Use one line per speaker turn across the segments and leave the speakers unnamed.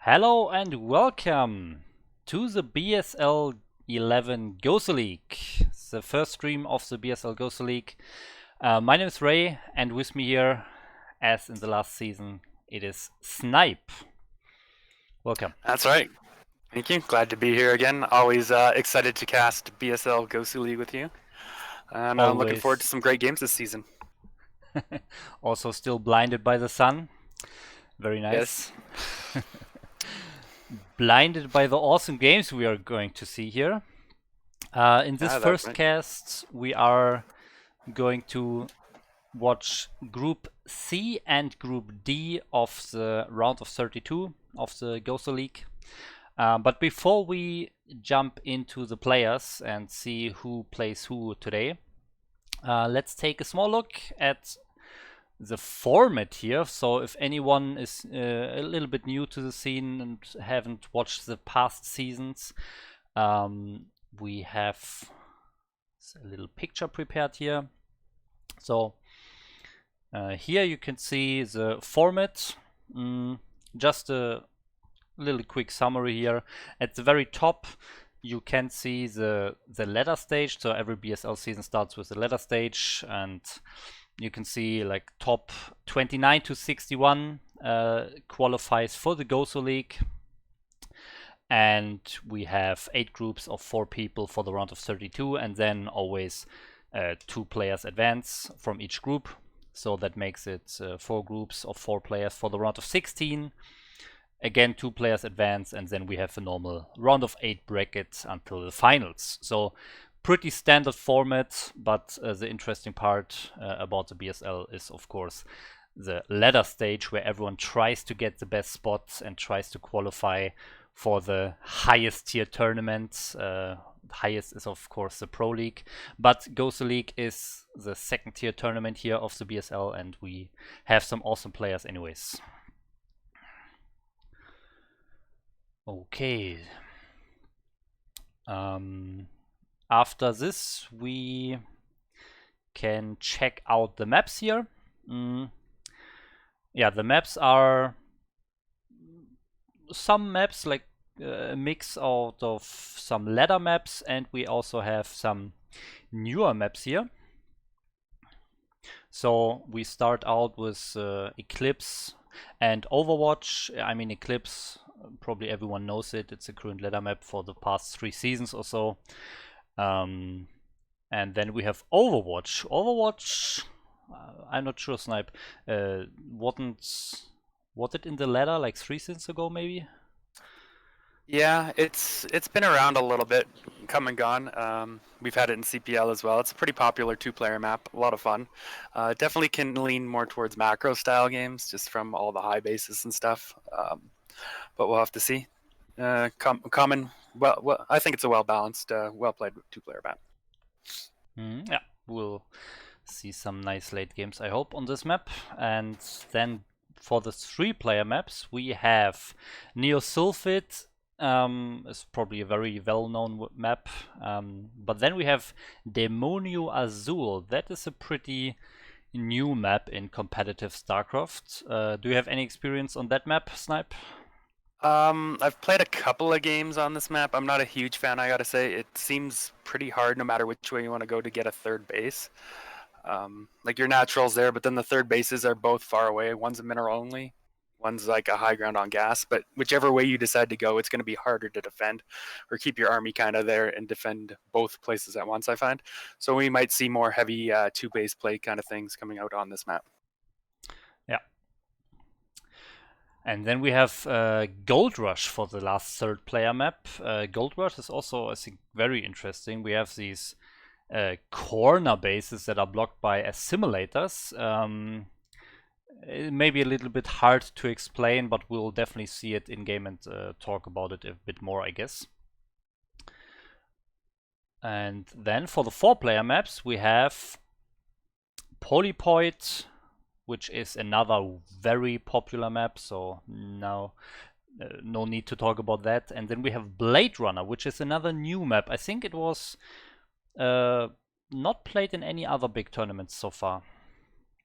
Hello and welcome to the BSL 11 Gosuleague, the first stream of the BSL Gosuleague. My name is Ray, and with me here, as in the last season, it is Snipe. Welcome.
That's right. Thank you. Glad to be here again. Always excited to cast BSL Gosuleague with you. And I'm looking forward to some great games this season.
Also still blinded by the sun. Very nice.
Yes.
Blinded by the awesome games we are going to see here. In this first cast, we are going to watch Group C and Group D of the round of 32 of the Gosuleague. But before we jump into the players and see who plays who today, let's take a small look at the format here. So if anyone is a little bit new to the scene and haven't watched the past seasons, we have a little picture prepared here. So here you can see the format. Just a little quick summary here. At the very top you can see the ladder stage. So every BSL season starts with the ladder stage, and you can see like top 29 to 61 qualifies for the Gosuleague. And we have 8 groups of 4 people for the round of 32, and then always 2 players advance from each group. So that makes it 4 groups of 4 players for the round of 16. Again, 2 players advance, and then we have a normal round of 8 bracket until the finals. So pretty standard format, but the interesting part about the BSL is, of course, the ladder stage, where everyone tries to get the best spots and tries to qualify for the highest tier tournament. Highest is, of course, the Pro League, but Gosuleague is the second tier tournament here of the BSL, and we have some awesome players anyways. Okay. After this, we can check out the maps here. Yeah, the maps are some maps, like a mix out of some ladder maps, and we also have some newer maps here. So we start out with Eclipse and Overwatch. I mean, Eclipse, probably everyone knows it. It's a current ladder map for the past 3 seasons or so. And then we have Overwatch. Overwatch, I'm not sure, Snipe. Was it in the ladder like 3 seasons ago, maybe?
Yeah, it's been around a little bit, come and gone. We've had it in CPL as well. It's a pretty popular 2-player map, a lot of fun. Definitely can lean more towards macro style games, just from all the high bases and stuff. But we'll have to see. Common, well, I think it's a well-balanced, well-played 2-player map.
Yeah, we'll see some nice late games, I hope, on this map. And then for the 3-player maps, we have Neo Sulfid. Is probably a very well-known map. But then we have Demonio Azul. That is a pretty new map in competitive StarCraft. Do you have any experience on that map, Snipe?
I've played a couple of games on this map. I'm not a huge fan, I gotta say. It seems pretty hard no matter which way you want to go to get a third base. Like your natural's there, but then the third bases are both far away. One's a mineral only, one's like a high ground on gas. But whichever way you decide to go, it's going to be harder to defend or keep your army kind of there and defend both places at once, I find. So we might see more heavy 2-base play kind of things coming out on this map.
Yeah. And then we have Gold Rush for the last 3rd-player map. Gold Rush is also, I think, very interesting. We have these corner bases that are blocked by assimilators. It may be a little bit hard to explain, but we'll definitely see it in game and talk about it a bit more, I guess. And then for the 4-player maps, we have Polypoid, which is another very popular map, so now no need to talk about that. And then we have Blade Runner, which is another new map. I think it was not played in any other big tournaments so far.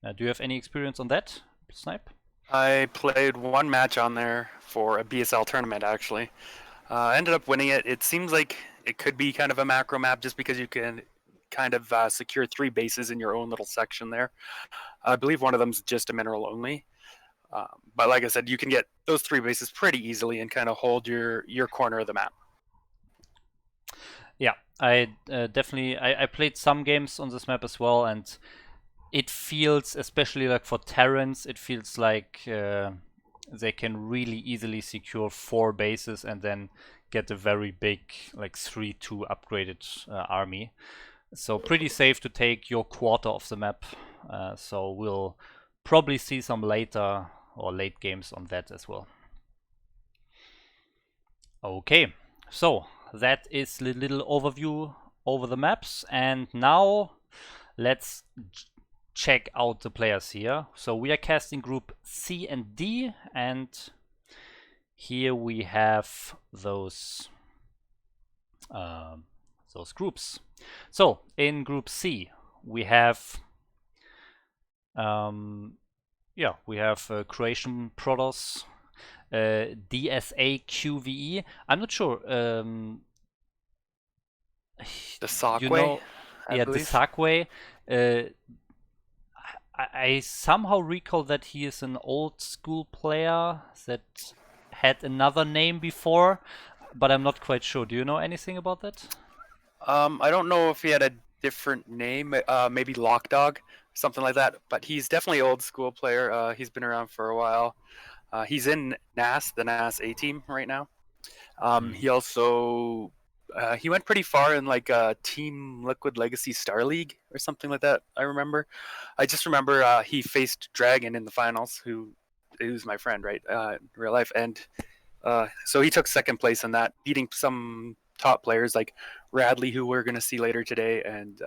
Do you have any experience on that, Snipe?
I played one match on there for a BSL tournament, actually. Ended up winning it. It seems like it could be kind of a macro map just because you can kind of secure 3 bases in your own little section there. I believe one of them's just a mineral only. But like I said, you can get those 3 bases pretty easily and kind of hold your corner of the map.
Yeah, I definitely I played some games on this map as well, and it feels, especially like for Terrans, it feels like they can really easily secure 4 bases and then get a very big like 3-2 upgraded army. So pretty safe to take your quarter of the map. So we'll probably see some later or late games on that as well. Okay, so that is the little overview over the maps, and now let's check out the players here. So we are casting group C and D, and here we have those groups. So in group C we have we have Croatian Protoss, DSA QVE. I'm not sure.
The Sockway,
you know,
I believe.
the Sockway. I somehow recall that he is an old school player that had another name before, but I'm not quite sure. Do you know anything about that?
I don't know if he had a different name, maybe Lockdog, something like that. But he's definitely old school player. He's been around for a while. He's in NAS, the NAS A team right now. He also he went pretty far in like Team Liquid Legacy Star League or something like that. I just remember he faced Dragon in the finals, who's my friend, right, in real life, and so he took second place in that, beating some top players like Radley, who we're going to see later today, and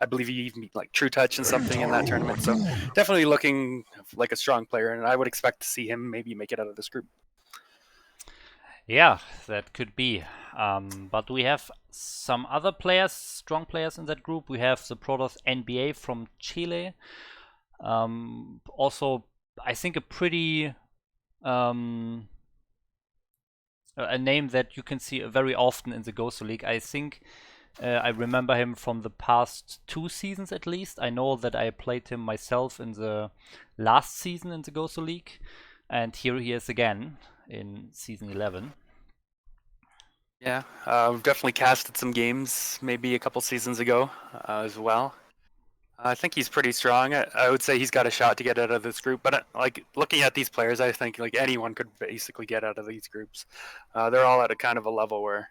I believe he even beat like True Touch and something in that tournament. So definitely looking like a strong player, and I would expect to see him maybe make it out of this group.
Yeah, that could be. But we have some other players, strong players in that group. We have the Protoss NBA from Chile. Also, I think a pretty a name that you can see very often in the Gosuleague. I think I remember him from the past 2 seasons at least. I know that I played him myself in the last season in the Gosuleague, and here he is again in season 11.
Yeah, we've definitely casted some games maybe a couple seasons ago as well. I think he's pretty strong. I would say he's got a shot to get out of this group, but like looking at these players, I think like anyone could basically get out of these groups. They're all at a kind of a level where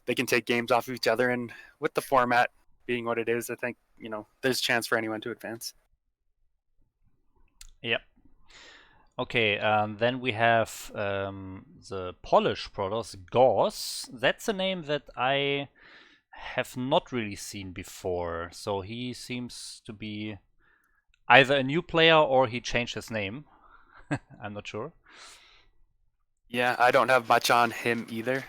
they can take games off of each other, and with the format being what it is, I think there's a chance for anyone to advance.
Yep. Okay, then we have the Polish Protoss, Gauss. That's a name that I have not really seen before. So he seems to be either a new player or he changed his name. I'm not sure.
Yeah, I don't have much on him either.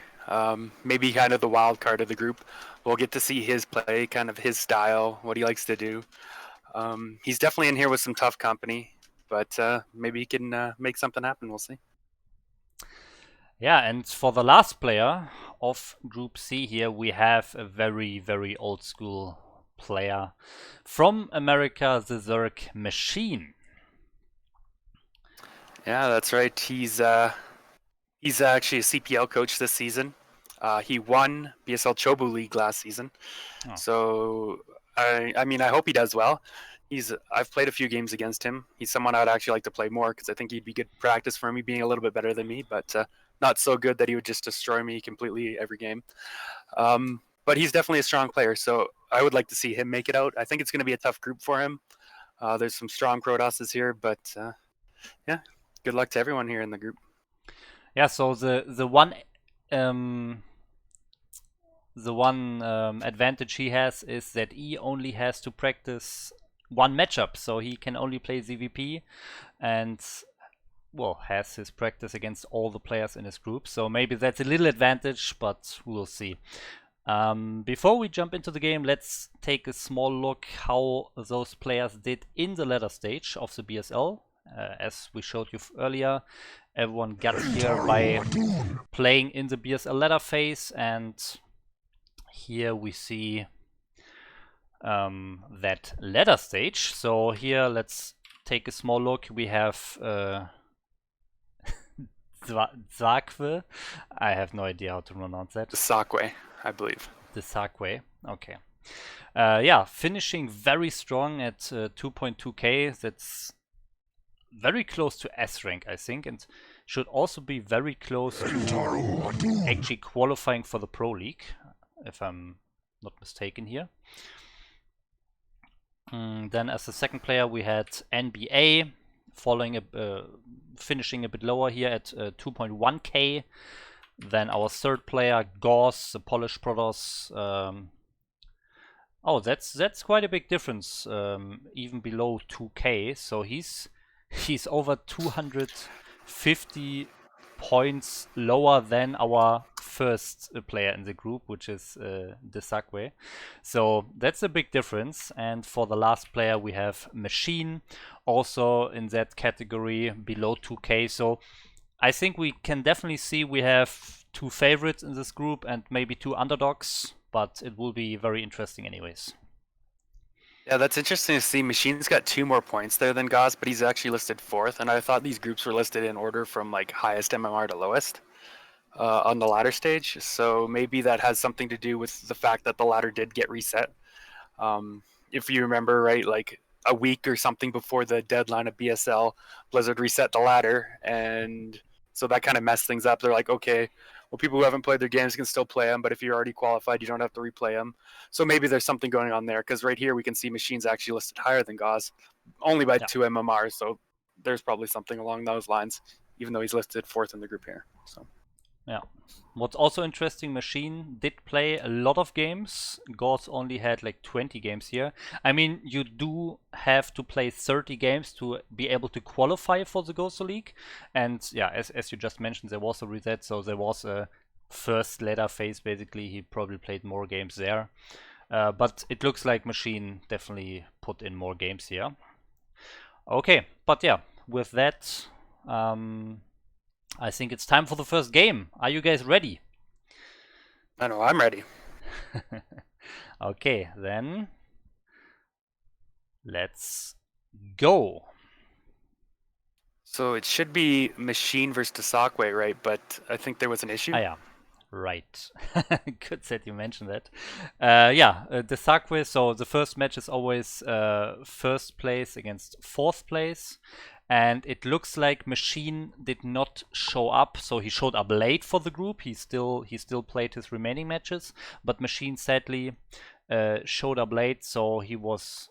Maybe kind of the wild card of the group. We'll get to see his play, kind of his style, what he likes to do. He's definitely in here with some tough company, but maybe he can make something happen. We'll see.
Yeah, and for the last player of Group C here, we have a very, very old school player from America, the Zerg Machine.
Yeah, that's right. He's actually a CPL coach this season. He won BSL Chobu League last season. Oh. So I mean, I hope he does well. I've played a few games against him. He's someone I'd actually like to play more because I think he'd be good practice for me, being a little bit better than me, but not so good that he would just destroy me completely every game. But he's definitely a strong player, so I would like to see him make it out. I think it's going to be a tough group for him. There's some strong Protosses here, but yeah, good luck to everyone here in the group.
Yeah, so the one advantage he has is that he only has to practice one matchup, so he can only play ZVP and well, has his practice against all the players in his group. So maybe that's a little advantage, but we'll see. Before we jump into the game, let's take a small look how those players did in the ladder stage of the BSL. As we showed you earlier, everyone got here by playing in the BSL ladder phase, and here we see that ladder stage. So here, let's take a small look. We have Zakwe. I have no idea how to pronounce that.
Sakwe, I believe.
The Sakwe. Okay. Yeah, finishing very strong at 2.2k. That's very close to S rank, I think, and should also be very close to actually qualifying for the Pro League, if I'm not mistaken here. Then as the second player we had NBA, following finishing a bit lower here at 2.1k. Then our third player, Gauss, the Polish brothers. Oh, that's quite a big difference, even below 2k. So he's over 250 points lower than our first player in the group, which is Desakwe. So that's a big difference. And for the last player we have Machine, also in that category below 2k. So I think we can definitely see we have two favorites in this group and maybe two underdogs, but it will be very interesting anyways.
Yeah, that's interesting to see. Machine's got 2 more points there than Gauss, but he's actually listed 4th, and I thought these groups were listed in order from like highest MMR to lowest on the ladder stage. So maybe that has something to do with the fact that the ladder did get reset. If you remember, right, like a week or something before the deadline of BSL, Blizzard reset the ladder, and so that kind of messed things up. They're like, okay, well, people who haven't played their games can still play them, but if you're already qualified, you don't have to replay them. So maybe there's something going on there, because right here we can see Machine's actually listed higher than Gauss, only by 2 MMR, so there's probably something along those lines, even though he's listed 4th in the group here. So.
Yeah. What's also interesting, Machine did play a lot of games. Gauss only had like 20 games here. I mean, you do have to play 30 games to be able to qualify for the Gosuleague. And yeah, as you just mentioned, there was a reset, so there was a first ladder phase. Basically, he probably played more games there. But it looks like Machine definitely put in more games here. Okay, but yeah, with that, I think it's time for the first game. Are you guys ready?
I know, I'm ready.
Okay, then let's go.
So it should be Machine versus Desakwe, right? But I think there was an issue.
Ah, yeah. Right. Good that you mentioned that. Yeah, Desakwe, so the first match is always first place against fourth place. And it looks like Machine did not show up, so he showed up late for the group. He still played his remaining matches, but Machine sadly showed up late, so he was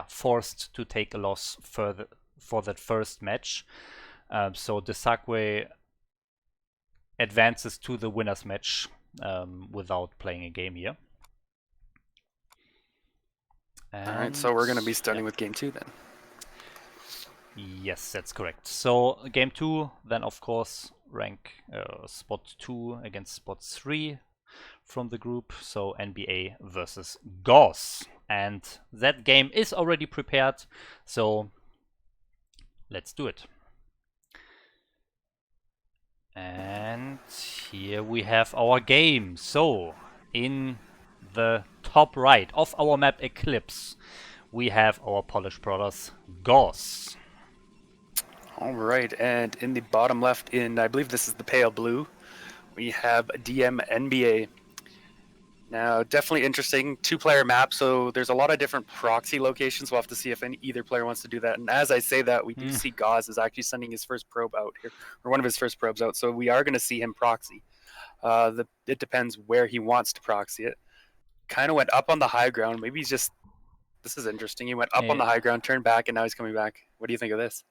forced to take a loss for that first match. So Desakwe advances to the winners match without playing a game here.
And all right, so we're going to be starting with game 2 then.
Yes, that's correct. So game 2, then of course rank spot 2 against spot 3 from the group. So NBA versus Gauss. And that game is already prepared. So let's do it. And here we have our game. So in the top right of our map Eclipse, we have our Polish brothers Gauss.
All right, and in the bottom left, I believe this is the pale blue, we have DM NBA. Now, definitely interesting 2-player map, so there's a lot of different proxy locations. We'll have to see if either player wants to do that. And as I say that, we do see Gauss is actually sending his first probe out here, or one of his first probes out, so we are going to see him proxy. It depends where he wants to proxy it. Kind of went up on the high ground. Maybe he's just... This is interesting. He went up on the high ground, turned back, and now he's coming back. What do you think of this?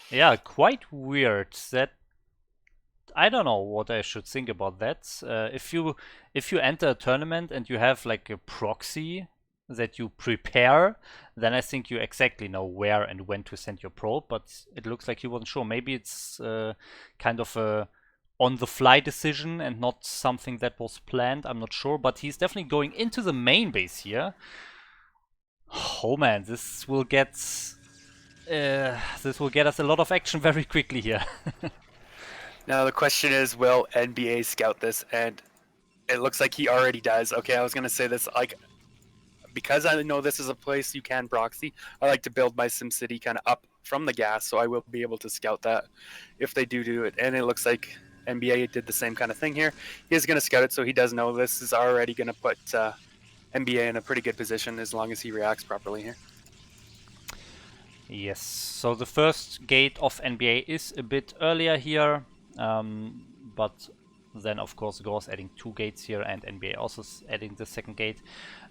Yeah, quite weird. That I don't know what I should think about that. If you enter a tournament and you have like a proxy that you prepare, then I think you exactly know where and when to send your probe. But it looks like he wasn't sure. Maybe it's kind of a on-the-fly decision and not something that was planned. I'm not sure. But he's definitely going into the main base here. Oh man, this will get this will get us a lot of action very quickly here.
Now the question is, will NBA scout this? And it looks like he already does. Okay, I was gonna say this, like, because I know this is a place you can proxy, I like to build my SimCity kind of up from the gas, so I will be able to scout that if they do it. And it looks like NBA did the same kind of thing here. He is going to scout it, so he does know this is already going to put NBA in a pretty good position as long as he reacts properly here.
Yes, so the first gate of NBA is a bit earlier here, but then of course Gore's adding 2 gates here and NBA also adding the second gate.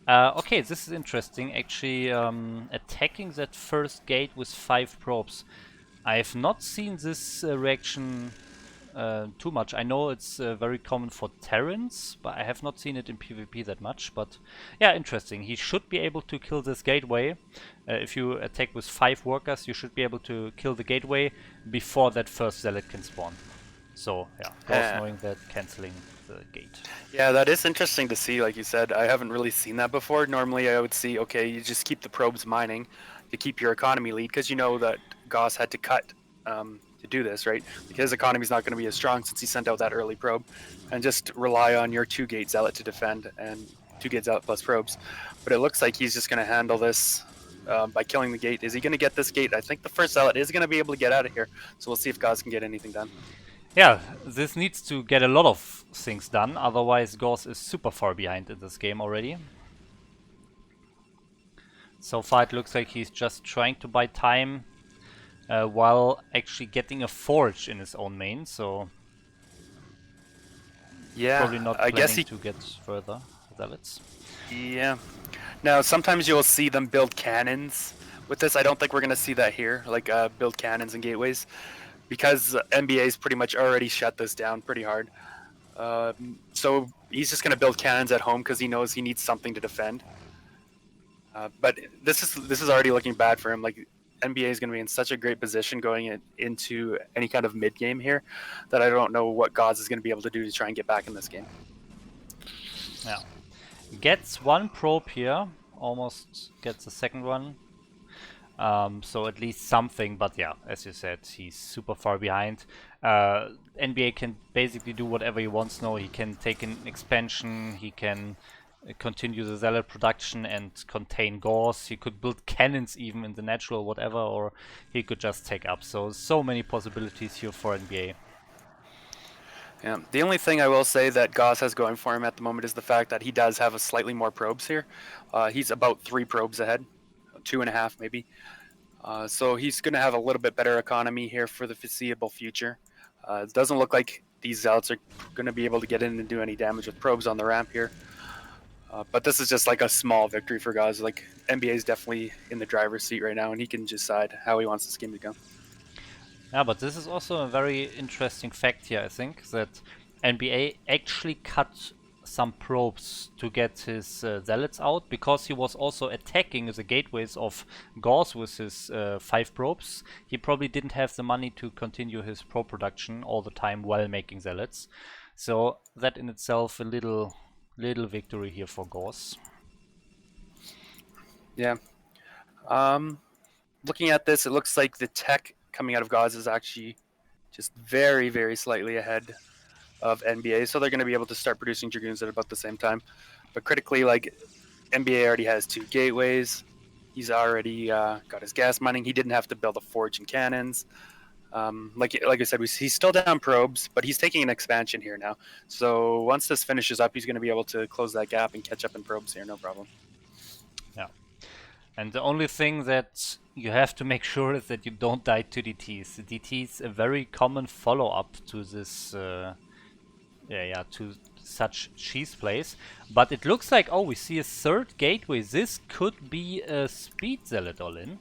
Okay, this is interesting, actually attacking that first gate with 5 probes. I have not seen this reaction too much. I know it's very common for Terrans, but I have not seen it in PvP that much. But yeah, interesting. He should be able to kill this gateway. If you attack with 5 workers, you should be able to kill the gateway before that first zealot can spawn. So yeah, Gore's knowing that, canceling the gate.
Yeah, that is interesting to see. Like you said, I haven't really seen that before. Normally I would see, okay, you just keep the probes mining to keep your economy lead, because you know that Goss had to cut to do this, right? Because his economy's not going to be as strong since he sent out that early probe, and just rely on your 2-gate zealot to defend, and 2-gate zealot plus probes. But it looks like he's just going to handle this by killing the gate. Is he going to get this gate? I think the first zealot is going to be able to get out of here, so we'll see if Goss can get anything done.
Yeah, this needs to get a lot of things done, otherwise Gauss is super far behind in this game already. So far it looks like he's just trying to buy time while actually getting a forge in his own main, so
yeah,
probably not planning to get further zealots.
Yeah. Now, sometimes you'll see them build cannons with this. I don't think we're going to see that here, like build cannons and gateways, because NBA's pretty much already shut this down pretty hard. So he's just going to build cannons at home because he knows he needs something to defend. But this is already looking bad for him. Like, NBA is going to be in such a great position going into any kind of mid game here that I don't know what Gods is going to be able to do to try and get back in this game.
Yeah. Gets 1 probe here, almost gets a second one. So at least something, but yeah, as you said, he's super far behind. NBA can basically do whatever he wants now. He can take an expansion, he can continue the zealot production and contain Gauss. He could build cannons even in the natural whatever, or he could just take up. So many possibilities here for NBA.
Yeah, the only thing I will say that Gauss has going for him at the moment is the fact that he does have a slightly more probes here. He's about 3 probes ahead, 2.5 maybe. So he's going to have a little bit better economy here for the foreseeable future. It doesn't look like these zealots are going to be able to get in and do any damage with probes on the ramp here. But this is just like a small victory for Gauss. Like, NBA is definitely in the driver's seat right now, and he can decide how he wants this game to go.
Yeah, but this is also a very interesting fact here, I think, that NBA actually cut some probes to get his zealots out, because he was also attacking the gateways of Gauss with his 5 probes. He probably didn't have the money to continue his probe production all the time while making zealots. So that in itself a little victory here for Gauss.
Yeah. Looking at this, it looks like the tech coming out of Gauss is actually just very, very slightly ahead of NBA, so they're going to be able to start producing Dragoons at about the same time. But critically, like, NBA already has 2 gateways. He's already got his gas mining. He didn't have to build a forge and cannons. Like I said, he's still down probes, but he's taking an expansion here now. So once this finishes up, he's going to be able to close that gap and catch up in probes here, no problem.
Yeah. And the only thing that you have to make sure is that you don't die to DTs. The DTs a very common follow-up to this, to such cheese plays. But it looks like, oh, we see a 3rd gateway. This could be a speed zealot all-in.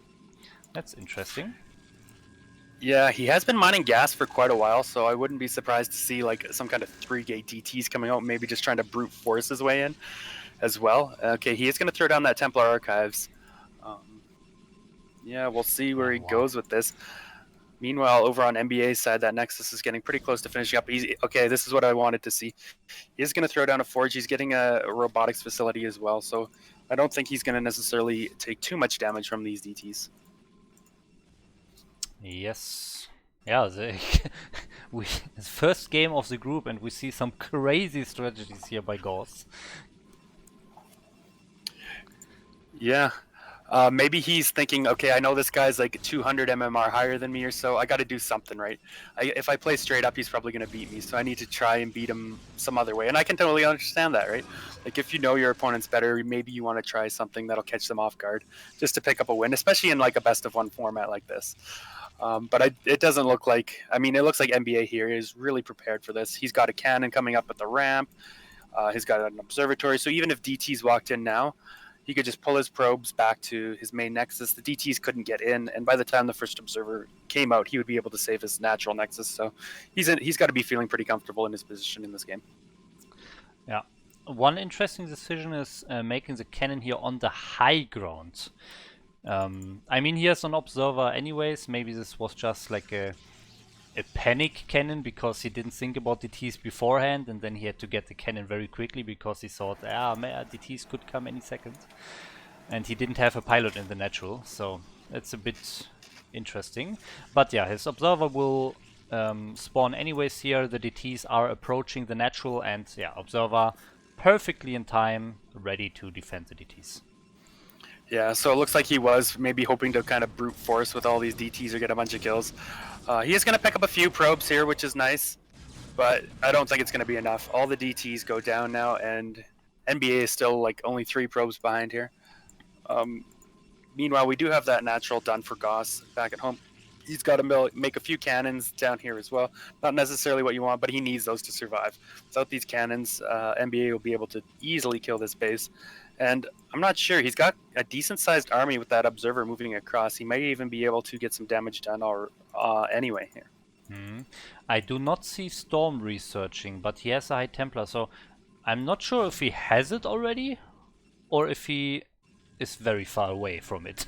That's interesting.
Yeah, he has been mining gas for quite a while, so I wouldn't be surprised to see like some kind of 3-gate DTs coming out, maybe just trying to brute force his way in as well. Okay, he is going to throw down that Templar Archives. Yeah, we'll see where he goes with this. Meanwhile, over on NBA's side, that Nexus is getting pretty close to finishing up. Okay, this is what I wanted to see. He's going to throw down a forge. He's getting a robotics facility as well, so I don't think he's going to necessarily take too much damage from these DTs.
Yes. Yeah, the first game of the group, and we see some crazy strategies here by Gauss.
Yeah. Maybe he's thinking, okay, I know this guy's like 200 MMR higher than me or so. I got to do something, right? If I play straight up, he's probably going to beat me. So I need to try and beat him some other way. And I can totally understand that, right? Like if you know your opponent's better, maybe you want to try something that'll catch them off guard just to pick up a win, especially in like a best of one format like this. But it doesn't look like, I mean, it looks like NBA here is really prepared for this. He's got a cannon coming up at the ramp. He's got an observatory. So even if DT's walked in now, he could just pull his probes back to his main nexus. The DTs couldn't get in, and by the time the first observer came out, he would be able to save his natural nexus. So he's got to be feeling pretty comfortable in his position in this game.
Yeah. One interesting decision is making the cannon here on the high ground. I mean, he has an observer anyways. Maybe this was just like a panic cannon because he didn't think about DTs beforehand, and then he had to get the cannon very quickly because he thought, DTs could come any second. And he didn't have a pilot in the natural, so it's a bit interesting. But yeah, his observer will spawn anyways here. The DTs are approaching the natural, and yeah, observer perfectly in time, ready to defend the DTs.
Yeah, so it looks like he was maybe hoping to kind of brute force with all these DTs or get a bunch of kills. He is going to pick up a few probes here, which is nice, but I don't think it's going to be enough. All the DTs go down now, and NBA is still like only 3 probes behind here. Meanwhile, we do have that natural done for Goss back at home. He's got to make a few cannons down here as well. Not necessarily what you want, but he needs those to survive. Without these cannons, NBA will be able to easily kill this base. And I'm not sure. He's got a decent-sized army with that observer moving across. He might even be able to get some damage done or anyway here.
I do not see Storm researching, but he has a High Templar, so I'm not sure if he has it already or if he is very far away from it.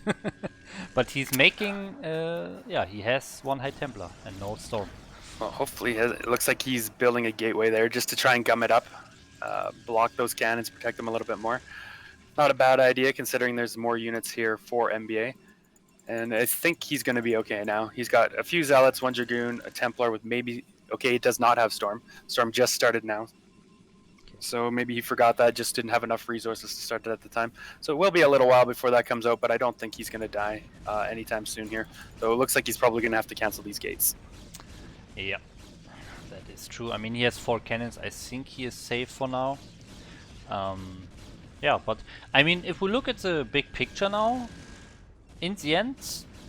But he's making, he has one High Templar and no Storm.
Well, hopefully it looks like he's building a gateway there just to try and gum it up, block those cannons, protect them a little bit more. Not a bad idea considering there's more units here for NBA. And I think he's going to be okay now. He's got a few Zealots, 1 Dragoon, a Templar with maybe... Okay, it does not have Storm. Storm just started now. So maybe he forgot that, just didn't have enough resources to start it at the time. So it will be a little while before that comes out, but I don't think he's going to die anytime soon here. So it looks like he's probably going to have to cancel these gates.
Yeah, that is true. I mean, he has 4 cannons. I think he is safe for now. Yeah, but I mean, if we look at the big picture now, in the end,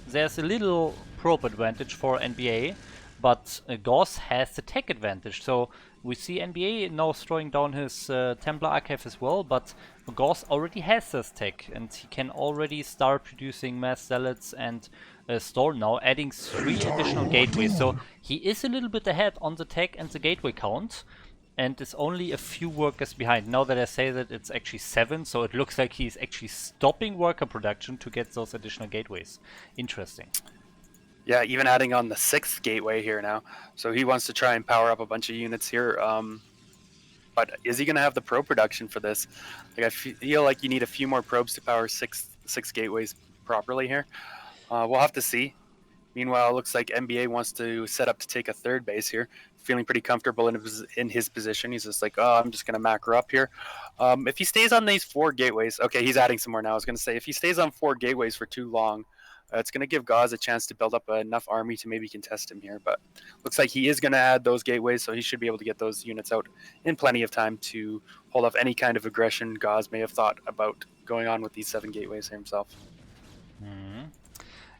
there's a little probe advantage for NBA, but Gauss has the tech advantage. So we see NBA now throwing down his Templar Archive as well, but Gauss already has this tech, and he can already start producing mass zealots and Storm now, adding 3 additional gateways. So he is a little bit ahead on the tech and the gateway count, and is only a few workers behind. Now that I say that, it's actually 7, so it looks like he's actually stopping worker production to get those additional gateways. Interesting.
Yeah, even adding on the 6th gateway here now. So he wants to try and power up a bunch of units here. But is he going to have the probe production for this? Like, I feel like you need a few more probes to power six gateways properly here. We'll have to see. Meanwhile, it looks like NBA wants to set up to take a 3rd base here. Feeling pretty comfortable in his position. He's just like, oh, I'm just going to macro up here. If he stays on these 4 gateways, okay, he's adding some more now. I was going to say, if he stays on 4 gateways for too long, it's going to give Gauss a chance to build up enough army to maybe contest him here. But looks like he is going to add those gateways, so he should be able to get those units out in plenty of time to hold off any kind of aggression Gauss may have thought about going on with these 7 gateways himself.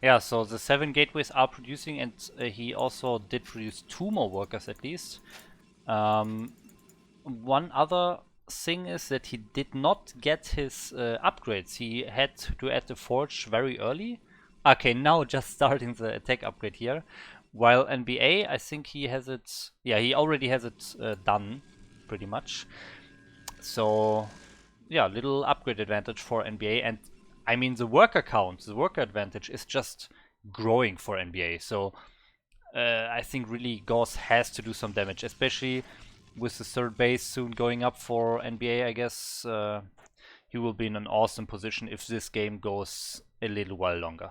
Yeah, so the 7 gateways are producing, and he also did produce 2 more workers at least. One other thing is that he did not get his upgrades. He had to add the forge very early. Okay, now just starting the attack upgrade here. While NBA, I think he has it... Yeah, he already has it done, pretty much. So, yeah, little upgrade advantage for NBA. And I mean, the worker count, the worker advantage is just growing for NBA. So I think really Gauss has to do some damage, especially with the 3rd base soon going up for NBA. I guess he will be in an awesome position if this game goes a little while longer.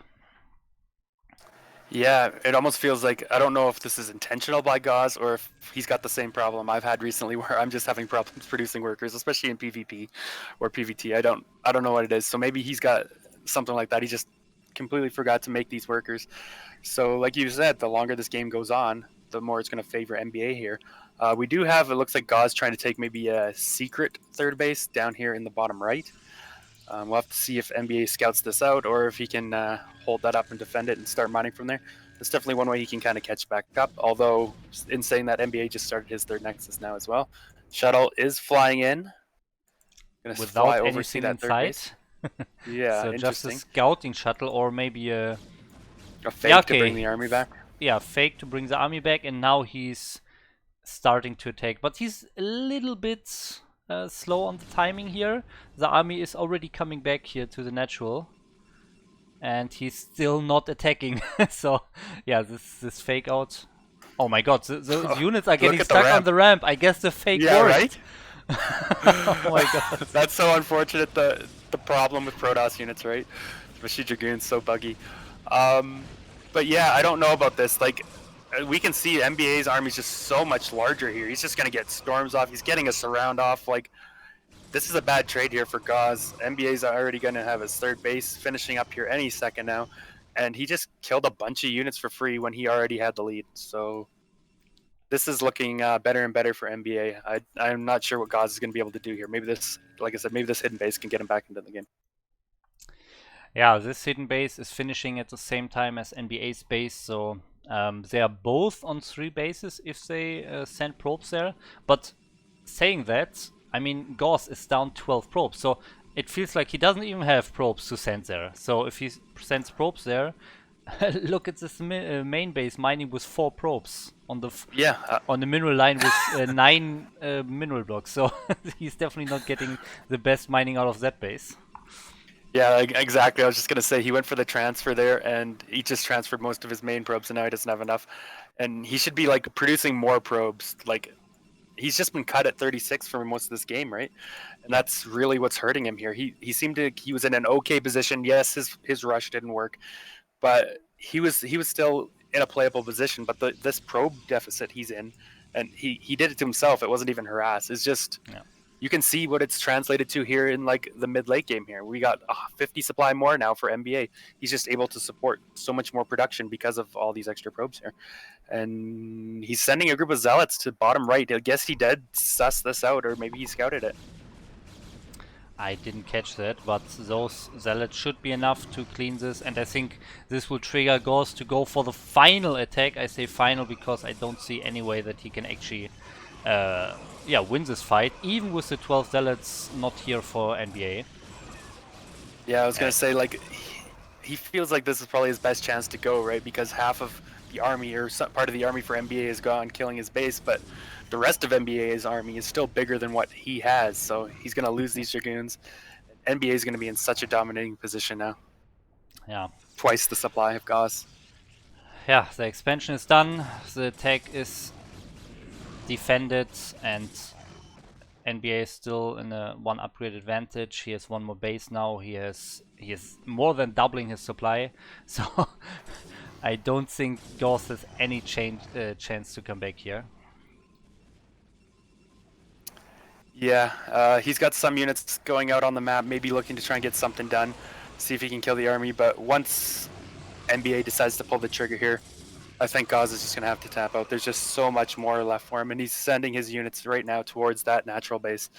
Yeah, it almost feels like I don't know if this is intentional by Gauss or if he's got the same problem I've had recently where I'm just having problems producing workers, especially in PvP or PvT. I don't know what it is. So maybe he's got something like that. He just completely forgot to make these workers. So like you said, the longer this game goes on, the more it's going to favor NBA here. We do have, it looks like Gauss trying to take maybe a secret third base down here in the bottom right. We'll have to see if NBA scouts this out or if he can hold that up and defend it and start mining from there. That's definitely one way he can kind of catch back up. Although, in saying that, NBA just started his third Nexus now as well. Shuttle is flying in. Gonna
Without
fly over, see
anything
that third
inside.
base. Yeah,
So just a
interesting.
scouting shuttle or maybe a
fake to bring the army back.
Yeah, fake to bring the army back, and now he's starting to attack. But he's a little bit slow on the timing here. The army is already coming back here to the natural. And he's still not attacking. So, yeah, this fake out. Oh my god, those units are getting stuck on the ramp. I guess the fake worked.
Right?
Oh my god.
That's so unfortunate, the problem with Protoss units, right? Machine Dragoon's so buggy. But yeah, I don't know about this. Like, we can see NBA's army's just so much larger here. He's just going to get storms off. He's getting a surround off. Like, this is a bad trade here for Gauss. NBA's already going to have his third base finishing up here any second now. And he just killed a bunch of units for free when he already had the lead. So this is looking better and better for NBA. I'm not sure what Gauss is going to be able to do here. Maybe this, like I said, maybe this hidden base can get him back into the game.
Yeah, this hidden base is finishing at the same time as NBA's base, so they are both on 3 bases if they send probes there. But saying that, I mean, Gauss is down 12 probes, so it feels like he doesn't even have probes to send there. So if he sends probes there, look at this main base mining with 4 probes on the on the mineral line with 9 mineral blocks. So he's definitely not getting the best mining out of that base.
Yeah, exactly. I was just going to say he went for the transfer there and he just transferred most of his main probes and now he doesn't have enough. And he should be like producing more probes. Like, he's just been cut at 36 for most of this game, right? And that's really what's hurting him here. He was in an okay position. Yes, his rush didn't work, but he was still in a playable position. But this probe deficit he's in, and he did it to himself. It wasn't even harass. It's just you can see what it's translated to here in like the mid late game here. We got 50 supply more now for NBA. He's just able to support so much more production because of all these extra probes here. And he's sending a group of zealots to bottom right. I guess he did suss this out, or maybe he scouted it.
I didn't catch that, but those zealots should be enough to clean this, and I think this will trigger Gauss to go for the final attack. I say final because I don't see any way that he can actually win this fight, even with the 12 zealots not here for NBA.
Yeah, I was gonna say, like, he feels like this is probably his best chance to go, right? Because half of the army, or some part of the army for NBA, is gone, killing his base, but the rest of NBA's army is still bigger than what he has, so he's gonna lose these Dragoons. NBA is gonna be in such a dominating position now.
Yeah.
Twice the supply of Gauss.
Yeah, the expansion is done, the attack is defended, and NBA is still in a 1 upgrade advantage. He has 1 more base now. He is more than doubling his supply. So I don't think Gauss has any chance to come back here.
Yeah, he's got some units going out on the map, maybe looking to try and get something done, see if he can kill the army. But once NBA decides to pull the trigger here, I think Gauss is just going to have to tap out. There's just so much more left for him, and he's sending his units right now towards that natural base.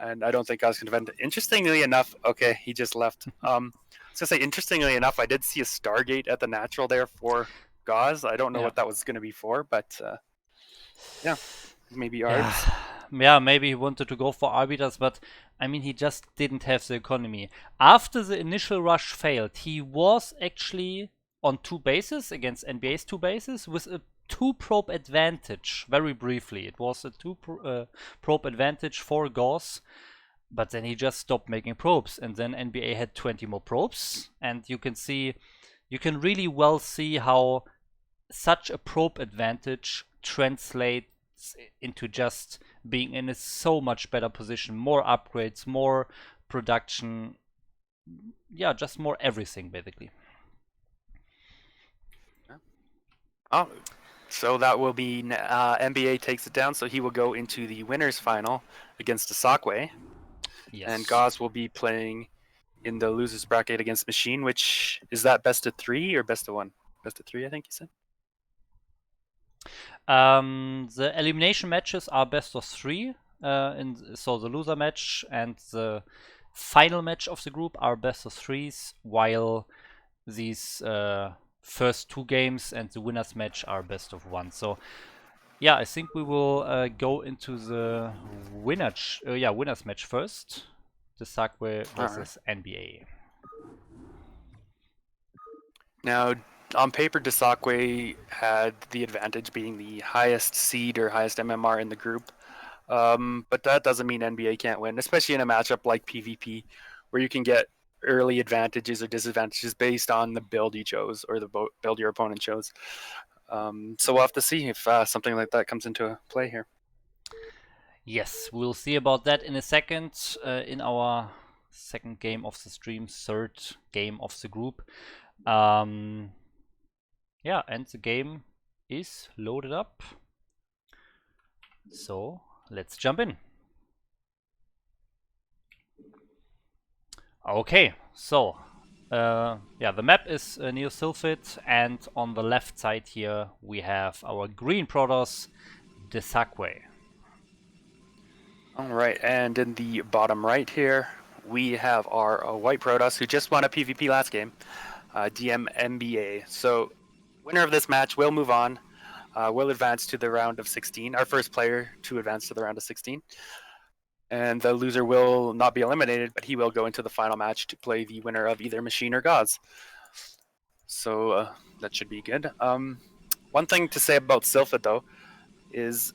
And I don't think Gauss can defend it. Interestingly enough, okay, he just left. I was going to say, interestingly enough, I did see a Stargate at the natural there for Gauss. I don't know what that was going to be for, but yeah, maybe Arbs.
Yeah, maybe he wanted to go for Arbiters, but I mean, he just didn't have the economy. After the initial rush failed, he was actually on 2 bases against NBA's 2 bases with a 2 probe advantage. Very briefly, it was a 2 probe advantage for Gauss, but then he just stopped making probes, and then NBA had 20 more probes, and you can really well see how such a probe advantage translates into just being in a so much better position, more upgrades, more production, yeah, just more everything basically.
Oh, so that will be NBA takes it down, so he will go into the winners final against Asakwe.
Yes.
And Gauss will be playing in the losers bracket against Machine, which is that best of 3 or best of 1? Best of 3, I think you said.
The elimination matches are best of 3. So the loser match and the final match of the group are best of 3s, while these first 2 games and the winners match are best of 1. So yeah, I think we will go into the winners match first. The Sakwe versus NBA.
Now, on paper, Desakwe had the advantage being the highest seed or highest MMR in the group. But that doesn't mean NBA can't win, especially in a matchup like PvP, where you can get early advantages or disadvantages based on the build you chose or the build your opponent chose. So we'll have to see if something like that comes into play here.
Yes, we'll see about that in a second in our second game of the stream, third game of the group. Yeah, and the game is loaded up. So let's jump in. Okay, so yeah, the map is Neo Sylphid, and on the left side here we have our green Protoss, Desakwe.
All right, and in the bottom right here, we have our white Protoss who just won a PvP last game, DM NBA. So winner of this match will move on, will advance to the round of 16, our first player to advance to the round of 16. And the loser will not be eliminated, but he will go into the final match to play the winner of either Machine or Gauss. So that should be good. One thing to say about Sylphid, though, is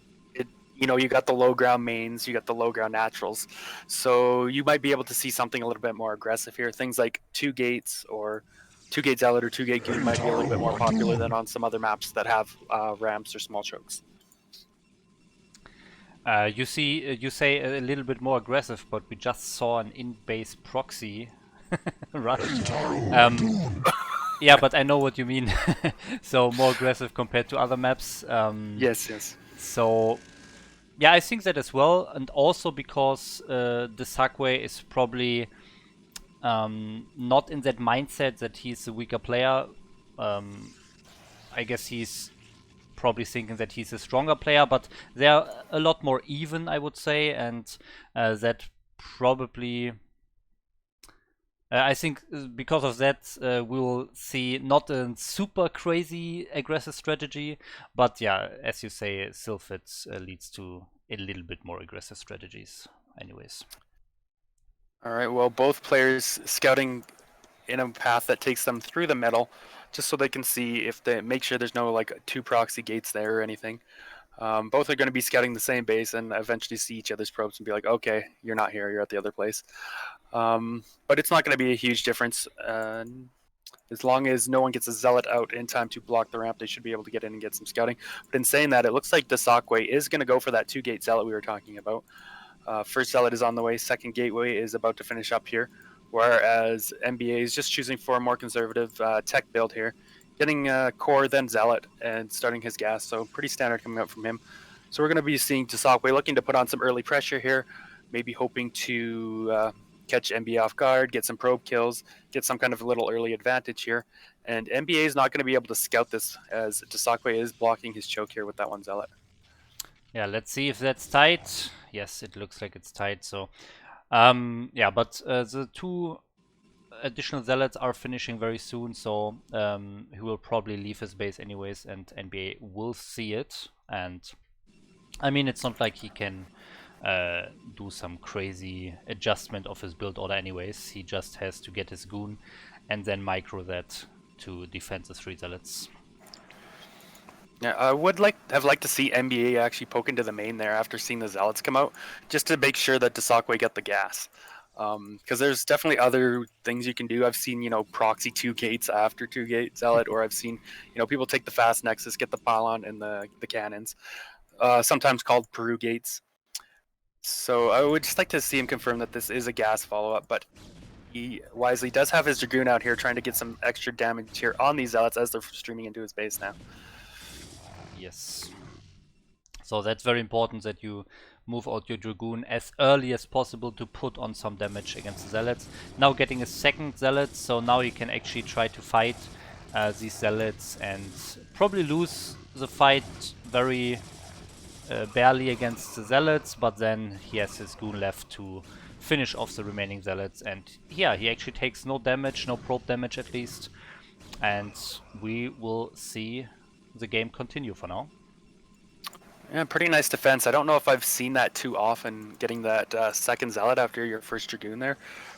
you got the low ground mains, you got the low ground naturals. So you might be able to see something a little bit more aggressive here. Things like 2 gates or 2 gate zealot or 2 gate goon might be a little bit more popular than on some other maps that have ramps or small chokes.
You say a little bit more aggressive, but we just saw an in-base proxy rush. Yeah, but I know what you mean. So more aggressive compared to other maps.
Yes.
So yeah, I think that as well, and also because the Sakwe is probably not in that mindset that he's a weaker player. I guess he's probably thinking that he's a stronger player, but they're a lot more even, I would say, and that probably I think because of that we'll see not a super crazy aggressive strategy, but yeah, as you say, Sylphid leads to a little bit more aggressive strategies anyways.
All right, well, both players scouting in a path that takes them through the middle, just so they can see if they make sure there's no like 2 proxy gates there or anything. Both are going to be scouting the same base and eventually see each other's probes and be like, okay, you're not here, you're at the other place. But it's not going to be a huge difference. As long as no one gets a zealot out in time to block the ramp, they should be able to get in and get some scouting. But in saying that, it looks like Desakwe is going to go for that 2 gate zealot we were talking about. First zealot is on the way, second gateway is about to finish up here. Whereas NBA is just choosing for a more conservative tech build here, getting core then zealot and starting his gas. So pretty standard coming out from him. So we're going to be seeing Desakwe looking to put on some early pressure here, maybe hoping to catch NBA off guard, get some probe kills, get some kind of a little early advantage here. And NBA is not going to be able to scout this as Desakwe is blocking his choke here with that 1 zealot.
Yeah, let's see if that's tight. Yes, it looks like it's tight. So yeah, but the 2 additional zealots are finishing very soon, so he will probably leave his base anyways, and NBA will see it. And I mean, it's not like he can do some crazy adjustment of his build order anyways. He just has to get his goon and then micro that to defend the 3 zealots.
Yeah, I would have liked to see NBA actually poke into the main there after seeing the zealots come out, just to make sure that Desakwe get the gas. Because there's definitely other things you can do. I've seen, proxy 2 gates after 2 gate zealot, or I've seen, people take the fast nexus, get the pylon and the cannons, sometimes called Peru gates. So I would just like to see him confirm that this is a gas follow-up, but he wisely does have his Dragoon out here trying to get some extra damage here on these zealots as they're streaming into his base now.
Yes. So that's very important that you move out your Dragoon as early as possible to put on some damage against the Zealots. Now getting a second Zealot, so now he can actually try to fight these Zealots and probably lose the fight very barely against the Zealots, but then he has his Goon left to finish off the remaining Zealots, and yeah, he actually takes no damage, no probe damage at least, and we will see the game continue for now.
Yeah, pretty nice defense. I don't know if I've seen that too often, getting that second Zealot after your first Dragoon there.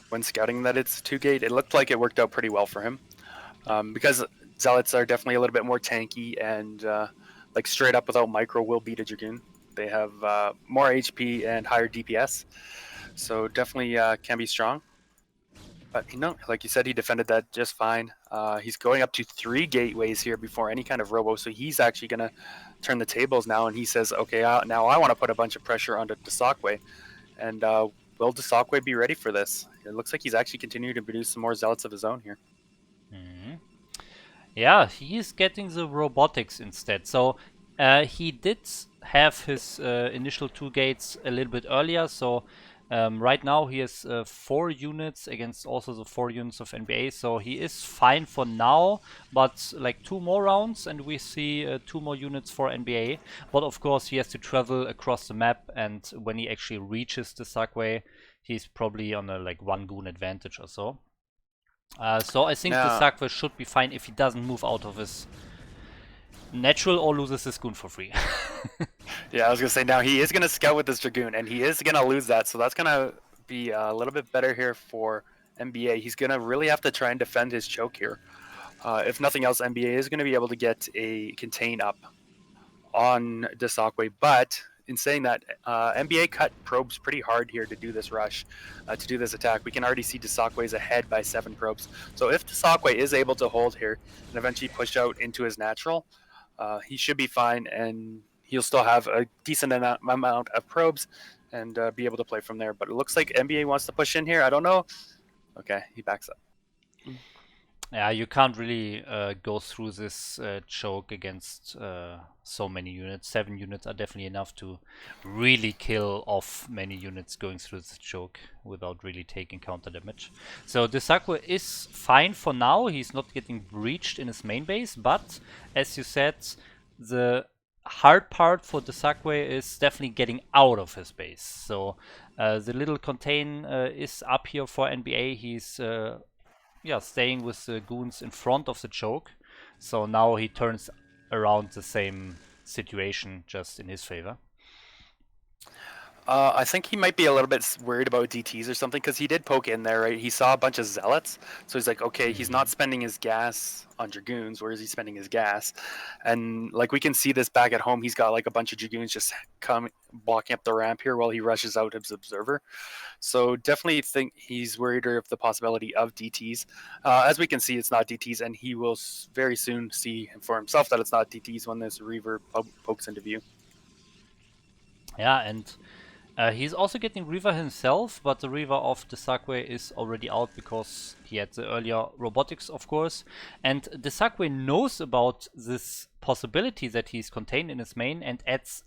When scouting that it's 2-gate, it looked like it worked out pretty well for him. Because Zealots are definitely a little bit more tanky and like straight up without micro will beat a Dragoon. They have more HP and higher DPS, so definitely can be strong. But like you said, he defended that just fine. He's going up to 3 gateways here before any kind of robo, so he's actually going to turn the tables now, and he says, okay, now I want to put a bunch of pressure onto Gosuleague. And will Gosuleague be ready for this? It looks like he's actually continuing to produce some more Zealots of his own here.
Yeah, he's getting the robotics instead. So he did have his initial 2 gates a little bit earlier, so right now he has 4 units against also the 4 units of NBA, so he is fine for now, but like 2 more rounds and we see 2 more units for NBA. But of course he has to travel across the map, and when he actually reaches the Sagway, he's probably on a like 1 goon advantage or so. So I think the Sagway should be fine if he doesn't move out of his natural or loses his goon for free.
Yeah, I was gonna say, now he is gonna scout with this Dragoon, and he is gonna lose that, so that's gonna be a little bit better here for NBA. He's gonna really have to try and defend his choke here. If nothing else, NBA is gonna be able to get a contain up on Gosuleague, but in saying that, NBA cut probes pretty hard here to do this rush, to do this attack. We can already see Gosuleague's ahead by 7 probes. So if Gosuleague is able to hold here and eventually push out into his natural, he should be fine, and he'll still have a decent amount of probes and be able to play from there. But it looks like NBA wants to push in here. I don't know. Okay, he backs up.
Yeah, you can't really go through this choke against so many units. 7 units are definitely enough to really kill off many units going through this choke without really taking counter damage. So Gosuleague is fine for now. He's not getting breached in his main base, but as you said, the hard part for Gosuleague is definitely getting out of his base. So the little contain is up here for NBA. He's staying with the goons in front of the choke. So now he turns around the same situation just in his favor.
I think he might be a little bit worried about DTs or something, because he did poke in there, right? He saw a bunch of Zealots, so he's like, okay, he's not spending his gas on Dragoons. Where is he spending his gas? And like we can see this back at home, he's got like a bunch of Dragoons just blocking up the ramp here while he rushes out his observer. So definitely think he's worried of the possibility of DTs. As we can see, it's not DTs, and he will very soon see for himself that it's not DTs when this Reaver pokes into view.
Yeah, and he's also getting Reaver himself, but the Reaver of Gosuleague is already out because he had the earlier robotics, of course. And Gosuleague knows about this possibility that he's contained in his main and adds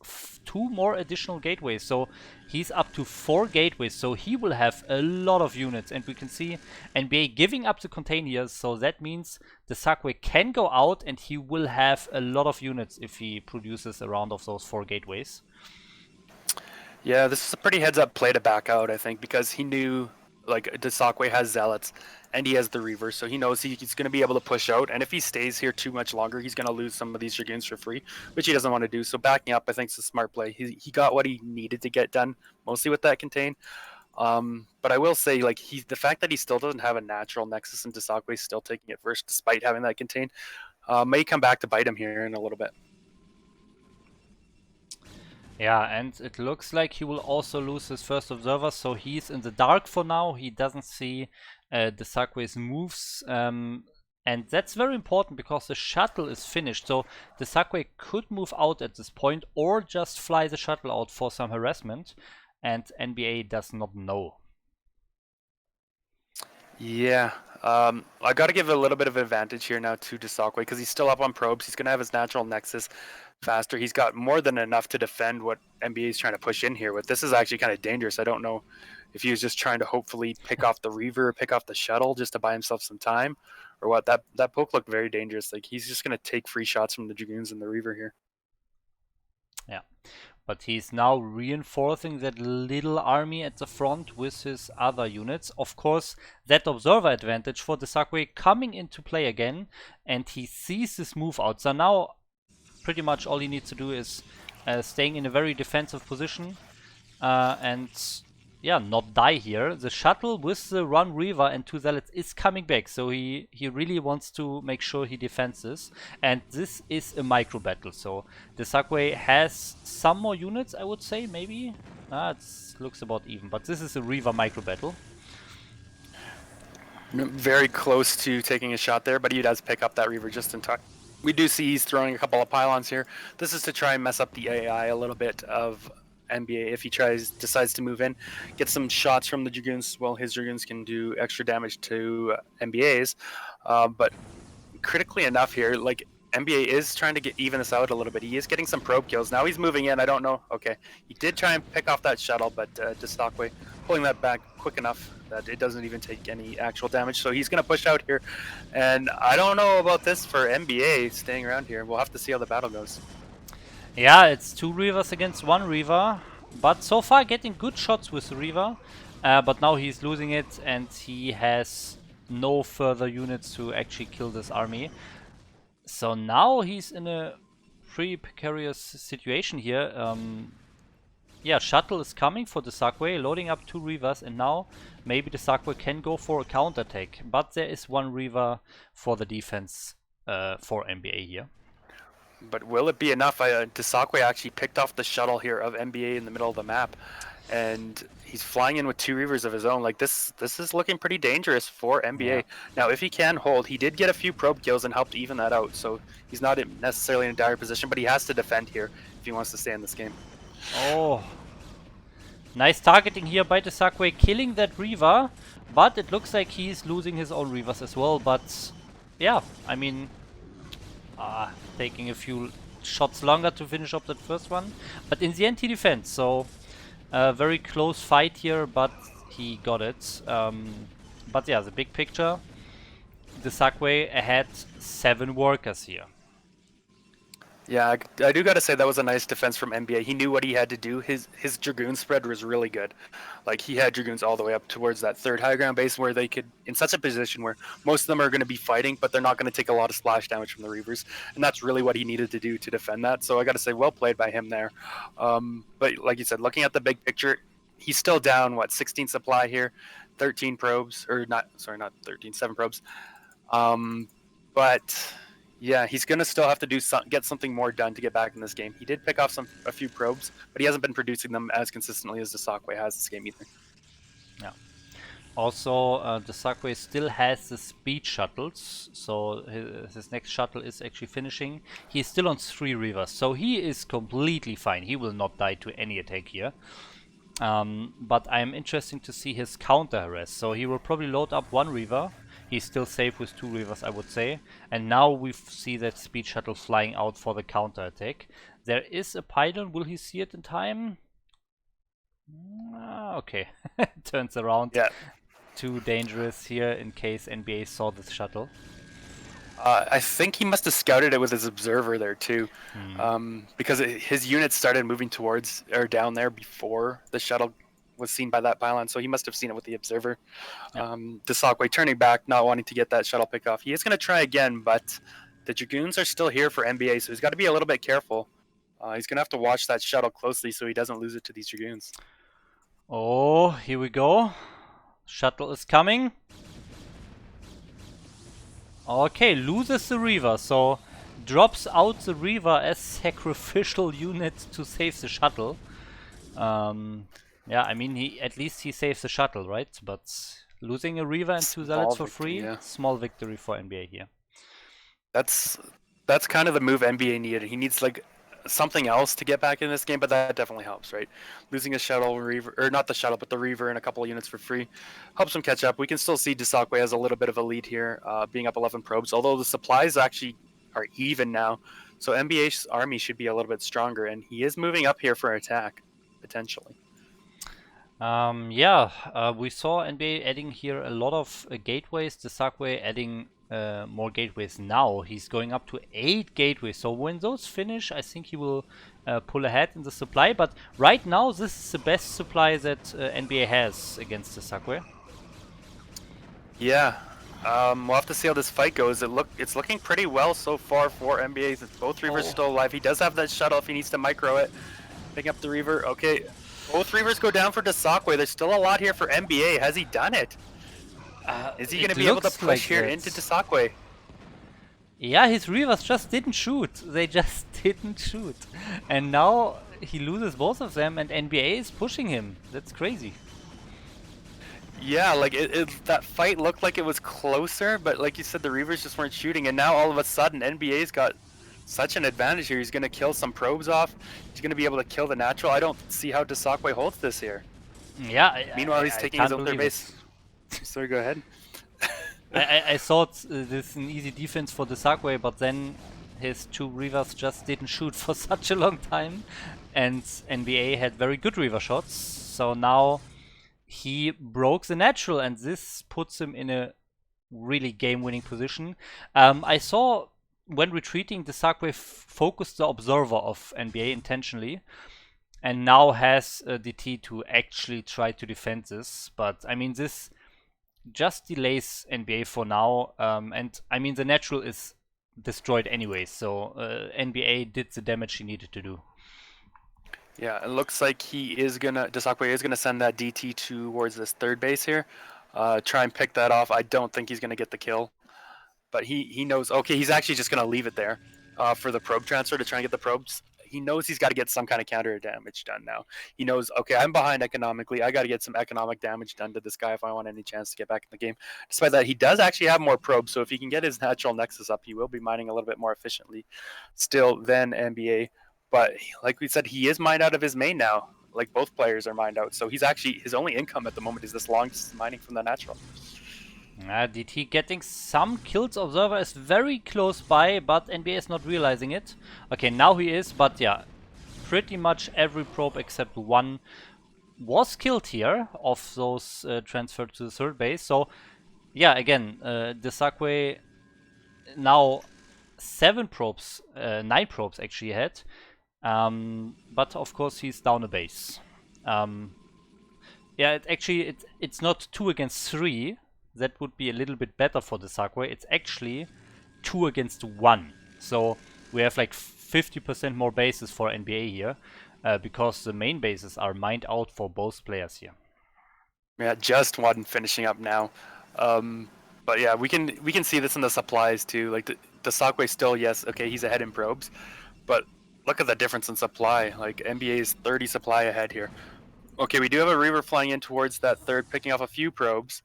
2 more additional gateways. So he's up to 4 gateways, so he will have a lot of units. And we can see NBA giving up the contain here, so that means Gosuleague can go out and he will have a lot of units if he produces a round of those 4 gateways.
Yeah, this is a pretty heads-up play to back out, I think, because he knew, like, Gosuleague has Zealots, and he has the Reaver, so he knows he's going to be able to push out, and if he stays here too much longer, he's going to lose some of these Dragoons for free, which he doesn't want to do, so backing up, I think, is a smart play. He got what he needed to get done, mostly with that contain. But I will say, like, the fact that he still doesn't have a natural Nexus and Gosuleague is still taking it first, despite having that contain, may come back to bite him here in a little bit.
Yeah, and it looks like he will also lose his first observer, so he's in the dark for now. He doesn't see Gosuleague's moves, and that's very important because the shuttle is finished. So Gosuleague could move out at this point or just fly the shuttle out for some harassment, and NBA does not know.
Yeah, I got to give a little bit of advantage here now to Gosuleague because he's still up on probes. He's going to have his natural Nexus. faster. He's got more than enough to defend what NBA is trying to push in here with. This is actually kind of dangerous. I don't know if he was just trying to hopefully pick off the Reaver, pick off the shuttle just to buy himself some time, or what. That poke looked very dangerous. Like he's just going to take free shots from the Dragoons and the Reaver here.
Yeah. But he's now reinforcing that little army at the front with his other units. Of course, that observer advantage for the Desakwe coming into play again, and he sees this move out. So now, pretty much all he needs to do is staying in a very defensive position and yeah, not die here. The shuttle with the Run Reaver and 2 Zealots is coming back, so he really wants to make sure he defends this. And this is a micro battle, so the Desakwe has some more units, I would say, maybe. It looks about even, but this is a Reaver micro battle.
Very close to taking a shot there, but he does pick up that Reaver just in time. We do see he's throwing a couple of pylons here. This is to try and mess up the AI a little bit of NBA if he decides to move in, get some shots from the Dragoons. Well, his Dragoons can do extra damage to NBA's, but critically enough here, like NBA is trying to even this out a little bit. He is getting some probe kills. Now he's moving in. I don't know. Okay, he did try and pick off that shuttle, but Desakwe pulling that back quick enough that it doesn't even take any actual damage. So he's going to push out here, and I don't know about this for NBA staying around here. We'll have to see how the battle goes.
Yeah, it's 2 Reavers against 1 Reaver, but so far getting good shots with the Reaver. But now he's losing it, and he has no further units to actually kill this army. So now he's in a pretty precarious situation here. Yeah, shuttle is coming for the Desakwe, loading up 2 Reavers, and now maybe the Desakwe can go for a counterattack. But there is 1 Reaver for the defense for NBA here.
But will it be enough? Desakwe actually picked off the shuttle here of NBA in the middle of the map, and he's flying in with 2 Reavers of his own. Like this is looking pretty dangerous for NBA. Yeah. Now, if he can hold, he did get a few probe kills and helped even that out, so he's not necessarily in a dire position, but he has to defend here if he wants to stay in this game.
Oh, nice targeting here by the Desakwe, killing that Reaver, but it looks like he's losing his own Reavers as well. But yeah, I mean, taking a few shots longer to finish up that first one, but in the end he defends, so very close fight here, but he got it. But yeah, the big picture, the Desakwe had 7 workers here.
Yeah, I do gotta say that was a nice defense from NBA. He knew what he had to do. His Dragoon spread was really good. Like he had Dragoons all the way up towards that 3rd high ground base where they could, in such a position where most of them are going to be fighting, but they're not going to take a lot of splash damage from the Reavers. And that's really what he needed to do to defend that. So I gotta say, well played by him there. But like you said, looking at the big picture, he's still down, 16 supply here, 13 probes, or not 13, 7 probes. But yeah, he's going to still have to get something more done to get back in this game. He did pick off a few probes, but he hasn't been producing them as consistently as the Desakwe has this game either.
Yeah. Also, the Desakwe still has the speed shuttles, so his next shuttle is actually finishing. He's still on 3 Reavers, so he is completely fine. He will not die to any attack here. But I'm interested to see his counter harass. So he will probably load up 1 Reaver. He's still safe with 2 Reavers, I would say. And now we see that speed shuttle flying out for the counter attack. There is a pylon. Will he see it in time? Okay. Turns around.
Yeah.
Too dangerous here in case NBA saw this shuttle.
I think he must have scouted it with his observer there too, because his units started moving towards or down there before the shuttle was seen by that pylon, so he must have seen it with the observer. Yep. Desakwe turning back, not wanting to get that shuttle pick off. He is going to try again, but the Dragoons are still here for NBA, so he's got to be a little bit careful. He's going to have to watch that shuttle closely so he doesn't lose it to these Dragoons.
Oh, here we go. Shuttle is coming. Okay, loses the Reaver, so drops out the Reaver as sacrificial unit to save the shuttle. Yeah, I mean, at least he saves the shuttle, right? But losing a Reaver and 2 Zealots for free, yeah. Small victory for NBA here.
That's kind of the move NBA needed. He needs like something else to get back in this game, but that definitely helps, right? Losing a shuttle, Reaver, or not the shuttle, but the Reaver and a couple of units for free helps him catch up. We can still see Desakwe has a little bit of a lead here, being up 11 probes, although the supplies actually are even now. So NBA's army should be a little bit stronger, and he is moving up here for attack, potentially.
We saw NBA adding here a lot of gateways. The Sagway adding more gateways now. He's going up to 8 gateways. So when those finish, I think he will pull ahead in the supply. But right now, this is the best supply that NBA has against the Sagway.
Yeah, we'll have to see how this fight goes. It's looking pretty well so far for NBA. Since both Reavers still alive. He does have that shuttle if he needs to micro it. Picking up the Reaver. Okay, both Reavers go down for Dasakwe. There's still a lot here for NBA. Has he done it? Is he going to be able to push like here into Dasakwe?
Yeah, his Reavers just didn't shoot. They just didn't shoot. And now he loses both of them and NBA is pushing him. That's crazy.
Yeah, like that fight looked like it was closer, but like you said, the Reavers just weren't shooting, and now all of a sudden NBA's got such an advantage here. He's going to kill some probes off. He's going to be able to kill the natural. I don't see how Dasakwe holds this here.
Yeah.
Meanwhile, he's taking his own base. Sorry, go ahead.
I thought this is an easy defense for Dasakwe, but then his 2 Reavers just didn't shoot for such a long time, and NBA had very good Reaver shots. So now he broke the natural, and this puts him in a really game-winning position. I saw when retreating, Dasakwe focused the observer of NBA intentionally, and now has DT to actually try to defend this. But I mean, this just delays NBA for now, and I mean the natural is destroyed anyway, so NBA did the damage he needed to do.
Yeah, it looks like Dasakwe is gonna send that DT towards this third base here. Try and pick that off. I don't think he's gonna get the kill, but he knows. Okay, he's actually just gonna leave it there for the probe transfer to try and get the probes. He knows he's got to get some kind of counter damage done now. He knows, okay, I'm behind economically. I got to get some economic damage done to this guy if I want any chance to get back in the game. Despite that, he does actually have more probes, so if he can get his natural nexus up, he will be mining a little bit more efficiently still than NBA. But like we said, he is mined out of his main now. Like both players are mined out, so he's actually, his only income at the moment is this long mining from the natural.
DT getting some kills. Observer is very close by, but NBA is not realizing it. Okay, now he is, but yeah, pretty much every probe except one was killed here of those transferred to the third base. So yeah, again, Dasakwe now 9 probes actually ahead. But of course he's down a base. Yeah, it's not 2 against 3. That would be a little bit better for the Sagway. It's actually 2 against 1. So we have like 50% more bases for NBA here, because the main bases are mined out for both players here.
Yeah, just one finishing up now. But yeah, we can see this in the supplies too. Like the Sagway still, yes, okay, he's ahead in probes, but look at the difference in supply. Like NBA is 30 supply ahead here. Okay, we do have a Reaver flying in towards that third, picking off a few probes.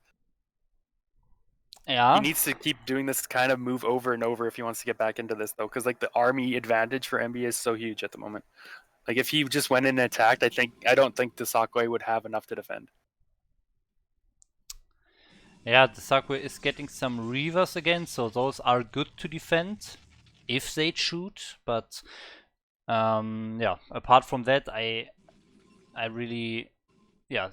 Yeah.
He needs to keep doing this kind of move over and over if he wants to get back into this, though, because like the army advantage for NBA is so huge at the moment. Like if he just went in and attacked, I don't think the Dasakwe would have enough to defend.
Yeah, the Dasakwe is getting some Reavers again, so those are good to defend if they shoot. But yeah, apart from that, I really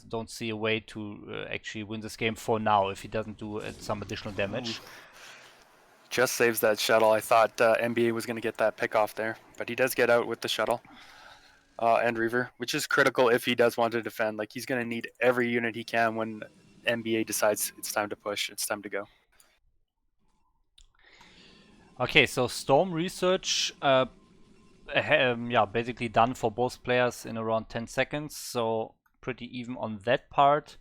don't see a way to actually win this game for now if he doesn't do some additional damage.
Just saves that shuttle. I thought NBA was going to get that pick off there, but he does get out with the shuttle and Reaver, which is critical if he does want to defend. Like he's going to need every unit he can when NBA decides it's time to push, it's time to go.
Okay, so Storm Research, basically done for both players in around 10 seconds, so pretty even on that part.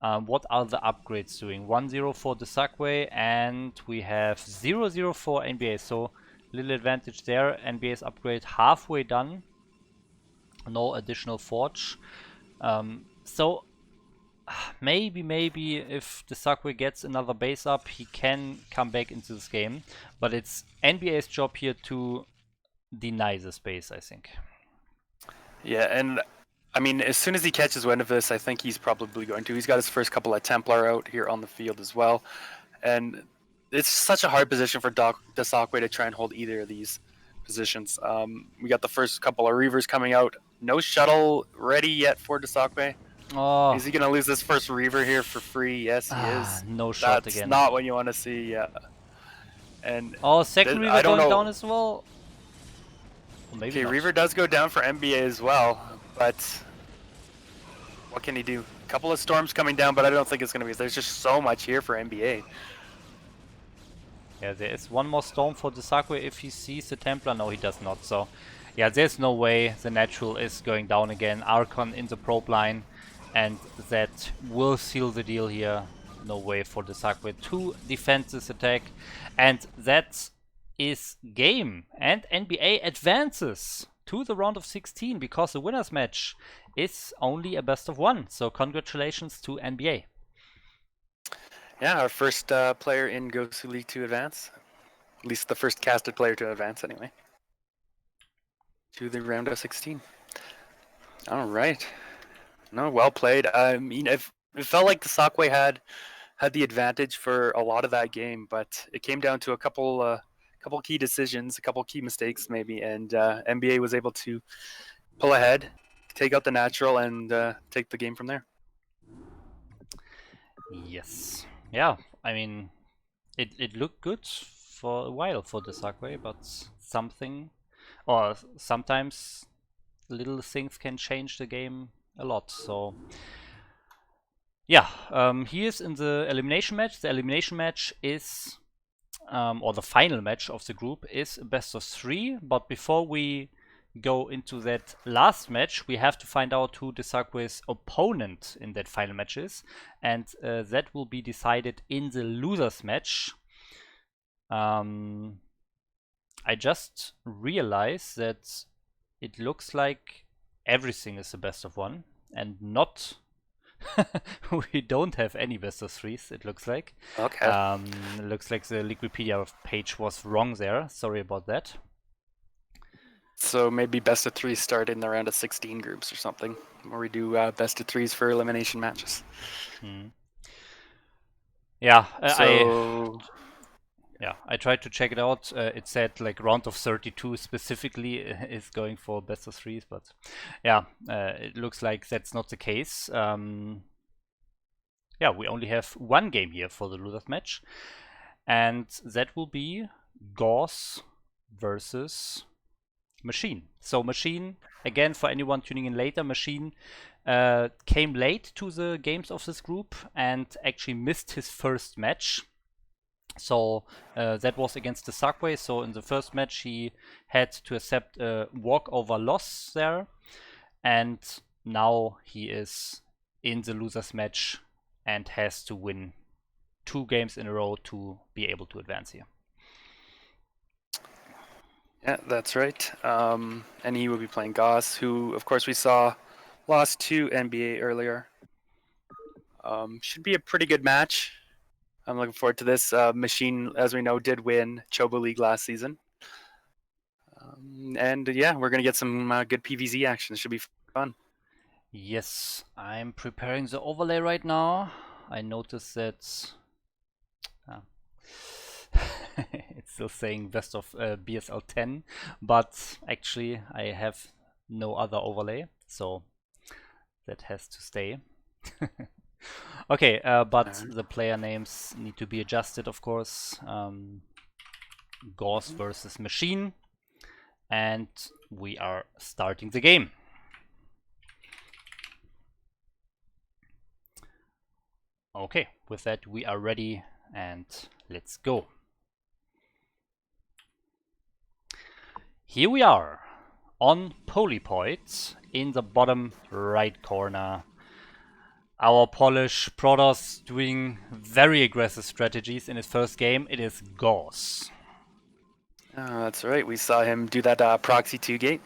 What are the upgrades doing? 1-0 for the Sagway, and we have 0-0 for NBA, so little advantage there. NBA's upgrade halfway done. No additional forge. So maybe if the Sagway gets another base up, he can come back into this game. But it's NBA's job here to deny the space, I think.
Yeah, and I mean, as soon as he catches wind of this, I think he's probably going to. He's got his first couple of Templar out here on the field as well. And it's such a hard position for Dasakwe to try and hold either of these positions. We got the first couple of Reavers coming out. No shuttle ready yet for Gosuleague.
Oh.
Is he going to lose this first Reaver here for free? Yes, he is.
No shot
That's
again.
not what you want to see. Yeah. And
second Reaver going down as well. Or maybe
okay,
not.
Reaver does go down for NBA as well, but what can he do? A couple of storms coming down, but I don't think it's going to be. There's just so much here for NBA.
Yeah, there is one more storm for Gosuleague if he sees the Templar. No, he does not. So, yeah, there's no way the natural is going down again. Archon in the probe line, and that will seal the deal here. No way for Gosuleague to defend this attack, and that is game. And NBA advances to the round of 16 because the winners match is only a best of 1. So congratulations to NBA.
Yeah, our first player in Gosuleague to advance. At least the first casted player to advance, anyway. To the round of 16. All right. No, well played. I mean, it felt like Gosuleague had the advantage for a lot of that game, but it came down to a couple key decisions, a couple key mistakes maybe, and NBA was able to pull ahead, take out the natural, and take the game from there.
Yes. Yeah, I mean, it looked good for a while for Gosuleague, but sometimes little things can change the game a lot. So yeah, he is in the elimination match. The elimination match is, or the final match of the group is a best of 3. But before we go into that last match, we have to find out who Gosuleague's opponent in that final match is, and that will be decided in the losers match. I just realized that it looks like everything is a best of 1 and not we don't have any best of 3s, it looks like.
Okay.
It looks like the Wikipedia page was wrong there. Sorry about that.
So maybe best of 3 start in the round of 16 groups or something, where we do best of 3s for elimination matches.
Yeah, I tried to check it out. It said like round of 32 specifically is going for best of 3s, but yeah, it looks like that's not the case. Yeah, we only have one game here for the losers match, and that will be Gauss versus Machine. So Machine, again, for anyone tuning in later, Machine came late to the games of this group and actually missed his first match. So that was against Gosuleague. So in the first match he had to accept a walkover loss there, and now he is in the losers match and has to win 2 games in a row to be able to advance here.
Yeah, that's right. And he will be playing Goss, who, of course, we saw lost to NBA earlier. Should be a pretty good match. I'm looking forward to this. Machine, as we know, did win Chobo League last season. And yeah, we're going to get some good PvZ action. It should be fun.
Yes, I'm preparing the overlay right now. I noticed that it's still saying best of BSL 10, but actually I have no other overlay, so that has to stay. Okay, but the player names need to be adjusted, of course. Gauss versus Machine, and we are starting the game. Okay, with that we are ready and let's go. Here we are on Polypoid in the bottom right corner. Our Polish Protoss doing very aggressive strategies in his first game. It is Gauss.
That's right. We saw him do that proxy 2 gate.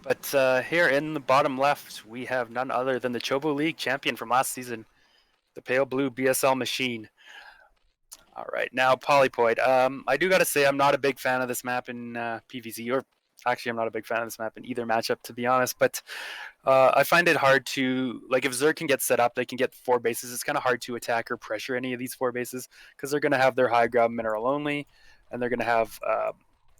But here in the bottom left, we have none other than the Chobo League champion from last season, the Pale Blue BSL Machine. All right, now Polypoid. I do got to say I'm not a big fan of this map in PvZ, or actually I'm not a big fan of this map in either matchup, to be honest. But I find it hard to, like, if Zerg can get set up, they can get 4 bases. It's kind of hard to attack or pressure any of these 4 bases because they're going to have their high ground mineral only, and they're going to have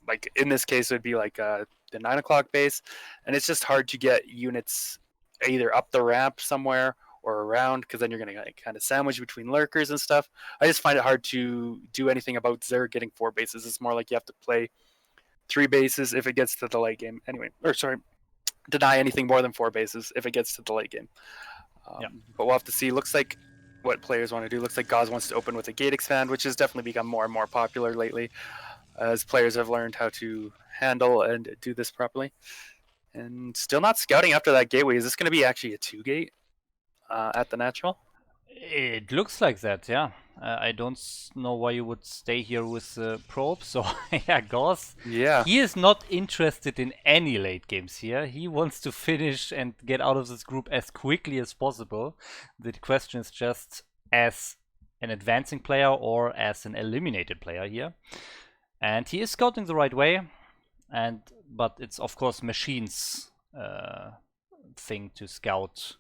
like in this case, it would be like the 9 o'clock base, and it's just hard to get units either up the ramp somewhere or around, because then you're going to kind of sandwich between lurkers and stuff. I just find it hard to do anything about Zerg getting 4 bases. It's more like you have to play 3 bases if it gets to the late game. Anyway, or sorry, deny anything more than 4 bases if it gets to the late game. But we'll have to see. Looks like what players want to do. Looks like Gauss wants to open with a gate expand, which has definitely become more and more popular lately as players have learned how to handle and do this properly. And still not scouting after that gateway. Is this going to be actually a 2-gate at the natural?
It looks like that, yeah. I don't know why you would stay here with the probe. So yeah, Gauss.
Yeah.
He is not interested in any late games here. He wants to finish and get out of this group as quickly as possible. The question is just as an advancing player or as an eliminated player here. And he is scouting the right way. But it's of course Machine's thing to scout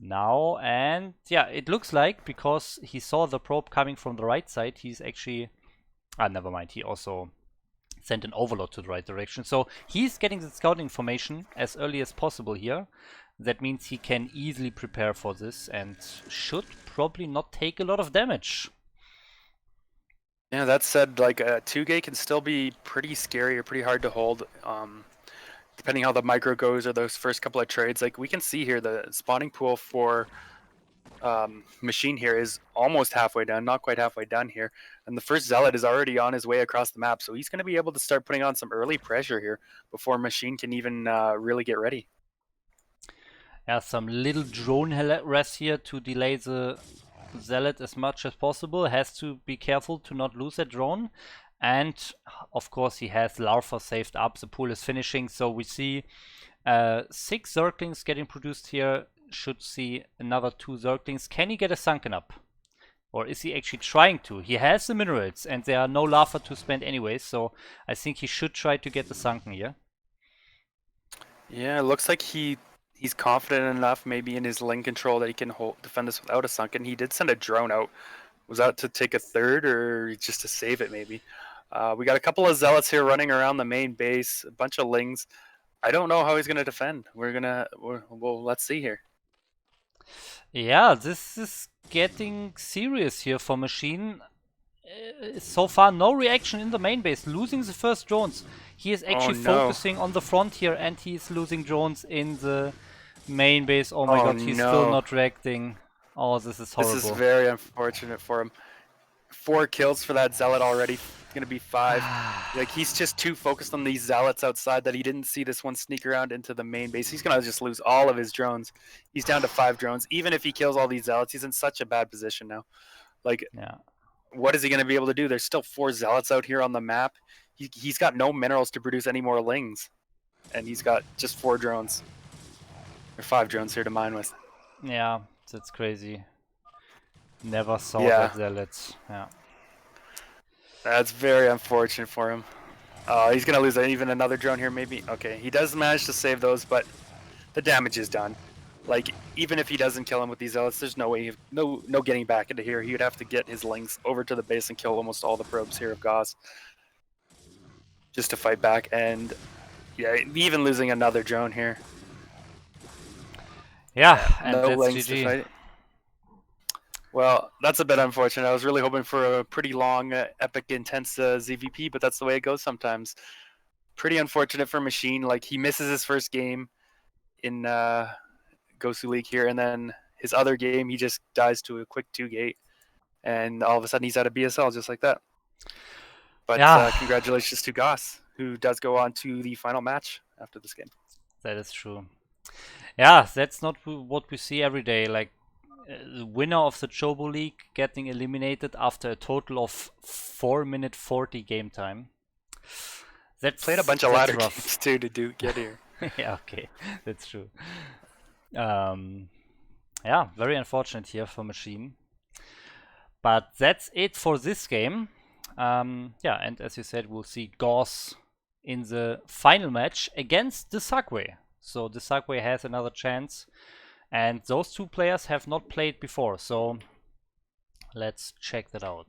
now. And yeah, it looks like because he saw the probe coming from the right side, he's actually never mind, he also sent an overload to the right direction, so he's getting the scouting information as early as possible here. That means he can easily prepare for this and should probably not take a lot of damage.
Yeah, that said, like a 2-gate can still be pretty scary or pretty hard to hold. Depending how the micro goes or those first couple of trades, like we can see here the spawning pool for Machine here is almost halfway done, not quite halfway done here, and the first Zealot is already on his way across the map, so he's going to be able to start putting on some early pressure here before Machine can even really get ready.
Yeah, some little drone rest here to delay the Zealot as much as possible. Has to be careful to not lose that drone. And of course he has Larva saved up, the pool is finishing, so we see 6 Zerglings getting produced here, should see another 2 Zerglings. Can he get a Sunken up? Or is he actually trying to? He has the minerals and there are no Larva to spend anyway, so I think he should try to get the Sunken here.
Yeah, it looks like he's confident enough maybe in his lane control that he can defend this without a Sunken. He did send a drone out. Was that to take a third or just to save it maybe? We got a couple of Zealots here running around the main base, a bunch of Lings. I don't know how he's going to defend. Well, let's see here.
Yeah, this is getting serious here for Machine. So far, no reaction in the main base, losing the first drones. He is actually focusing on the front here and he's losing drones in the main base. Oh my god, he's still not reacting. Oh, this is horrible.
This is very unfortunate for him. 4 kills for that Zealot already. It's going to be 5. Like, he's just too focused on these Zealots outside that he didn't see this one sneak around into the main base. He's going to just lose all of his drones. He's down to 5 drones. Even if he kills all these Zealots, he's in such a bad position now. Like, yeah. What is he going to be able to do? There's still 4 Zealots out here on the map. He's got no minerals to produce any more Lings. And he's got just 4 drones. Or 5 drones here to mine with.
Yeah, that's crazy. Never saw that Zealots. Yeah.
That's very unfortunate for him. He's going to lose even another drone here maybe. Okay, he does manage to save those, but the damage is done. Like, even if he doesn't kill him with these Zealots, there's no way, no getting back into here. He would have to get his Lings over to the base and kill almost all the probes here of Gauss. Just to fight back, and yeah, even losing another drone here.
Yeah, and
no
that's
Lings
GG.
to fight. Well, that's a bit unfortunate. I was really hoping for a pretty long, epic, intense ZVP, but that's the way it goes sometimes. Pretty unfortunate for Machine. Like, he misses his first game in Gosuleague here, and then his other game, he just dies to a quick 2-gate, and all of a sudden he's out of BSL just like that. But congratulations to Goss, who does go on to the final match after this game.
That is true. Yeah, that's not what we see every day. Like, the winner of the Gosuleague getting eliminated after a total of 4-minute 40 game time. That's
played a bunch of ladder games too to get here.
Yeah, okay, that's true. Yeah, very unfortunate here for Machine. But that's it for this game. Yeah, and as you said, we'll see Gauss in the final match against the Sagway. So the Sagway has another chance. And those 2 players have not played before, so let's check that out.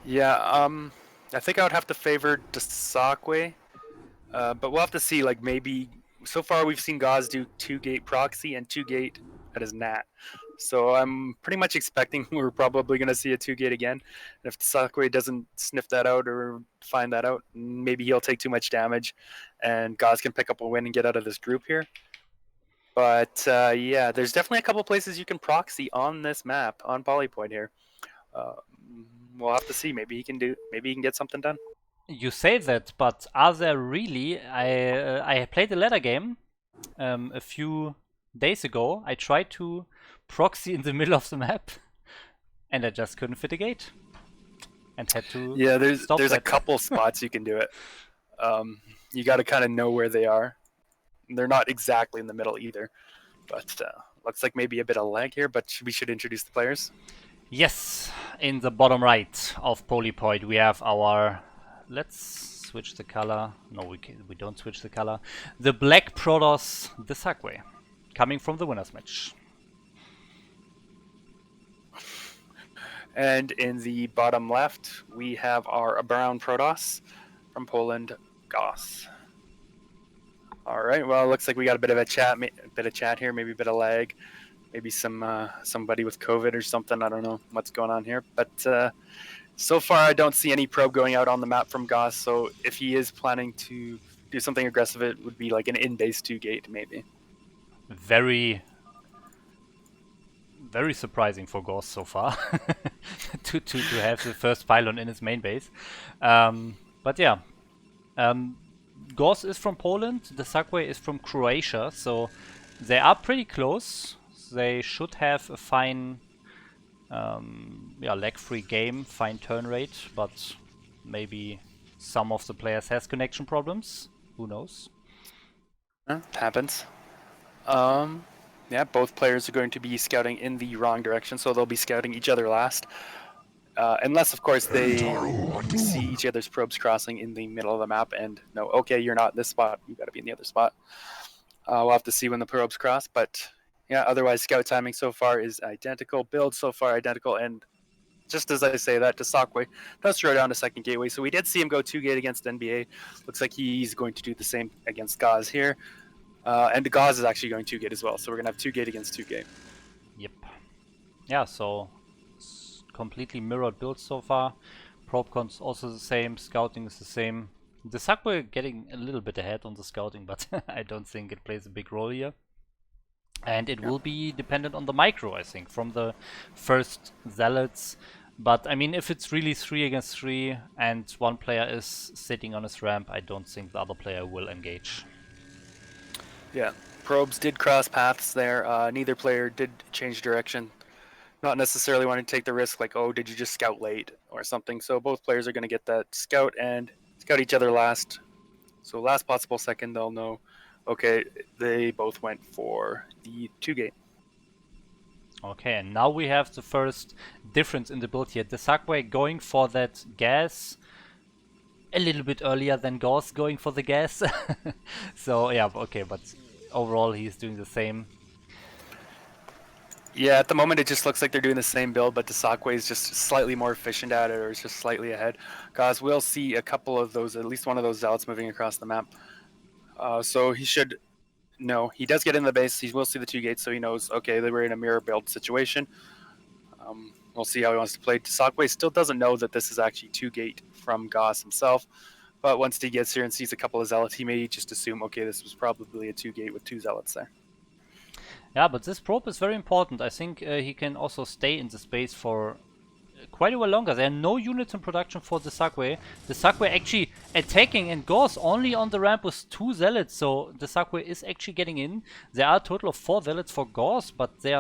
Yeah, I think I would have to favor Desakwe, but we'll have to see. Like maybe so far we've seen Gauze do 2-gate proxy and 2-gate at his Nat, so I'm pretty much expecting we're probably going to see a 2-gate again. And if Desakwe doesn't sniff that out or find that out, maybe he'll take too much damage, and Gauze can pick up a win and get out of this group here. But yeah, there's definitely a couple places you can proxy on this map on Polypoid here. Uh, we'll have to see. Maybe he can get something done.
You say that, but are there really? I played a ladder game a few days ago. I tried to proxy in the middle of the map, and I just couldn't fit a gate, and had to
there's a couple spots you can do it. You got to kind of know where they are. They're not exactly in the middle either, but looks like maybe a bit of lag here. But we should introduce the players.
Yes, in the bottom right of Polypoid we have our. Let's switch the color. No, we don't switch the color. The black Protoss, Desakwe, coming from the winners match.
And in the bottom left, we have our brown Protoss from Poland, Goss. All right. Well, it looks like we got a bit of chat here, maybe a bit of lag, maybe somebody with COVID or something. I don't know what's going on here, but so far I don't see any probe going out on the map from Goss. So if he is planning to do something aggressive, it would be like an in-base 2-gate maybe.
Very surprising for Goss so far to have the first pylon in his main base. But yeah, Goss is from Poland, Desakwe is from Croatia, so they are pretty close. They should have a fine, lag-free game, fine turn rate, but maybe some of the players has connection problems. Who knows?
It happens. Yeah, both players are going to be scouting in the wrong direction, so they'll be scouting each other last. Unless, of course, they see each other's probes crossing in the middle of the map and know, okay, you're not in this spot, you got to be in the other spot. We'll have to see when the probes cross, but yeah, otherwise, scout timing so far is identical. Build so far identical, and just as I say that, Desakwe does throw down a second gateway. So we did see him go 2-gate against NBA. Looks like he's going to do the same against Gauze here. And the Gauze is actually going 2-gate as well. So we're going to have 2-gate against 2-gate.
Yep. Yeah, so completely mirrored builds so far. Probe count's also the same. Scouting is the same. Desakwe getting a little bit ahead on the scouting, but I don't think it plays a big role here. And it will be dependent on the micro, I think, from the first Zealots. But I mean, if it's really 3 against 3 and one player is sitting on his ramp, I don't think the other player will engage.
Yeah, probes did cross paths there. Neither player did change direction. Not necessarily wanting to take the risk like, oh, did you just scout late or something. So both players are going to get that scout and scout each other last. So last possible second, they'll know, okay, they both went for the 2-gate.
Okay, and now we have the first difference in the build here. Desakwe going for that gas a little bit earlier than Gauze going for the gas. So yeah, okay, but overall he's doing the same.
Yeah, at the moment it just looks like they're doing the same build, but Desakwe is just slightly more efficient at it, or is just slightly ahead. Gauze will see a couple of those, at least one of those zealots moving across the map. So he should know. He does get in the base. He will see the 2-gates, so he knows, okay, they were in a mirror build situation. We'll see how he wants to play. Desakwe still doesn't know that this is actually 2-gate from Gauze himself, but once he gets here and sees a couple of zealots, he may just assume, okay, this was probably a 2-gate with 2 zealots there.
Yeah, but this probe is very important. I think he can also stay in the space for quite a while longer. There are no units in production for Desakwe. Desakwe actually attacking, and Gauze only on the ramp with 2 zealots, so Desakwe is actually getting in. There are a total of 4 zealots for Gauze, but they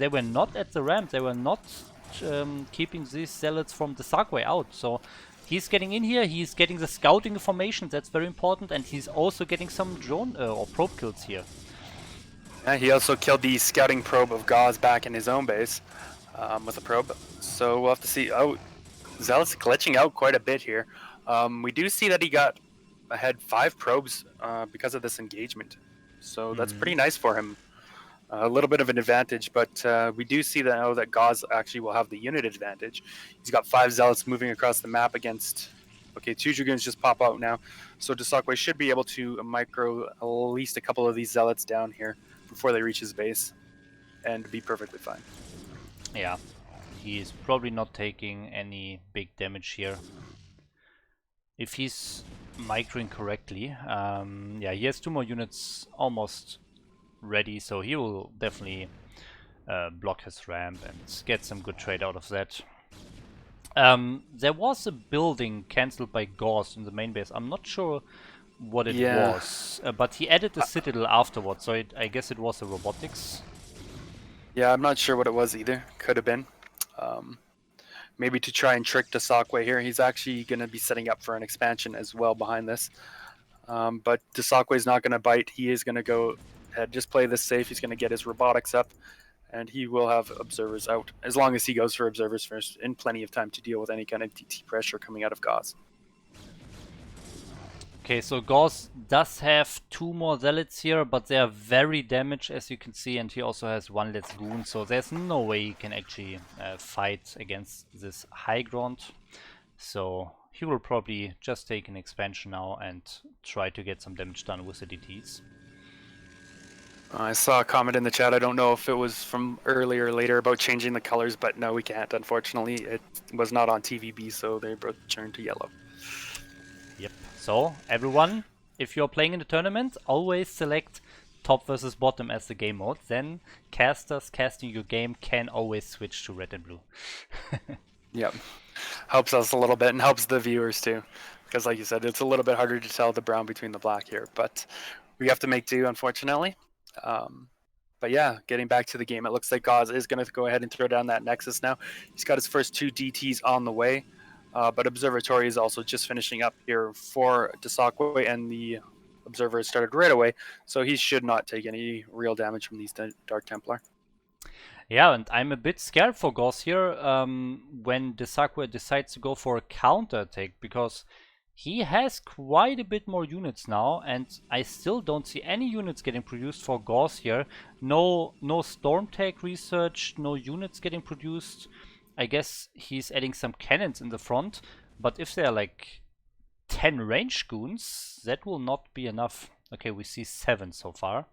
were not at the ramp. They were not keeping these zealots from Desakwe out. So he's getting in here. He's getting the scouting information. That's very important, and he's also getting some drone or probe kills here.
Yeah, he also killed the scouting probe of Gauze back in his own base with a probe. So we'll have to see. Oh, Zealot's glitching out quite a bit here. We do see that he got ahead 5 probes because of this engagement. So that's pretty nice for him. a little bit of an advantage, but we do see that now that Gauze actually will have the unit advantage. He's got 5 Zealots moving across the map against... Okay, 2 Dragoons just pop out now. So Dasakwe should be able to micro at least a couple of these Zealots down here before they reach his base and be perfectly fine.
Yeah, he is probably not taking any big damage here. If he's microing correctly, yeah, he has 2 more units almost ready, so he will definitely block his ramp and get some good trade out of that. There was a building cancelled by Gauze in the main base. I'm not sure what it was, but he added a citadel afterwards, so I guess it was a robotics.
Yeah, I'm not sure what it was either. Could have been. Maybe to try and trick Dasakwe here. He's actually going to be setting up for an expansion as well behind this. But Dasakwe is not going to bite. He is going to go ahead, just play this safe. He's going to get his robotics up, and he will have observers out, as long as he goes for observers first, in plenty of time to deal with any kind of DT pressure coming out of Gauze.
Okay, so Gauze does have 2 more Zealots here, but they are very damaged, as you can see, and he also has 1 less goon, so there's no way he can actually fight against this high ground. So he will probably just take an expansion now and try to get some damage done with the DTs.
I saw a comment in the chat. I don't know if it was from earlier or later about changing the colors, but no, we can't. Unfortunately, it was not on TVB, so they both turned to yellow.
Yep. So everyone, if you're playing in the tournament, always select top versus bottom as the game mode. Then casters casting your game can always switch to red and blue.
Yep. Helps us a little bit and helps the viewers too. Because like you said, it's a little bit harder to tell the brown between the black here. But we have to make do, unfortunately. But yeah, getting back to the game, it looks like Gauze is going to go ahead and throw down that Nexus now. He's got his first 2 DTs on the way. But Observatory is also just finishing up here for Dasakwe, and the Observer started right away, so he should not take any real damage from these Dark Templar.
Yeah, and I'm a bit scared for Gauze here when Dasakwe decides to go for a counter-attack, because he has quite a bit more units now, and I still don't see any units getting produced for Gauze here. No Storm Tag research, no units getting produced. I guess he's adding some cannons in the front, but if there are like 10 range goons, that will not be enough. Okay, we see 7 so far.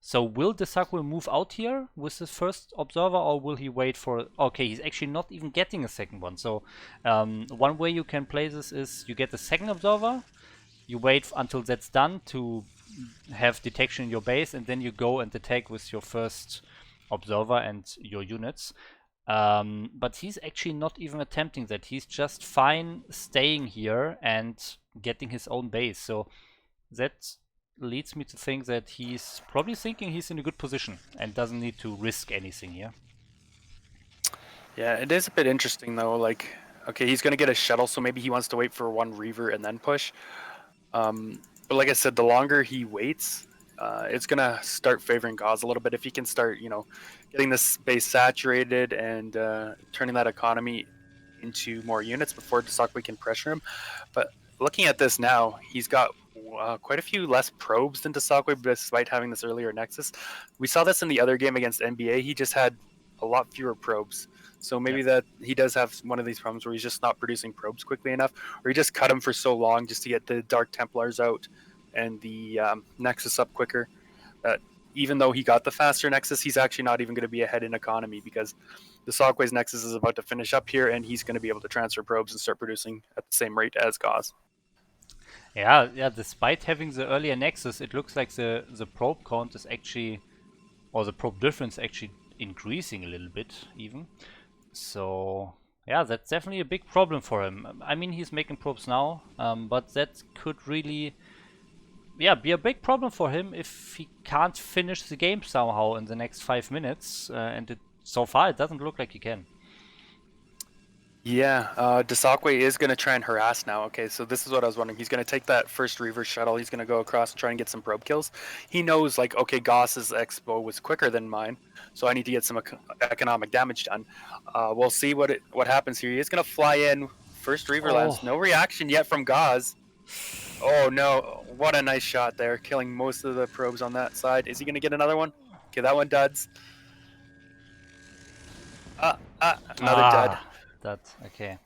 So will Dasakwe move out here with his first observer, or will he wait for... Okay, he's actually not even getting a second one. So one way you can play this is you get the second observer, you wait until that's done to have detection in your base, and then you go and attack with your first observer and your units. But he's actually not even attempting that. He's just fine staying here and getting his own base. So that leads me to think that he's probably thinking he's in a good position and doesn't need to risk anything here.
Yeah, it is a bit interesting though. Like, okay, he's going to get a shuttle, so maybe he wants to wait for 1 Reaver and then push. But like I said, the longer he waits, it's going to start favoring Gauze a little bit. If he can start, you know, getting this base saturated and turning that economy into more units before Dasakwe can pressure him. But looking at this now, he's got quite a few less probes than Dasakwe, despite having this earlier Nexus. We saw this in the other game against NBA. He just had a lot fewer probes. So maybe that he does have one of these problems where he's just not producing probes quickly enough, or he just cut them for so long just to get the Dark Templars out and the Nexus up quicker. Even though he got the faster Nexus, he's actually not even going to be ahead in economy, because Dasakwe's Nexus is about to finish up here, and he's going to be able to transfer probes and start producing at the same rate as Gauze.
Yeah. Despite having the earlier Nexus, it looks like the probe count is actually, or the probe difference actually increasing a little bit even. So yeah, that's definitely a big problem for him. I mean, he's making probes now, but that could really, yeah, be a big problem for him if he can't finish the game somehow in the next 5 minutes. And so far, it doesn't look like he can.
Yeah, Dasakwe is going to try and harass now. Okay, so this is what I was wondering. He's going to take that first Reaver shuttle. He's going to go across and try and get some probe kills. He knows, like, okay, Gauze's expo was quicker than mine, so I need to get some economic damage done. We'll see what happens here. He's going to fly in. First Reaver lands. No reaction yet from Gauze. Oh, no. What a nice shot there, killing most of the probes on that side. Is he going to get another one? Okay, that one duds. Another dud.
That, okay.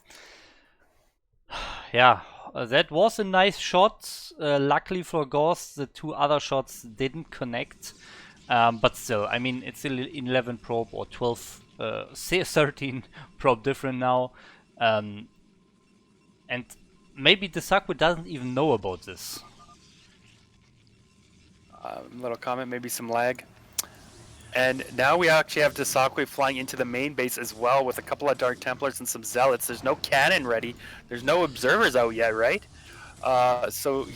Yeah, that was a nice shot. Luckily for Gauss, the 2 other shots didn't connect. But still, I mean, it's still 11 probe or 12, 13 probe different now. And maybe the Sakura doesn't even know about this.
Little comment, maybe some lag. And now we actually have Desakwe flying into the main base as well with a couple of Dark Templars and some Zealots. There's no cannon ready. There's no observers out yet, right? So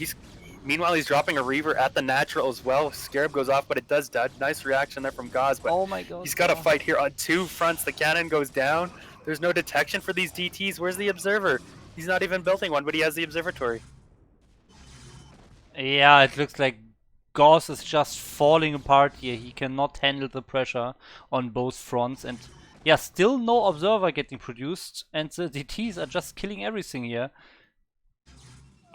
meanwhile he's dropping a Reaver at the natural as well. Scarab goes off, but it does dud. Nice reaction there from Gauss, but
oh my God,
he's got to fight here on 2 fronts. The cannon goes down. There's no detection for these DTs. Where's the observer? He's not even building one, but he has the observatory.
Yeah, it looks like Gauss is just falling apart here. He cannot handle the pressure on both fronts, and yeah, still no observer getting produced, and the DTs are just killing everything here.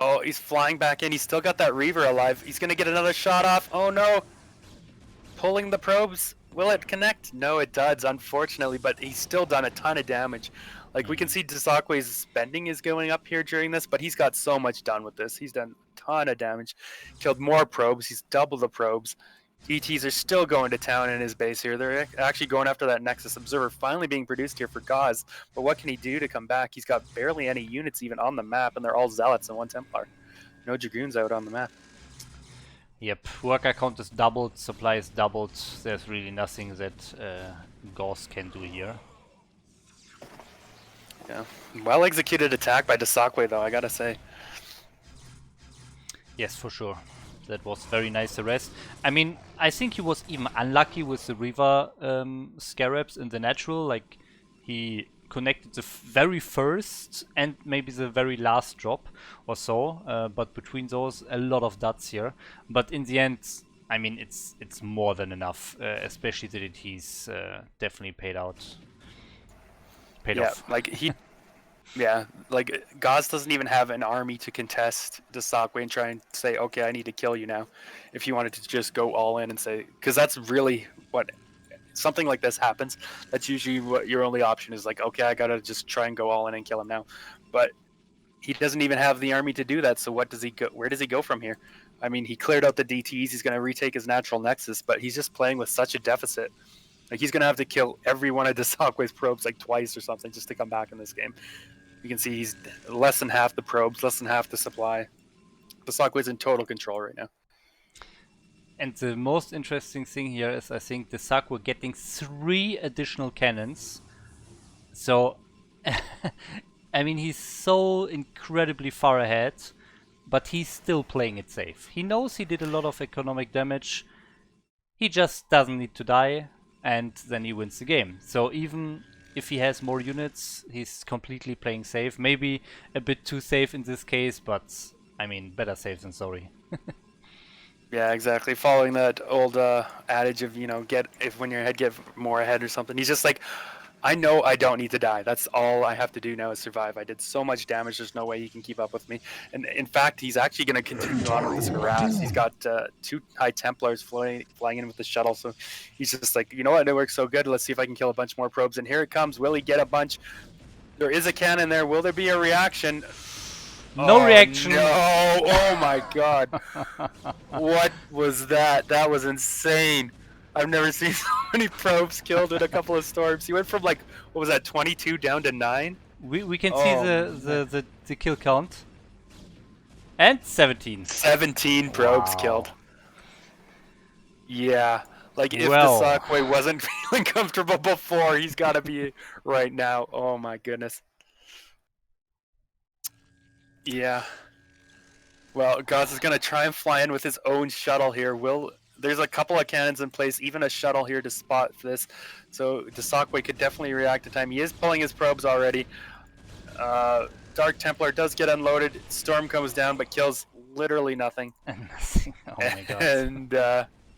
Oh, he's flying back in. He's still got that Reaver alive. He's gonna get another shot off. Oh no! Pulling the probes. Will it connect? No, it does, unfortunately, but he's still done a ton of damage. Like, we can see Desakwe's spending is going up here during this, but he's got so much done with this. He's done a ton of damage. Killed more probes. He's doubled the probes. ETs are still going to town in his base here. They're actually going after that Nexus Observer finally being produced here for Gauss. But what can he do to come back? He's got barely any units even on the map, and they're all Zealots and 1 Templar. No Dragoons out on the map.
Yep, worker count is doubled, supply is doubled. There's really nothing that Gauss can do here.
Yeah, well executed attack by Desakwe though, I gotta say.
Yes, for sure. That was very nice arrest. I mean, I think he was even unlucky with the Reaver Scarabs in the natural. Like, he connected the very first and maybe the very last drop or so. But between those, a lot of duds here. But in the end, I mean, it's more than enough. Especially that he's definitely paid off.
Like like Gauss doesn't even have an army to contest Desakwe and try and say, okay, I need to kill you now. If he wanted to just go all in and say, because that's really what something like this happens. That's usually what your only option is, like, okay, I gotta just try and go all in and kill him now. But he doesn't even have the army to do that. So what does he go? Where does he go from here? I mean, he cleared out the DTs. He's gonna retake his natural nexus, but he's just playing with such a deficit. Like, he's gonna have to kill every one of Desakwe's probes like twice or something just to come back in this game. You can see he's less than half the probes, less than half the supply. Desakwe's in total control right now.
And the most interesting thing here is, I think, Desakwe getting 3 additional cannons. So, I mean, he's so incredibly far ahead, but he's still playing it safe. He knows he did a lot of economic damage. He just doesn't need to die, and then he wins the game. So even if he has more units, he's completely playing safe. Maybe a bit too safe in this case, but I mean, better safe than sorry.
Yeah, exactly. Following that old adage of, you know, when you're ahead, get more ahead or something. He's just like, I know I don't need to die. That's all I have to do now is survive. I did so much damage, there's no way he can keep up with me. And in fact, he's actually going to continue on with this harass. He's got 2 High Templars flying in with the shuttle, so he's just like, you know what, it works so good. Let's see if I can kill a bunch more probes. And here it comes. Will he get a bunch? There is a cannon there. Will there be a reaction?
No reaction.
No! Oh my God! What was that? That was insane. I've never seen so many probes killed in a couple of storms. He went from, like, what was that, 22 down to 9?
We can see the kill count. And 17.
17 probes killed. Yeah. Like, if Desakwe wasn't feeling comfortable before, he's got to be right now. Oh my goodness. Yeah. Well, Gauss is going to try and fly in with his own shuttle here. There's a couple of cannons in place, even a shuttle here to spot this. So Desakwe could definitely react to time. He is pulling his probes already. Dark Templar does get unloaded. Storm comes down, but kills literally nothing.
Nothing. Oh my God.
And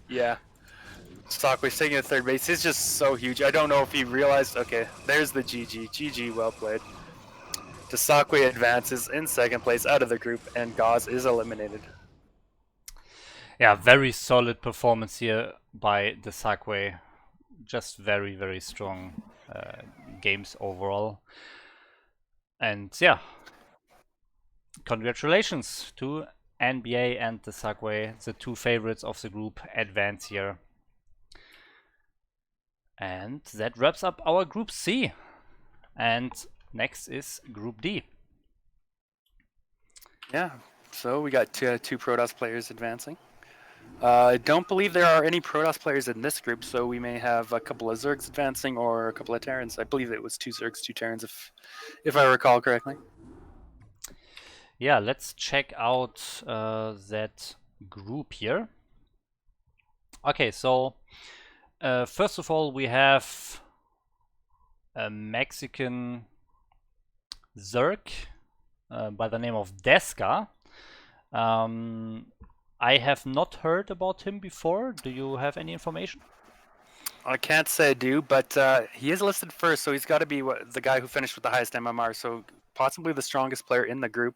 yeah. Desakwe's taking the 3rd base. He's just so huge. I don't know if he realized. Okay, there's the GG. GG, well played. Desakwe advances in 2nd place out of the group, and Gauss is eliminated.
Yeah, very solid performance here by the Sagway. Just very, very strong games overall. And yeah, congratulations to NBA and the Sagway, the two favorites of the group, advance here. And that wraps up our Group C. And next is Group D.
Yeah, so we got two Protoss players advancing. I don't believe there are any Protoss players in this group, so we may have a couple of Zergs advancing or a couple of Terrans. I believe it was 2 Zergs, 2 Terrans, if I recall correctly.
Yeah, let's check out that group here. Okay, so first of all, we have a Mexican Zerg by the name of Deska. I have not heard about him before. Do you have any information?
I can't say I do, but he is listed first, so he's got to be the guy who finished with the highest MMR, so possibly the strongest player in the group.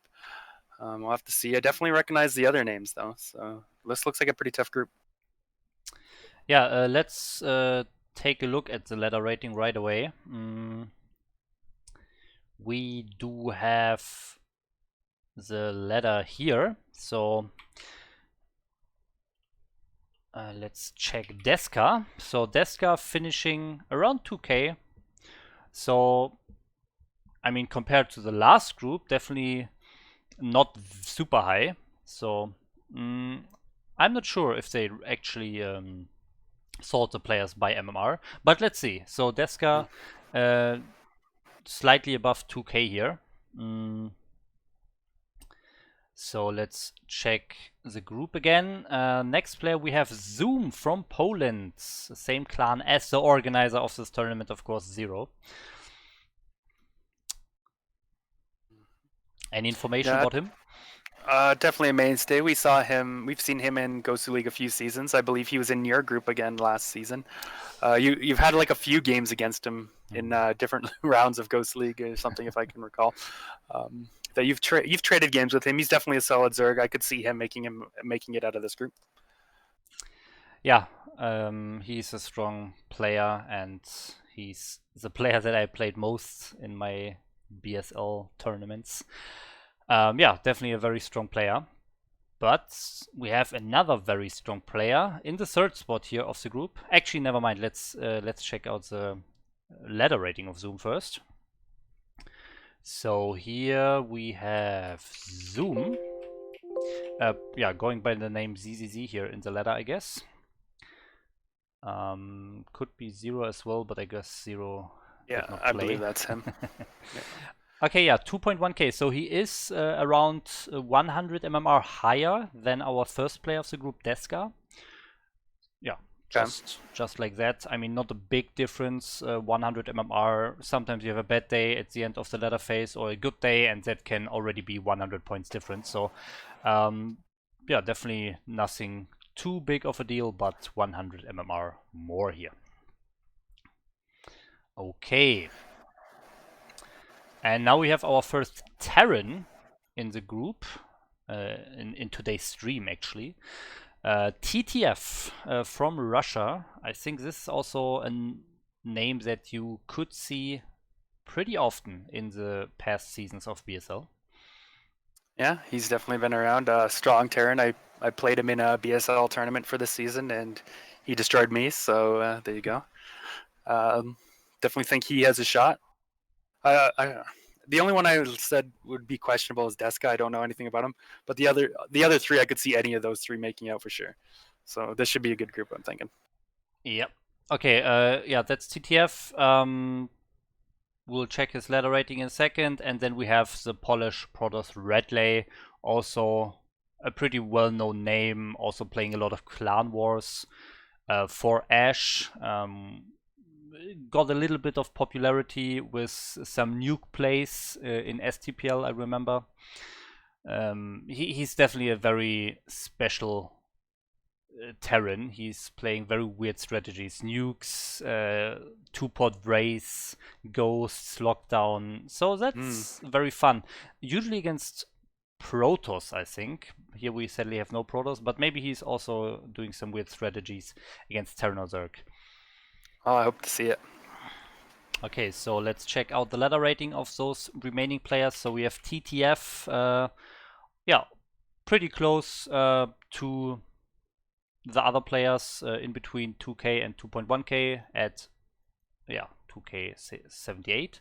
We'll have to see. I definitely recognize the other names, though, so this looks like a pretty tough group.
Yeah, let's take a look at the ladder rating right away. We do have the ladder here, so let's check Deska. So Deska finishing around 2k. So, I mean, compared to the last group, definitely not super high. So, I'm not sure if they actually sort the players by MMR, but let's see. So Deska slightly above 2k here. So let's check the group again. Next player we have Zoom from Poland. Same clan as the organizer of this tournament, of course, Zero. Any information about him?
Definitely a mainstay. We've seen him in Gosuleague a few seasons. I believe he was in your group again last season. You've had like a few games against him in different rounds of Gosuleague or something, if I can recall. That you've traded games with him. He's definitely a solid Zerg. I could see him making it out of this group.
Yeah, he's a strong player, and he's the player that I played most in my BSL tournaments. Yeah, definitely a very strong player. But we have another very strong player in the third spot here of the group. Actually, never mind. Let's check out the ladder rating of Zoom first. So here we have Zoom. Yeah, going by the name ZZZ here in the ladder, I guess. Could be Zero as well, but I guess Zero.
Yeah, I believe that's him.
Yeah. Okay, yeah, 2.1k. So he is around 100 MMR higher than our first player of the group, Deska. Yeah, just like that. I mean, not a big difference. 100 MMR. Sometimes you have a bad day at the end of the ladder phase, or a good day, and that can already be 100 points difference. So, yeah, definitely nothing too big of a deal, but 100 MMR more here. Okay. And now we have our first Terran in the group, in today's stream actually. TTF from Russia. I think this is also a name that you could see pretty often in the past seasons of BSL.
Yeah, he's definitely been around. Strong Terran. I played him in a BSL tournament for this season, and he destroyed me, so there you go. Definitely think he has a shot. The only one I said would be questionable is Deska. I don't know anything about him, but the other three, I could see any of those three making out for sure. So this should be a good group, I'm thinking.
Yep. Okay. Yeah, that's TTF. We'll check his ladder rating in a second, and then we have the Polish Protoss Redley, also a pretty well-known name, also playing a lot of Clan Wars for Ash. Got a little bit of popularity with some nuke plays in STPL, I remember. He's definitely a very special Terran. He's playing very weird strategies. Nukes, two-pot race, ghosts, lockdown. So that's very fun. Usually against Protoss, I think. Here we sadly have no Protoss, but maybe he's also doing some weird strategies against Terran or Zerg.
Oh, I hope to see it.
Okay, so let's check out the ladder rating of those remaining players. So we have TTF, yeah, pretty close to the other players in between 2k and 2.1k at, yeah, 2k 78.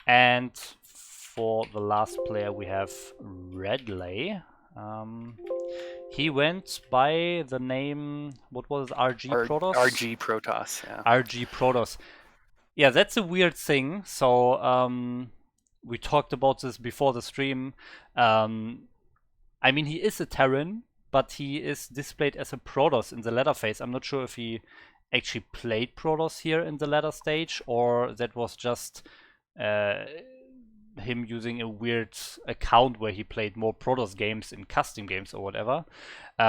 And for the last player we have RedLay. He went by the name, what was it, RG Protoss?
RG Protoss, yeah.
RG Protoss. Yeah, that's a weird thing. So we talked about this before the stream. I mean, he is a Terran, but he is displayed as a Protoss in the ladder phase. I'm not sure if he actually played Protoss here in the ladder stage, or that was just him using a weird account where he played more Protoss games in custom games or whatever.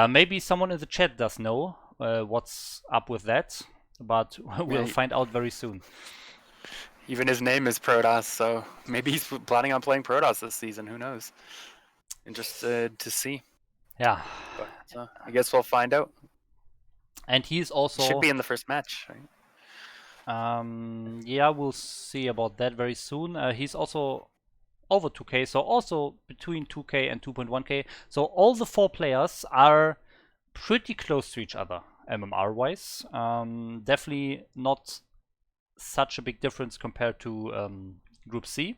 Maybe someone in the chat does know what's up with that, but we'll find out very soon.
Even his name is Protoss, so maybe he's planning on playing Protoss this season. Who knows? Interested to see.
Yeah.
But I guess we'll find out.
And he's also...
Should be in the first match, right?
Yeah, we'll see about that very soon. He's also over 2k, so also between 2k and 2.1k. So all the 4 players are pretty close to each other, MMR-wise. Definitely not such a big difference compared to Group C,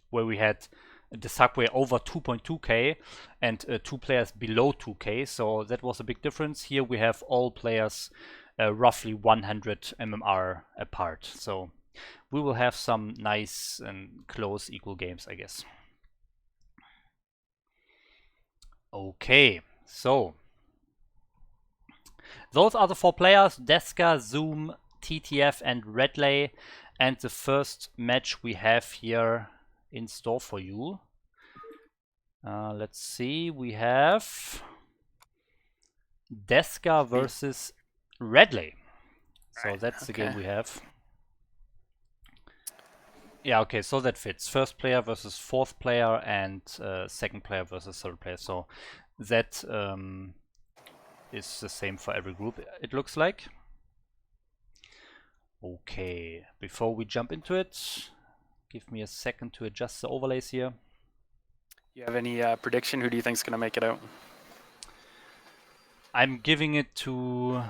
where we had the Subway over 2.2k and 2 players below 2k, so that was a big difference. Here we have all players roughly 100 MMR apart, so we will have some nice and close equal games, I guess. Okay, so those are the 4 players: Deska, Zoom, TTF and RedLay, and the first match we have here in store for you. Let's see, we have Deska versus RedLay. So that's the game we have. Yeah, okay, so that fits. First player versus 4th player and second player versus 3rd player. So that is the same for every group, it looks like. Okay, before we jump into it, give me a second to adjust the overlays here.
You have any prediction? Who do you think is going to make it out?
I'm giving it to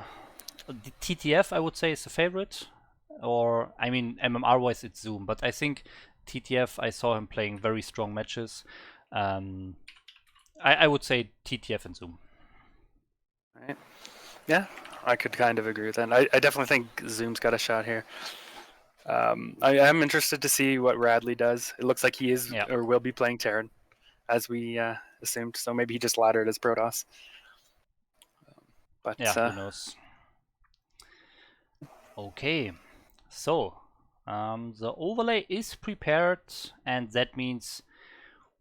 the TTF, I would say, is the favorite. Or, I mean, MMR-wise, it's Zoom. But I think TTF, I saw him playing very strong matches. I would say TTF and Zoom.
Right. Yeah, I could kind of agree with that. I definitely think Zoom's got a shot here. I am interested to see what Radley does. It looks like he is or will be playing Terran, as we assumed. So maybe he just laddered as Protoss. But
yeah, who knows? Okay, so the overlay is prepared, and that means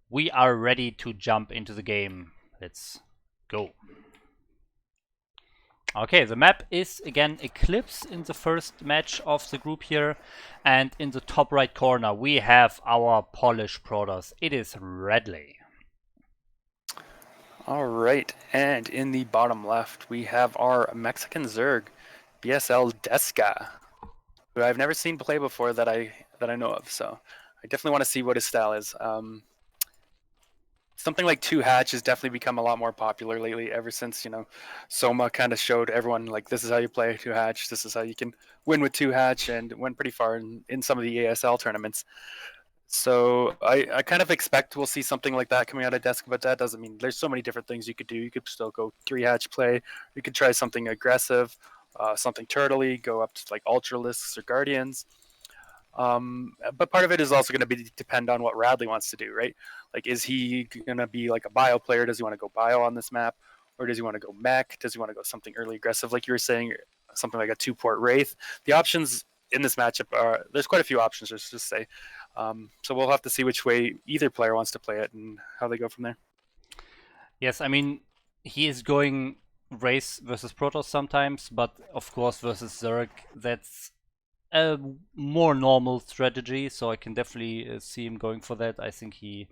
we are ready to jump into the game. Let's go. Okay, the map is again Eclipse in the first match of the group here, and in the top right corner we have our Polish Protoss. It is RedLay.
All right, and in the bottom left we have our Mexican Zerg, BSL Deska, who I've never seen play before that I know of. So I definitely want to see what his style is. Something like 2-hatch has definitely become a lot more popular lately, ever since, you know, Soma kind of showed everyone, like, this is how you play 2-hatch, this is how you can win with 2-hatch, and went pretty far in some of the ASL tournaments. So I kind of expect we'll see something like that coming out of Deska, but that doesn't mean there's so many different things you could do. You could still go 3-hatch play, you could try something aggressive, something turtley, go up to like Ultralisks or Guardians. But part of it is also going to depend on what Radley wants to do, right? Like, is he going to be like a bio player? Does he want to go bio on this map? Or does he want to go mech? Does he want to go something early aggressive, like you were saying, something like a 2-port Wraith? The options in this matchup are, there's quite a few options, let's just say. So we'll have to see which way either player wants to play it and how they go from there.
Yes, I mean, he is going Wraith versus Protoss sometimes, but of course versus Zerg, that's a more normal strategy, so I can definitely see him going for that. I think he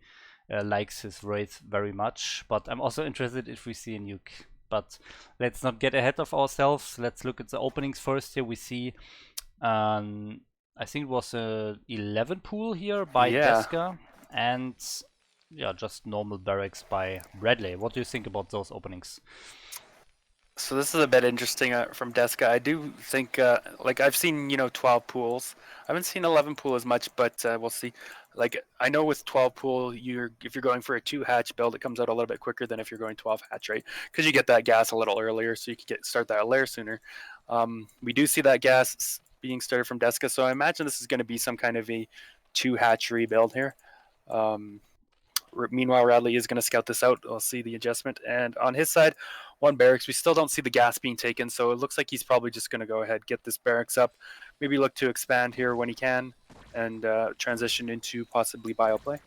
likes his Wraith very much. But I'm also interested if we see a nuke. But let's not get ahead of ourselves. Let's look at the openings first. Here we see, I think it was a 11 pool here by Deska, and yeah, just normal barracks by Bradley. What do you think about those openings?
So this is a bit interesting from Deska. I do think, like I've seen, 12 pools. I haven't seen 11 pool as much, but we'll see. Like I know with 12 pool, if you're going for a 2-hatch build, it comes out a little bit quicker than if you're going 12 hatch, right? Because you get that gas a little earlier, so you can start that lair sooner. We do see that gas being started from Deska, so I imagine this is going to be some kind of a 2-hatch rebuild here. Meanwhile, Radley is going to scout this out. We'll see the adjustment. And on his side, 1 barracks. We still don't see the gas being taken, so it looks like he's probably just going to go ahead, get this barracks up, maybe look to expand here when he can, and transition into possibly bioplay.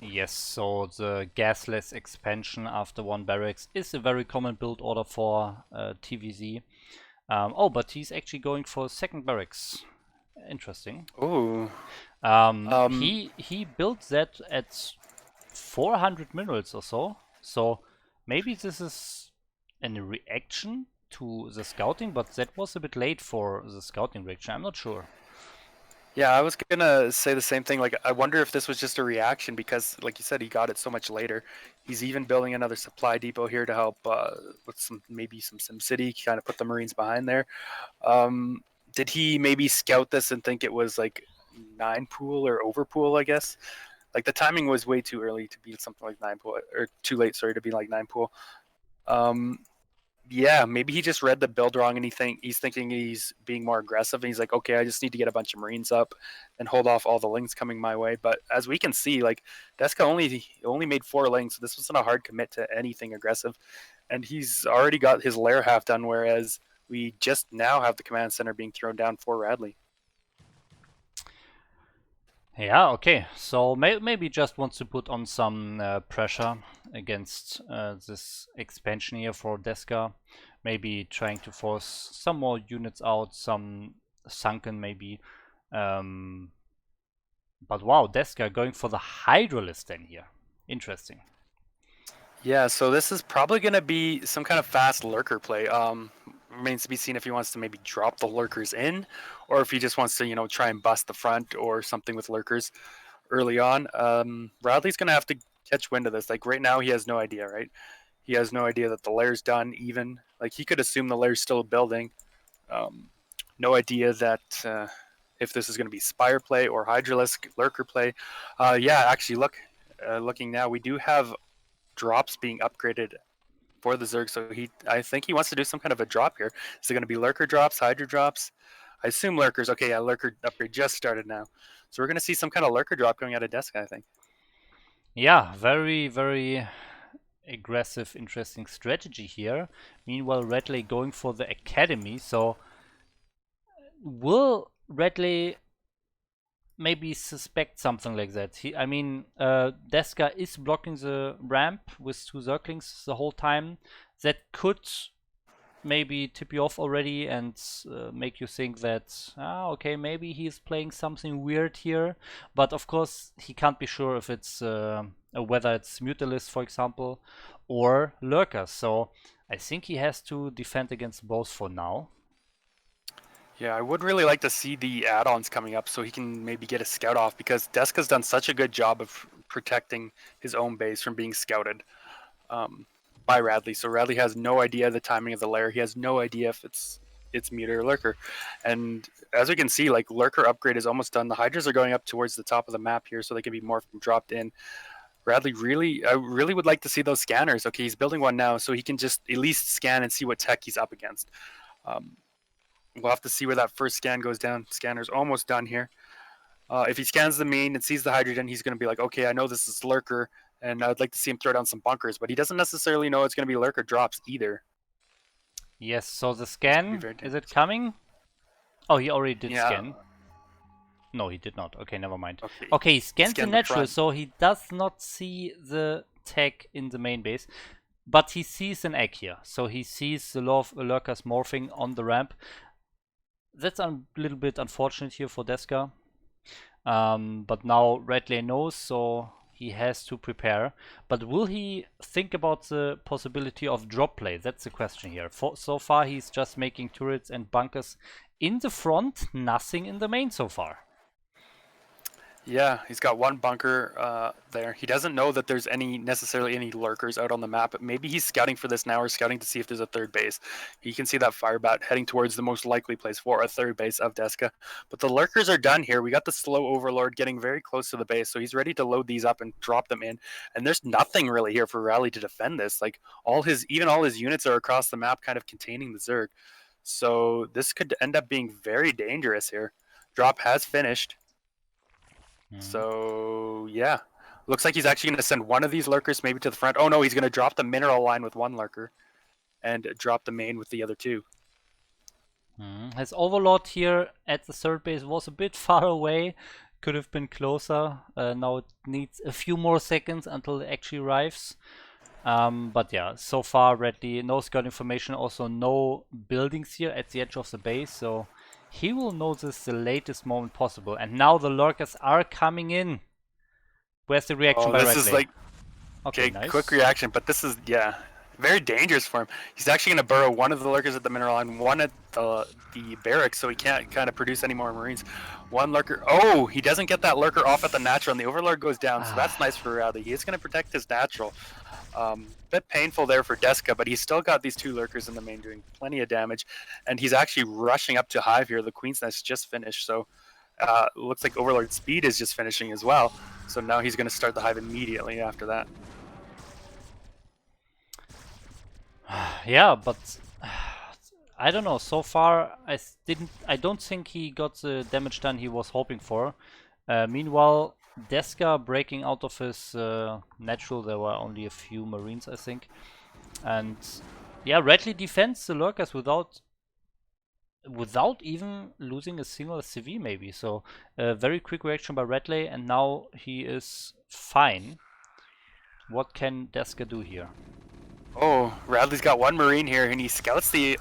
Yes, so the gasless expansion after 1 barracks is a very common build order for TVZ. Oh, but he's actually going for 2nd barracks. Interesting.
Ooh.
He built that at 400 minerals or so. So maybe this is a reaction to the scouting, but that was a bit late for the scouting reaction. I'm not sure.
Yeah, I was gonna say the same thing. Like, I wonder if this was just a reaction because, like you said, he got it so much later. He's even building another supply depot here to help with maybe some SimCity, kind of put the Marines behind there. Did he maybe scout this and think it was like 9 pool or over pool? I guess. Like the timing was way too early to be something like 9 pool, or too late, sorry, to be like 9 pool. Yeah, maybe he just read the build wrong and he's thinking he's being more aggressive and he's like, okay, I just need to get a bunch of Marines up and hold off all the lings coming my way. But as we can see, like Deska only made 4 lings, so this wasn't a hard commit to anything aggressive. And he's already got his lair half done, whereas we just now have the command center being thrown down for Radley.
Yeah, okay. So maybe just wants to put on some pressure against this expansion here for Deska. Maybe trying to force some more units out, some sunken maybe. But wow, Deska going for the Hydralisk then here. Interesting.
Yeah, so this is probably going to be some kind of fast lurker play. Remains to be seen if he wants to maybe drop the lurkers in, or if he just wants to, try and bust the front or something with lurkers early on. Radley's going to have to catch wind of this. Like right now, he has no idea, right? He has no idea that the lair's done even. Like he could assume the lair's still building. No idea that if this is going to be Spire play or Hydralisk lurker play. Yeah, actually, looking now, we do have drops being upgraded for the Zerg, so I think he wants to do some kind of a drop here. Is it going to be lurker drops, hydra drops? I assume lurkers. Okay, yeah, lurker upgrade just started now, so we're going to see some kind of lurker drop going out of Deska, I think.
Yeah, very, very aggressive, interesting strategy here. Meanwhile, Radley going for the academy. So will Radley maybe suspect something like that? Deska is blocking the ramp with 2 Zerglings the whole time. That could maybe tip you off already and make you think that, okay, maybe he's playing something weird here. But of course, he can't be sure if it's whether it's Mutalisk, for example, or Lurkers. So I think he has to defend against both for now.
Yeah, I would really like to see the add-ons coming up so he can maybe get a scout off, because Deska's done such a good job of protecting his own base from being scouted by Radley. So Radley has no idea the timing of the lair. He has no idea if it's Muta or Lurker. And as we can see, like Lurker upgrade is almost done. The Hydras are going up towards the top of the map here so they can be morphed and dropped in. Radley I really would like to see those scanners. Okay, he's building one now so he can just at least scan and see what tech he's up against. We'll have to see where that first scan goes down. Scanner's almost done here. If he scans the main and sees the hydrogen, he's going to be like, okay, I know this is Lurker, and I'd like to see him throw down some bunkers. But he doesn't necessarily know it's going to be Lurker drops either.
Yes, so the scan, is it coming? Oh, he already did scan. No, he did not. Okay, never mind. Okay, he scans the natural, so he does not see the tech in the main base. But he sees an egg here. So he sees the Lurkers morphing on the ramp. That's a little bit unfortunate here for Deska. But now Radley knows, so he has to prepare. But will he think about the possibility of drop play? That's the question here. So far, he's just making turrets and bunkers in the front, nothing in the main so far.
Yeah, he's got one bunker there. He doesn't know that there's necessarily any lurkers out on the map, but maybe he's scouting for this now, or scouting to see if there's a third base. You can see that Firebat heading towards the most likely place for a third base of Deska. But the lurkers are done here. We got the slow Overlord getting very close to the base, so he's ready to load these up and drop them in. And there's nothing really here for Rally to defend this. Like even all his units are across the map, kind of containing the Zerg. So this could end up being very dangerous here. Drop has finished. So, yeah. Looks like he's actually going to send one of these lurkers maybe to the front. Oh, no, he's going to drop the mineral line with one lurker and drop the main with the other two.
His Overlord here at the third base was a bit far away. Could have been closer. Now it needs a few more seconds until it actually arrives. But yeah, so far Radley, no scout information, also no buildings here at the edge of the base. So he will notice the latest moment possible. And now the lurkers are coming in. Where's the reaction by Radley?
This is like,
okay, nice.
Quick reaction, but this is, very dangerous for him. He's actually going to burrow one of the lurkers at the mineral line, one at the barracks, so he can't kind of produce any more Marines. One lurker. Oh, he doesn't get that lurker off at the natural, and the Overlord goes down, so that's nice for Radley. He is going to protect his natural. Bit painful there for Deska, but he's still got these two lurkers in the main doing plenty of damage, and he's actually rushing up to Hive here. The Queen's Nest just finished, so looks like Overlord Speed is just finishing as well. So now he's going to start the Hive immediately after that.
Yeah, but I don't know. So far, I don't think he got the damage done he was hoping for. Meanwhile, Deska breaking out of his natural. There were only a few Marines, I think. And yeah, Radley defends the lurkers without even losing a single CV maybe. So very quick reaction by Radley, and now he is fine. What can Deska do here?
Oh, Radley's got one Marine here, and he scouts the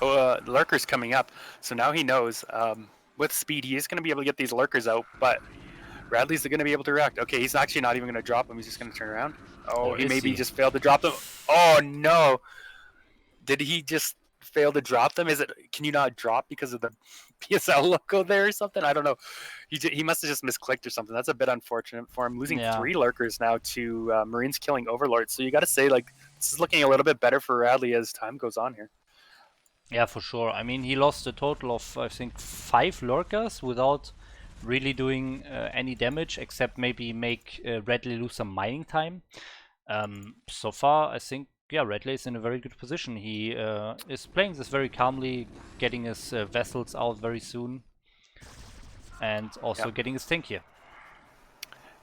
lurkers coming up. So now he knows with speed he is going to be able to get these lurkers out, but Radley's going to be able to react. Okay, he's actually not even going to drop them. He's just going to turn around. Oh, he maybe just failed to drop them. Oh, no. Did he just fail to drop them? Can you not drop because of the BSL logo there or something? I don't know. He must have just misclicked or something. That's a bit unfortunate for him. Losing 3 lurkers now to Marines killing Overlord. So you got to say, like, this is looking a little bit better for Radley as time goes on here.
Yeah, for sure. I mean, he lost a total of, I think, 5 lurkers without really doing any damage, except maybe make Radley lose some mining time. So far, I think, yeah, Radley is in a very good position. He is playing this very calmly, getting his vessels out very soon, and also getting his tank here.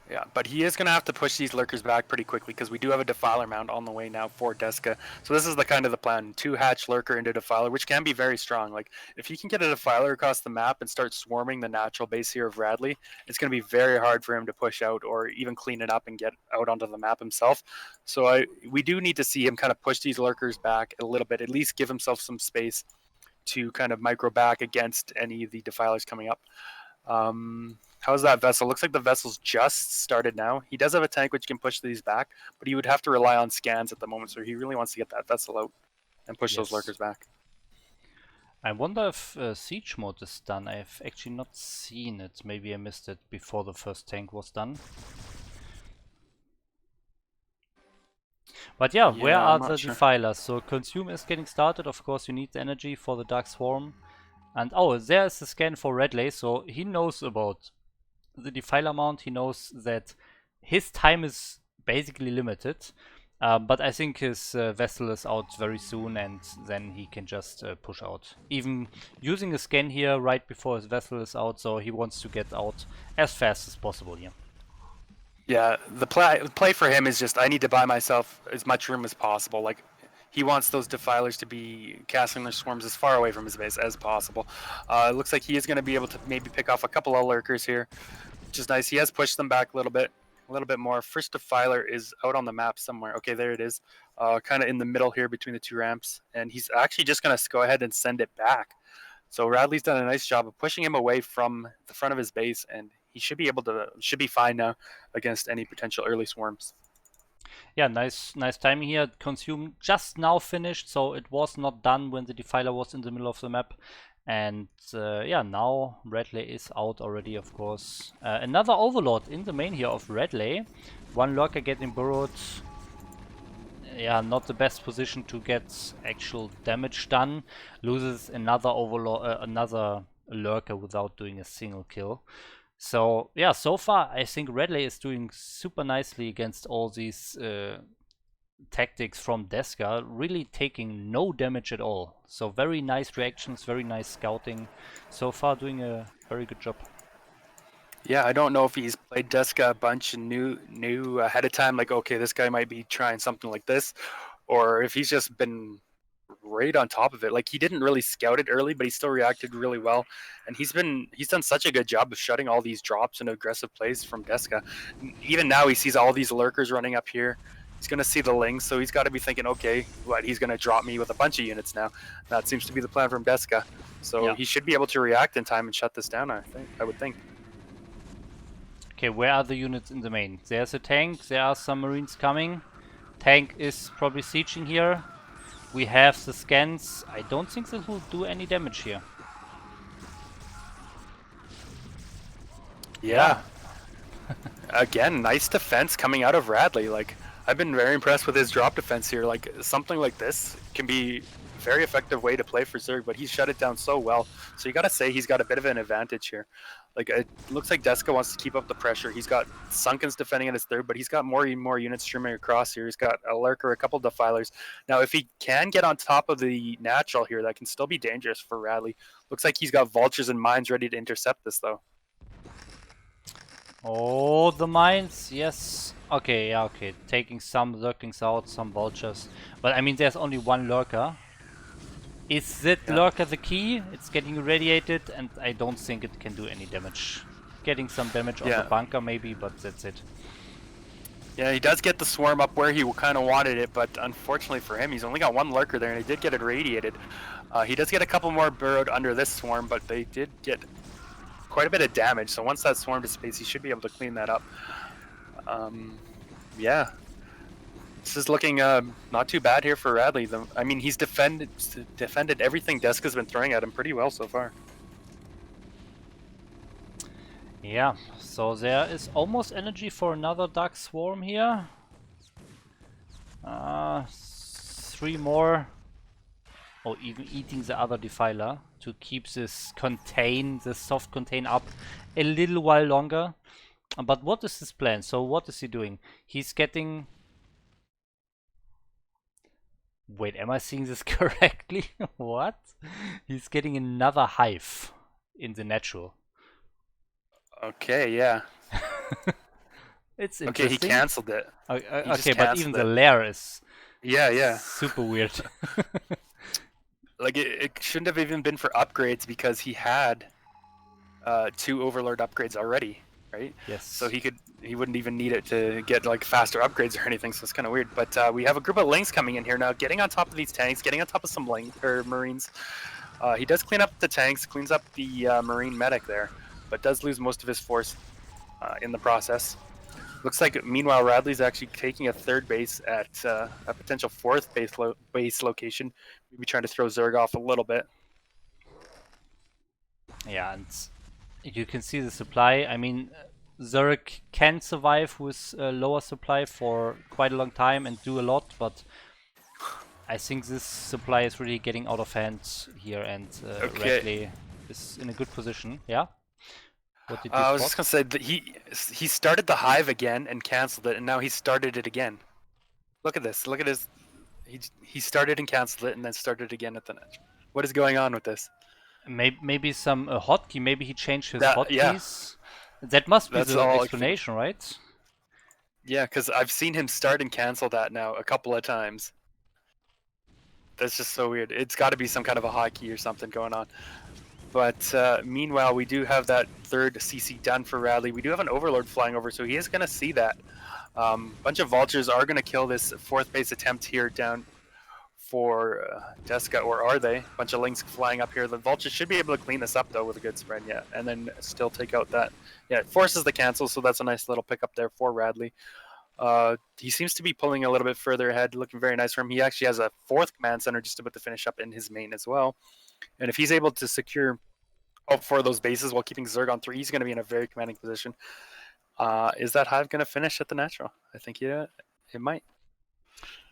Yeah, but he is going to have to push these lurkers back pretty quickly because we do have a Defiler mount on the way now for Deska. So this is the kind of the plan. 2 hatch lurker into Defiler, which can be very strong. Like, if you can get a Defiler across the map and start swarming the natural base here of Radley, it's going to be very hard for him to push out or even clean it up and get out onto the map himself. So we do need to see him kind of push these lurkers back a little bit, at least give himself some space to kind of micro back against any of the Defilers coming up. How's that vessel? Looks like the vessel's just started now. He does have a tank which can push these back, but he would have to rely on scans at the moment, so he really wants to get that vessel out and push those lurkers back.
I wonder if siege mode is done. I've actually not seen it. Maybe I missed it before the first tank was done. But yeah, where are the defilers? So consume is getting started. Of course, you need the energy for the Dark Swarm. And oh, there's the scan for Radley, so he knows about the Defiler mount. He knows that his time is basically limited, but I think his vessel is out very soon, and then he can just push out. Even using a scan here right before his vessel is out, so he wants to get out as fast as possible here.
Yeah, the play for him is just, I need to buy myself as much room as possible. Like, he wants those Defilers to be casting their swarms as far away from his base as possible. It looks like he is going to be able to maybe pick off a couple of lurkers here, which is nice. He has pushed them back a little bit more. First Defiler is out on the map somewhere. Okay, there it is. Kind of in the middle here between the 2 ramps. And he's actually just going to go ahead and send it back. So Radley's done a nice job of pushing him away from the front of his base, and he should be fine now against any potential early swarms.
Yeah, nice timing here. Consume just now finished, so it was not done when the Defiler was in the middle of the map. And yeah, now Redley is out already, of course. Another Overlord in the main here of Redley. One Lurker getting burrowed. Yeah, not the best position to get actual damage done. Loses another Overlord, another Lurker without doing a single kill. So yeah, so far I think Redley is doing super nicely against all these tactics from Deska, really taking no damage at all. So very nice reactions, very nice scouting. So far doing a very good job.
Yeah, I don't know if he's played Deska a bunch and knew ahead of time, like, okay, this guy might be trying something like this, or if he's just been right on top of it. Like, he didn't really scout it early, but he still reacted really well, and he's done such a good job of shutting all these drops and aggressive plays from Deska. Even now, he sees all these lurkers running up here. He's gonna see the lings, so he's got to be thinking, okay, what, he's gonna drop me with a bunch of units now. That seems to be the plan from Deska. So
Yeah.
he should be able to react in time and shut this down. I would think.
Okay, where are the units in the main? There's a tank, there are some Marines coming. Tank is probably sieging here. We have the scans. I don't think this will do any damage here.
Yeah. Again, nice defense coming out of Radley. Like, I've been very impressed with his drop defense here. Like, something like this can be a very effective way to play for Zerg, but he's shut it down so well. So you gotta say he's got a bit of an advantage here. Like, it looks like Deska wants to keep up the pressure. He's got Sunken's defending at his third, but he's got more units streaming across here. He's got a Lurker, a couple Defilers. Now, if he can get on top of the natural here, that can still be dangerous for Radley. Looks like he's got Vultures and Mines ready to intercept this, though.
Oh, the mines, yes. Okay, yeah, okay. Taking some lurkings out, some vultures. But I mean, there's only one lurker. Is that lurker the key? It's getting irradiated, and I don't think it can do any damage. Getting some damage on the bunker maybe, but that's it.
Yeah, he does get the swarm up where he kind of wanted it, but unfortunately for him, he's only got one lurker there, and he did get it irradiated. He does get a couple more burrowed under this swarm, but they did get quite a bit of damage. So once that swarm dissipates, he should be able to clean that up. Yeah, this is looking not too bad here for Radley. I mean, he's defended everything Deska's been throwing at him pretty well so far.
Yeah, so there is almost energy for another Dark Swarm here. 3 more. Or even eating the other Defiler to keep this soft contain up a little while longer. But what is his plan? So what is he doing? He's getting... Wait, am I seeing this correctly? What? He's getting another hive in the natural.
Okay, yeah.
It's
interesting.
Okay,
he canceled it.
Okay, but even the lair is super weird.
Like, it shouldn't have even been for upgrades because he had 2 Overlord upgrades already, right?
Yes.
So he wouldn't even need it to get like faster upgrades or anything. So it's kind of weird. But we have a group of Lings coming in here now, getting on top of these tanks, getting on top of some Marines. He does clean up the tanks, cleans up the Marine medic there, but does lose most of his force in the process. Looks like, meanwhile, Radley's actually taking a third base at a potential fourth base location. Maybe trying to throw Zerg off a little bit.
Yeah, and you can see the supply. I mean, Zerg can survive with a lower supply for quite a long time and do a lot, but I think this supply is really getting out of hand here, and Radley is in a good position. Yeah? What did you
I was just gonna say that he started the hive again and canceled it, and now he started it again. Look at this. Look at his. He started and canceled it, and then started again at the net. What is going on with this?
Maybe some hotkey. Maybe he changed his hotkeys. Yeah. That must be the explanation, right?
Yeah, because I've seen him start and cancel that now a couple of times. That's just so weird. It's got to be some kind of a hotkey or something going on. But meanwhile, we do have that third CC done for Radley. We do have an Overlord flying over, so he is going to see that. Bunch of Vultures are going to kill this fourth base attempt here down for Deska, or are they? A bunch of links flying up here. The Vultures should be able to clean this up, though, with a good spread, yeah. And then still take out that. Yeah, it forces the cancel, so that's a nice little pickup there for Radley. He seems to be pulling a little bit further ahead, looking very nice for him. He actually has a 4th command center just about to finish up in his main as well. And if he's able to secure all 4 of those bases while keeping Zerg on 3, he's going to be in a very commanding position. Is that hive going to finish at the natural? I think it might.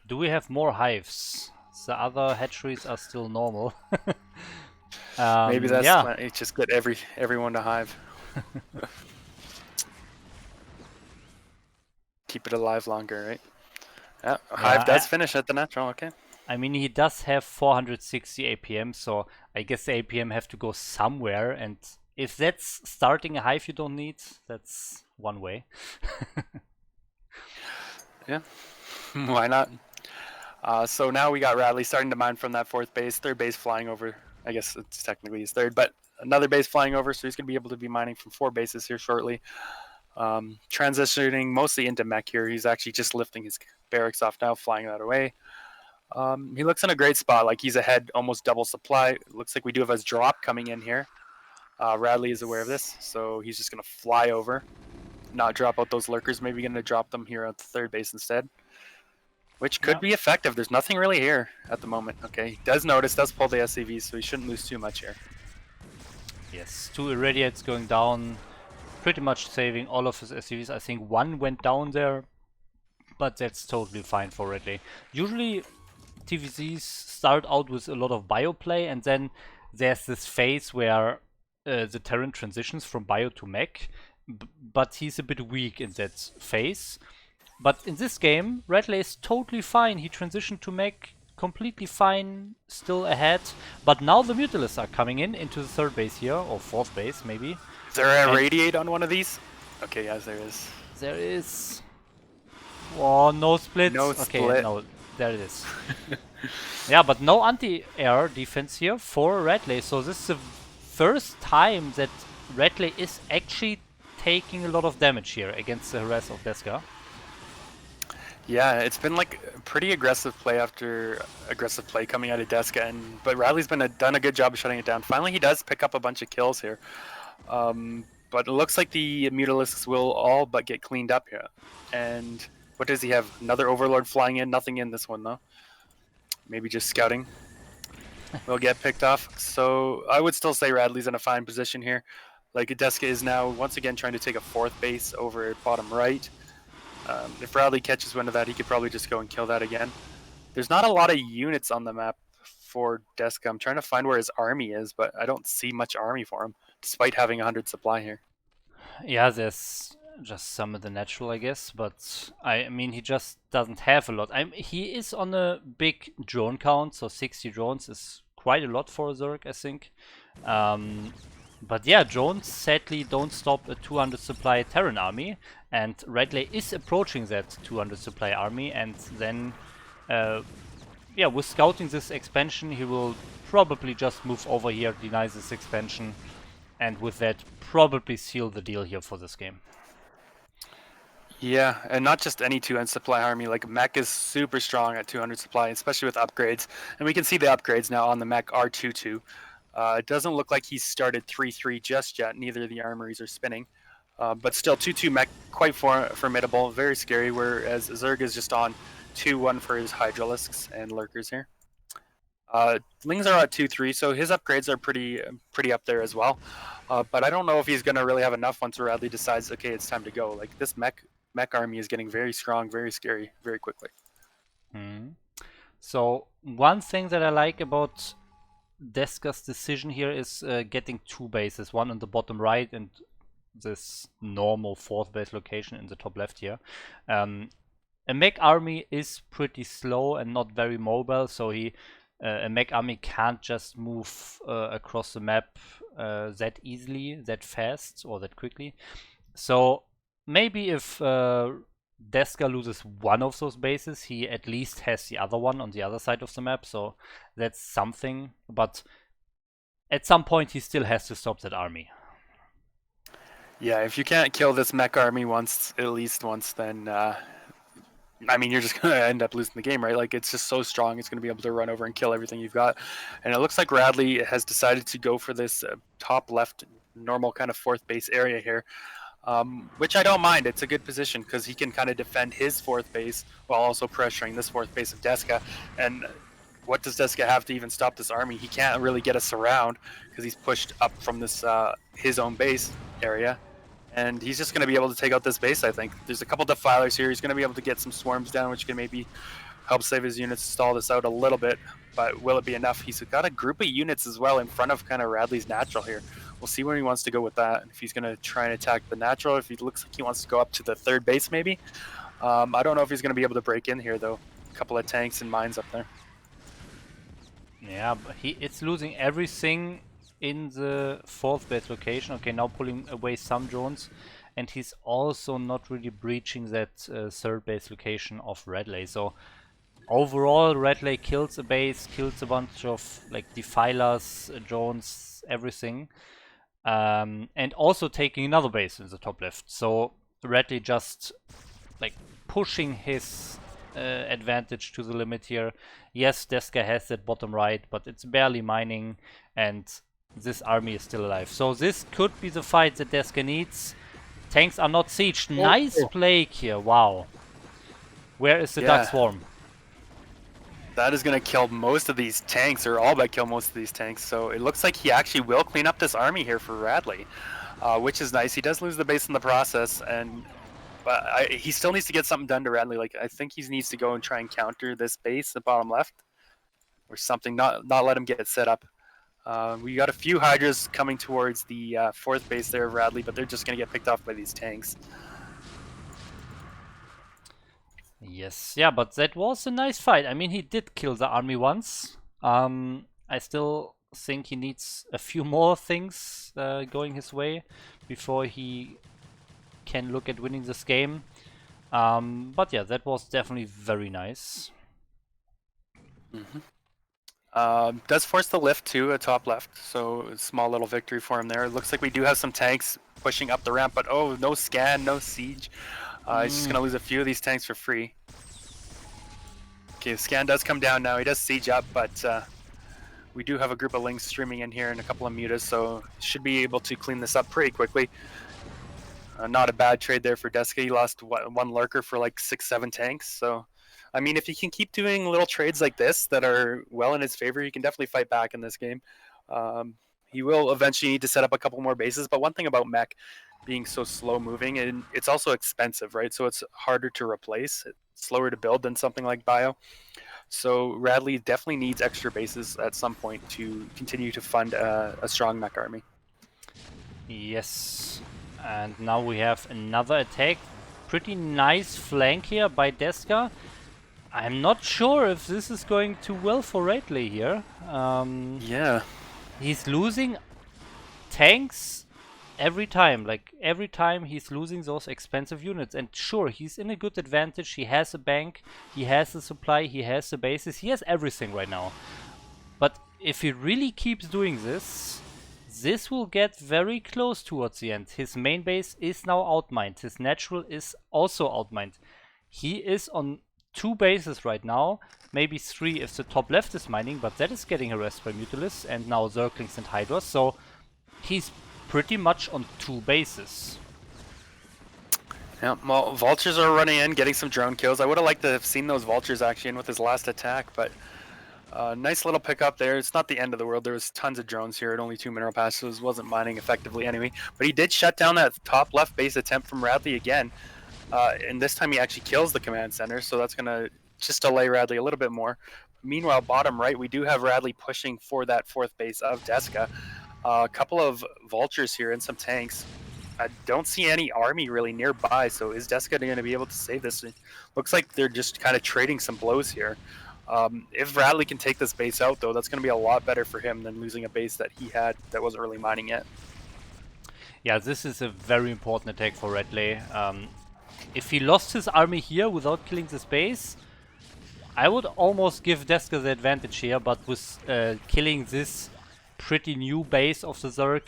Do we have more hives? The other hatcheries are still normal.
Maybe that's just get everyone to hive. Keep it alive longer, right? Yeah, hive does finish at the natural, okay.
I mean, he does have 460 APM, so I guess the APM have to go somewhere, and if that's starting a hive you don't need, that's one way.
Yeah, why not? So now we got Radley starting to mine from that 4th base, 3rd base flying over. I guess it's technically his 3rd, but another base flying over, so he's going to be able to be mining from 4 bases here shortly. Transitioning mostly into mech here. He's actually just lifting his barracks off now, flying that away. He looks in a great spot, like he's ahead, almost double supply. It looks like we do have his drop coming in here. Radley is aware of this, so he's just going to fly over, not drop out those lurkers, maybe going to drop them here at the 3rd base instead. Which could be effective. There's nothing really here at the moment. Okay, he does pull the SCVs, so he shouldn't lose too much here.
Yes, 2 Irradiates going down, pretty much saving all of his SCVs. I think 1 went down there, but that's totally fine for Radley. Usually TVCs start out with a lot of bio play, and then there's this phase where the Terran transitions from bio to mech, but he's a bit weak in that phase. But in this game, Radley is totally fine. He transitioned to mech completely fine, still ahead. But now the Mutalisks are coming into the 3rd base here, or 4th base maybe.
Is there a radiate on one of these? Okay, yes, there is.
There is. Oh, no split.
No
okay,
split.
No, there it is. Yeah, but no anti-air defense here for Radley. So this is the first time that Radley is actually taking a lot of damage here against the harass of Deska.
Yeah, it's been like pretty aggressive play after aggressive play coming out of Deska, but Radley's done a good job of shutting it down. Finally, he does pick up a bunch of kills here. But it looks like the Mutalisks will all but get cleaned up here. And what does he have? Another Overlord flying in? Nothing in this one, though. Maybe just scouting. Will get picked off. So I would still say Radley's in a fine position here. Like, Deska is now once again trying to take a 4th base over bottom right. If Radley catches wind of that, he could probably just go and kill that again. There's not a lot of units on the map for Deska. I'm trying to find where his army is, but I don't see much army for him, despite having 100 supply here.
Yeah, there's just some of the natural, I guess, but I mean, he just doesn't have a lot. He is on a big drone count, so 60 drones is quite a lot for a Zerg, I think. But yeah, drones sadly don't stop a 200 supply Terran army, and Radley is approaching that 200 supply army, and then yeah, with scouting this expansion, he will probably just move over here, deny this expansion, and with that probably seal the deal here for this game.
Yeah, and not just any 200 supply army. Like, mech is super strong at 200 supply, especially with upgrades, and we can see the upgrades now on the mech R22. It doesn't look like he's started 3-3 just yet. Neither of the armories are spinning. But still, 2-2 mech, quite formidable, very scary, whereas Zerg is just on 2-1 for his Hydralisks and Lurkers here. Lings are at 2-3, so his upgrades are pretty up there as well. But I don't know if he's going to really have enough once Radley decides, okay, it's time to go. Like, this mech army is getting very strong, very scary, very quickly.
So one thing that I like about Deska's decision here is getting 2 bases, one on the bottom right and this normal 4th base location in the top left here. A mech army is pretty slow and not very mobile, so a mech army can't just move across the map that easily, that fast, or that quickly. So maybe if Deska loses one of those bases, he at least has the other one on the other side of the map, so that's something. But at some point he still has to stop that army.
Yeah, if you can't kill this mech army at least once, then I mean, you're just going to end up losing the game, right? Like, it's just so strong. It's going to be able to run over and kill everything you've got. And it looks like Radley has decided to go for this top left normal kind of fourth base area here, which I don't mind. It's a good position because he can kind of defend his fourth base while also pressuring this fourth base of Deska. And what does Deska have to even stop this army? He can't really get us around because he's pushed up from this his own base area. And he's just going to be able to take out this base, I think. There's a couple defilers here. He's going to be able to get some swarms down, which can maybe help save his units, stall this out a little bit. But will it be enough? He's got a group of units as well in front of kind of Radley's natural here. We'll see where he wants to go with that. If he's going to try and attack the natural, if he looks like he wants to go up to the third base maybe. I don't know if he's going to be able to break in here, though. A couple of tanks and mines up there.
Yeah, but it's losing everything in the fourth base location. Okay, now pulling away some drones, and he's also not really breaching that third base location of Radley. So overall, Radley kills a base, kills a bunch of like defilers, drones, everything, and also taking another base in the top left. So Radley just like pushing his advantage to the limit here. Yes, Deska has that bottom right, but it's barely mining, and this army is still alive. So this could be the fight that Deska needs. Tanks are not sieged. Nice plague here. Wow. Where is the Dark Swarm?
That is going to kill most of these tanks, or all but kill most of these tanks. So it looks like he actually will clean up this army here for Radley, which is nice. He does lose the base in the process, but he still needs to get something done to Radley. Like, I think he needs to go and try and counter this base at bottom left or something, not let him get it set up. We got a few Hydras coming towards the fourth base there of Radley, but they're just going to get picked off by these tanks.
Yes, yeah, but that was a nice fight. I mean, he did kill the army once. I still think he needs a few more things going his way before he can look at winning this game. But yeah, that was definitely very nice.
Does force the lift to a top left, so a small little victory for him there. It looks like we do have some tanks pushing up the ramp, but oh, no scan, no siege. He's just gonna lose a few of these tanks for free. Okay, the scan does come down now. He does siege up, but we do have a group of lings streaming in here and a couple of mutas, so should be able to clean this up pretty quickly. Not a bad trade there for Deska. He lost one lurker for like 6-7 tanks, so I mean, if he can keep doing little trades like this that are well in his favor, he can definitely fight back in this game. He will eventually need to set up a couple more bases, but one thing about mech being so slow moving, and it's also expensive, right? So it's harder to replace. It's slower to build than something like Bio. So Radley definitely needs extra bases at some point to continue to fund a strong mech army.
Yes, and now we have another attack. Pretty nice flank here by Deska. I'm not sure if this is going too well for Radley here.
Yeah.
He's losing tanks every time. Like, every time he's losing those expensive units. And sure, he's in a good advantage. He has a bank, he has the supply, he has the bases, he has everything right now. But if he really keeps doing this, this will get very close towards the end. His main base is now outmined. His natural is also outmined. He is on 2 bases right now, maybe 3 if the top left is mining, but that is getting harassed by Mutalisks and now Zerglings and Hydras, so he's pretty much on 2 bases.
Yeah, well, Vultures are running in, getting some drone kills. I would have liked to have seen those Vultures actually in with his last attack, but nice little pickup there. It's not the end of the world. There was tons of drones here at only 2 mineral passes. Wasn't mining effectively anyway, but he did shut down that top left base attempt from Radley again. And this time he actually kills the command center, so that's going to just delay Radley a little bit more. Meanwhile, bottom right, we do have Radley pushing for that fourth base of Deska. A couple of Vultures here and some tanks. I don't see any army really nearby, so is Deska going to be able to save this? It looks like they're just kind of trading some blows here. If Radley can take this base out, though, that's going to be a lot better for him than losing a base that he had that wasn't really mining yet.
Yeah, this is a very important attack for Radley. If he lost his army here without killing this base, I would almost give Deska the advantage here, but with killing this pretty new base of the Zerg,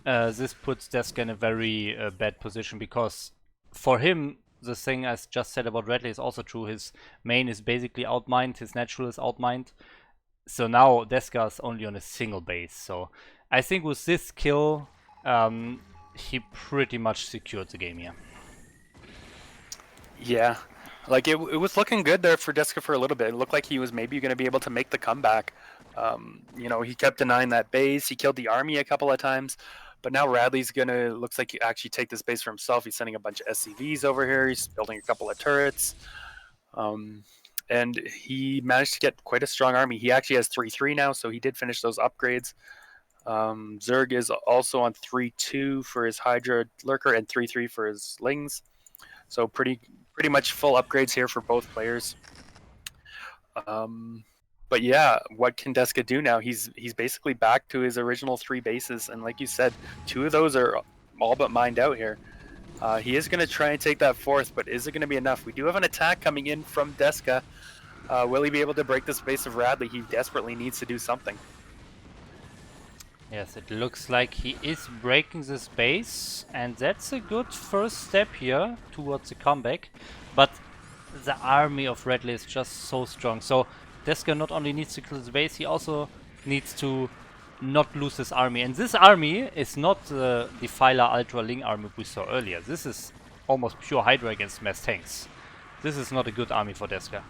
this puts Deska in a very bad position, because for him, the thing I just said about Redley is also true. His main is basically outmined, his natural is outmined. So now Deska is only on a single base. So I think with this kill, he pretty much secured the game here.
Yeah, like it was looking good there for Deska for a little bit. It looked like he was maybe going to be able to make the comeback. You know, he kept denying that base. He killed the army a couple of times, but now Radley's gonna looks like he actually take this base for himself. He's sending a bunch of SCVs over here. He's building a couple of turrets, and he managed to get quite a strong army. He actually has 3-3 now, so he did finish those upgrades. Zerg is also on 3-2 for his Hydra Lurker and 3-3 for his Lings. So pretty much full upgrades here for both players. But yeah, what can Deska do now? He's basically back to his original 3 bases, and like you said, 2 of those are all but mined out here. He is going to try and take that 4th, but is it going to be enough? We do have an attack coming in from Deska. Will he be able to break the base of Radley? He desperately needs to do something.
Yes, it looks like he is breaking this base, and that's a good first step here towards the comeback. But the army of Redley is just so strong. So Deska not only needs to kill his base, he also needs to not lose his army. And this army is not the Defiler Ultra Ling army we saw earlier. This is almost pure Hydra against mass tanks. This is not a good army for Deska.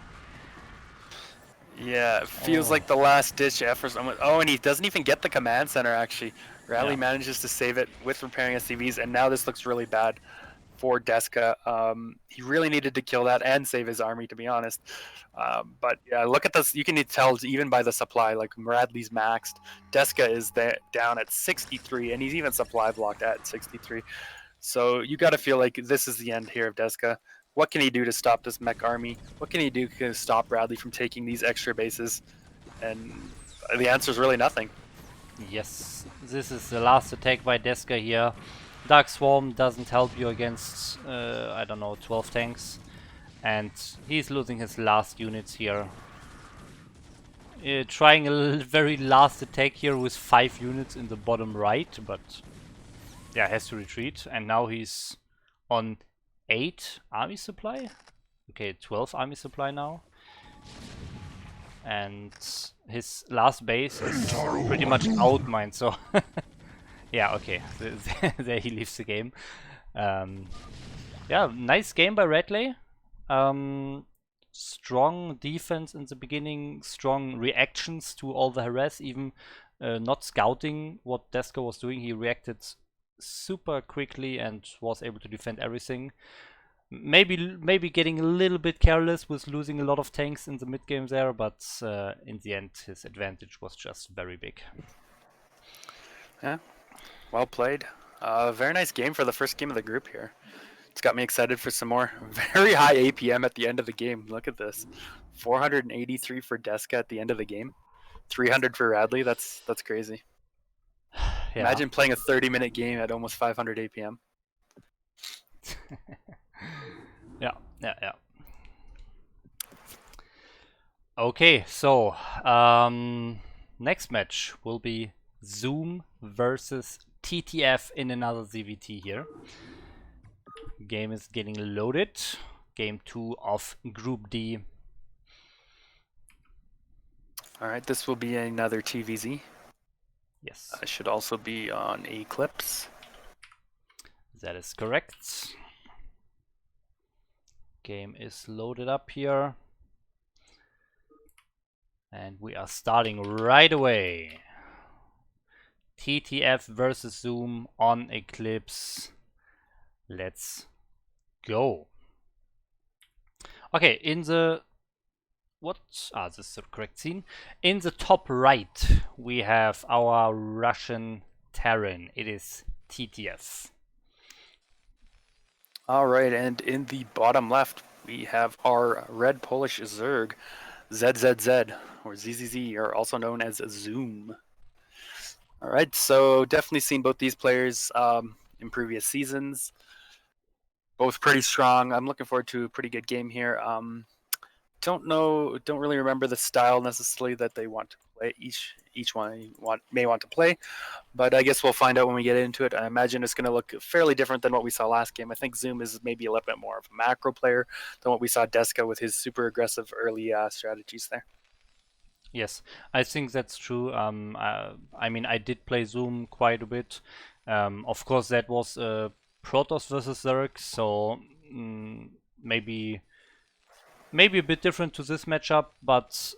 Yeah, it feels like the last ditch effort. Oh, and he doesn't even get the command center, actually. Radley manages to save it with repairing SCVs, and now this looks really bad for Deska. He really needed to kill that and save his army, to be honest. But yeah, look at this. You can tell even by the supply, like Radley's maxed. Deska is down at 63, and he's even supply blocked at 63. So you got to feel like this is the end here of Deska. What can he do to stop this mech army? What can he do to stop Bradley from taking these extra bases? And the answer is really nothing.
Yes, this is the last attack by Deska here. Dark Swarm doesn't help you against, I don't know, 12 tanks. And he's losing his last units here. Trying a very last attack here with 5 units in the bottom right, but yeah, has to retreat. And now he's on 8 army supply. Okay, 12 army supply now. And his last base is pretty much outmined, so yeah, okay, there he leaves the game. Yeah, nice game by Redley. Strong defense in the beginning, strong reactions to all the harass, even not scouting what Deska was doing. He reacted super quickly and was able to defend everything. Maybe getting a little bit careless with losing a lot of tanks in the mid game there, but in the end his advantage was just very big.
Yeah, well played. Very nice game for the first game of the group here. It's got me excited for some more. Very high APM at the end of the game. Look at this. 483 for Deska at the end of the game. 300 for Radley. That's crazy. Yeah. Imagine playing a 30-minute game at almost 500 APM.
Yeah. Okay, so next match will be Zoom versus TTF in another ZVT here. Game is getting loaded. Game 2 of Group D.
Alright, this will be another TVZ.
Yes.
Should also be on Eclipse.
That is correct. Game is loaded up here. And we are starting right away. TTF versus Zoom on Eclipse. Let's go. Okay, in the this is the correct scene. In the top right, we have our Russian Terran. It is TTF.
All right, and in the bottom left, we have our red Polish Zerg, ZZZ, or ZZZ, or also known as Zoom. All right, so definitely seen both these players in previous seasons. Both pretty strong. I'm looking forward to a pretty good game here. don't know, don't really remember the style necessarily that they want to play. Each one may want to play, but I guess we'll find out when we get into it. I imagine it's going to look fairly different than what we saw last game. I think Zoom is maybe a little bit more of a macro player than what we saw Deska with his super aggressive early strategies there.
Yes, I think that's true. I mean, I did play Zoom quite a bit. Of course, that was Protoss versus Zerg, so maybe a bit different to this matchup, but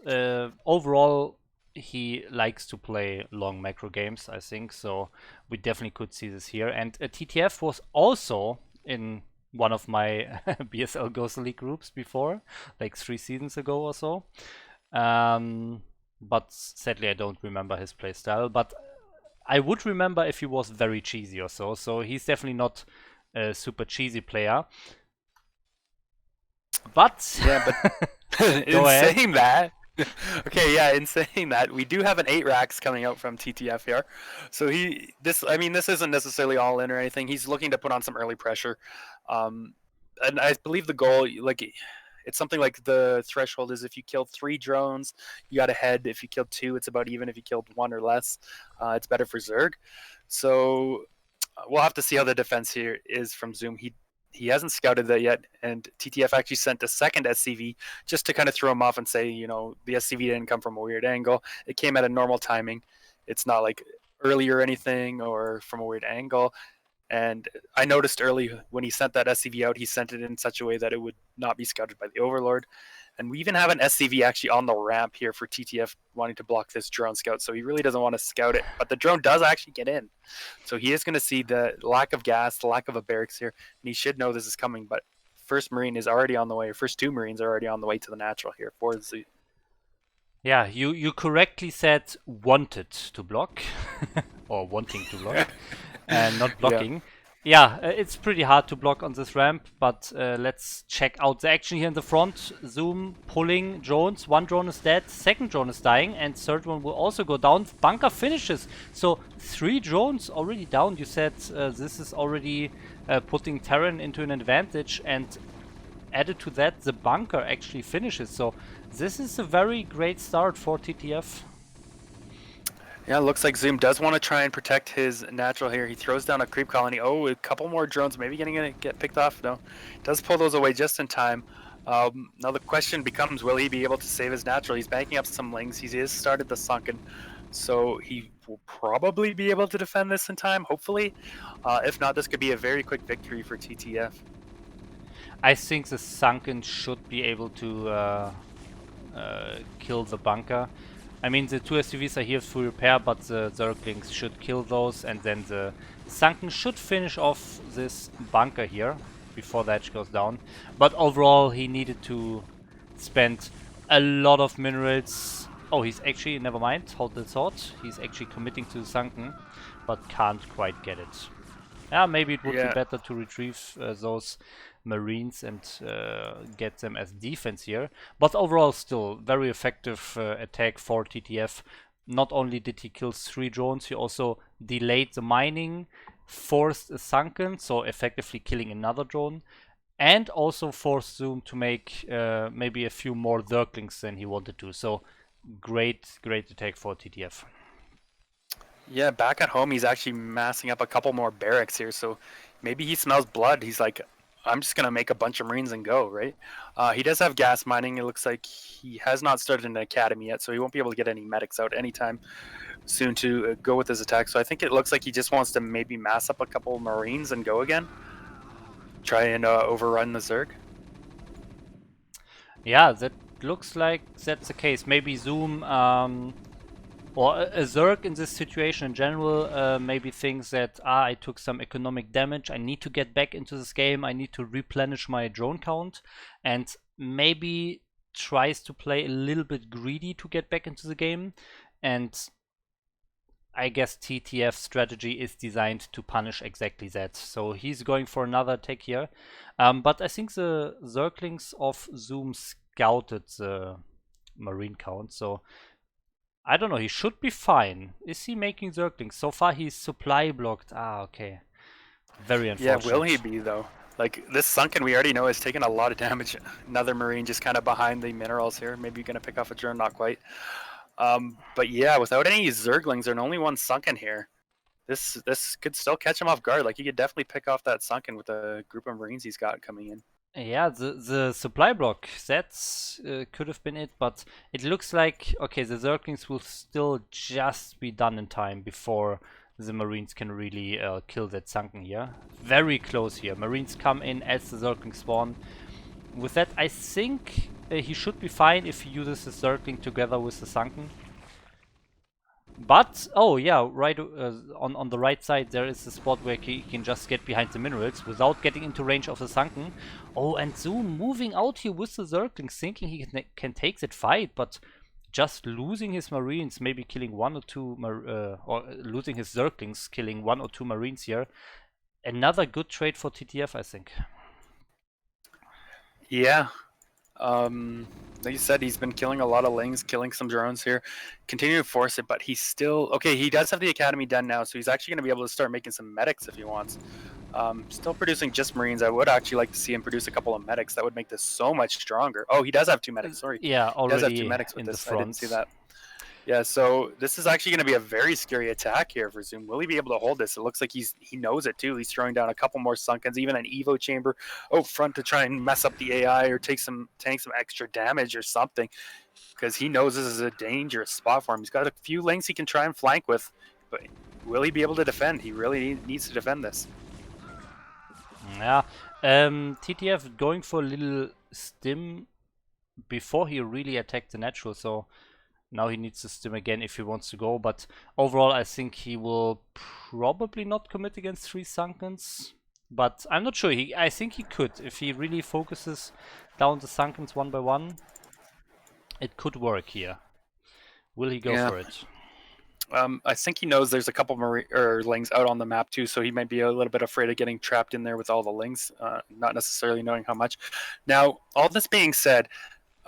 overall, he likes to play long macro games, I think, so we definitely could see this here. And TTF was also in one of my BSL Gosuleague groups before, like 3 seasons ago or so. But sadly, I don't remember his playstyle. But I would remember if he was very cheesy or so. So he's definitely not a super cheesy player. But
yeah, but in saying that, okay, yeah, in saying that, we do have an 8 racks coming out from TTF here. So this isn't necessarily all in or anything. He's looking to put on some early pressure. And I believe the goal, like, it's something like the threshold is if you kill 3 drones, you got ahead. If you kill 2, it's about even. If you killed 1 or less, it's better for Zerg. So we'll have to see how the defense here is from Zoom. He hasn't scouted that yet, and TTF actually sent a second SCV just to kind of throw him off and say, the SCV didn't come from a weird angle. It came at a normal timing. It's not like early or anything or from a weird angle. And I noticed early when he sent that SCV out, he sent it in such a way that it would not be scouted by the Overlord. And we even have an SCV actually on the ramp here for TTF wanting to block this drone scout. So he really doesn't want to scout it. But the drone does actually get in. So he is going to see the lack of gas, the lack of a barracks here. And he should know this is coming. But first Marine is already on the way. First 2 Marines are already on the way to the natural here for the...
Yeah, you correctly said wanted to block. Or wanting to block. And not blocking. Yeah, it's pretty hard to block on this ramp, but let's check out the action here in the front. Zoom pulling drones. 1 drone is dead, 2nd drone is dying, and 3rd one will also go down. Bunker finishes. So 3 drones already down. You said this is already putting Terran into an advantage, and added to that, the bunker actually finishes. So this is a very great start for TTF.
Yeah, it looks like Zoom does want to try and protect his natural here. He throws down a creep colony. Oh, a couple more drones, maybe going to get picked off. No, does pull those away just in time. Now the question becomes, will he be able to save his natural? He's banking up some lings. He has started the sunken, so he will probably be able to defend this in time, hopefully. If not, this could be a very quick victory for TTF.
I think the sunken should be able to kill the bunker. I mean, the 2 SUVs are here for repair, but the Zerglings should kill those, and then the sunken should finish off this bunker here before the edge goes down. But overall, he needed to spend a lot of minerals. Oh, he's actually, never mind, hold the thought. He's actually committing to the sunken, but can't quite get it. Yeah, maybe it would be better to retrieve those Marines and get them as defense here. But overall, still very effective attack for TTF. Not only did he kill 3 drones, he also delayed the mining, forced a sunken, so effectively killing another drone, and also forced Zoom to make maybe a few more Zerglings than he wanted to. So great attack for TTF.
Yeah, back at home, he's actually massing up a couple more barracks here. So maybe he smells blood. He's like, I'm just going to make a bunch of Marines and go, right? He does have gas mining. It looks like he has not started an academy yet, so he won't be able to get any medics out anytime soon to go with his attack. So I think it looks like he just wants to maybe mass up a couple Marines and go again. Try and overrun the Zerg.
Yeah, that looks like that's the case. Maybe Zoom or a Zerg in this situation in general maybe thinks that I took some economic damage, I need to get back into this game, I need to replenish my drone count, and maybe tries to play a little bit greedy to get back into the game. And I guess TTF's strategy is designed to punish exactly that. So he's going for another attack here. But I think the Zerglings of Zoom scouted the Marine count, so I don't know, he should be fine. Is he making Zerglings? So far he's supply blocked. Ah, okay. Very unfortunate.
Yeah, will he be though? Like, this Sunken, we already know, is taking a lot of damage. Another Marine just kind of behind the minerals here. Maybe you're going to pick off a drone, not quite. But yeah, without any Zerglings and only one Sunken here, this could still catch him off guard. Like, he could definitely pick off that Sunken with the group of Marines he's got coming in.
Yeah, the supply block, that's could have been it, but it looks like, okay, the Zerglings will still just be done in time before the Marines can really kill that Sunken here. Very close here. Marines come in as the Zerglings spawn. With that, I think he should be fine if he uses the Zergling together with the Sunken. But, oh yeah, right on the right side there is a spot where he can just get behind the minerals without getting into range of the Sunken. Oh, and Zoom moving out here with the Zerglings, thinking he can take that fight, but just losing his Marines, maybe killing one or two, or losing his Zerglings, killing one or two Marines here. Another good trade for TTF, I think.
Yeah. Like you said, he's been killing a lot of Lings, killing some drones here, continue to force it, but he's still okay. He does have the academy done now, so he's actually going to be able to start making some medics if he wants. Still producing just Marines. I would actually like to see him produce a couple of medics. That would make this so much stronger. Oh, he does have 2 medics. Sorry,
yeah, already
he does have 2 medics with this. I didn't see that. Yeah, so this is actually going to be a very scary attack here for Zoom. Will he be able to hold this? It looks like he knows it too. He's throwing down a couple more Sunkens, even an Evo chamber out front to try and mess up the AI or take some extra damage or something, because he knows this is a dangerous spot for him. He's got a few links he can try and flank with, but will he be able to defend? He really needs to defend this.
Yeah, TTF going for a little stim before he really attacked the natural, so now he needs to stim again if he wants to go, but overall I think he will probably not commit against 3 Sunkens. But I'm not sure. I think he could. If he really focuses down the Sunkens one by one, it could work here. Will he go for it?
I think he knows there's a couple Lings out on the map too, so he might be a little bit afraid of getting trapped in there with all the Lings, not necessarily knowing how much. Now, all this being said,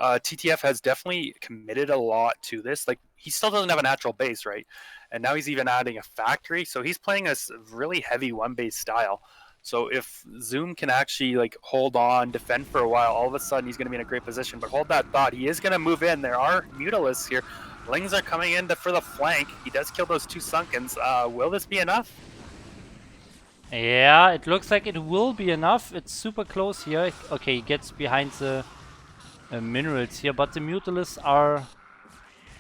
TTF has definitely committed a lot to this. Like, he still doesn't have a natural base, right? And now he's even adding a factory, so he's playing a really heavy 1-base style. So if Zoom can actually like hold on, defend for a while, all of a sudden he's going to be in a great position. But hold that thought, he is going to move in. There are Mutalisks here. Lings are coming in for the flank. He does kill those 2 Sunkens. Will this be enough?
Yeah, it looks like it will be enough. It's super close here. Okay, he gets behind the minerals here, but the Mutalisks are...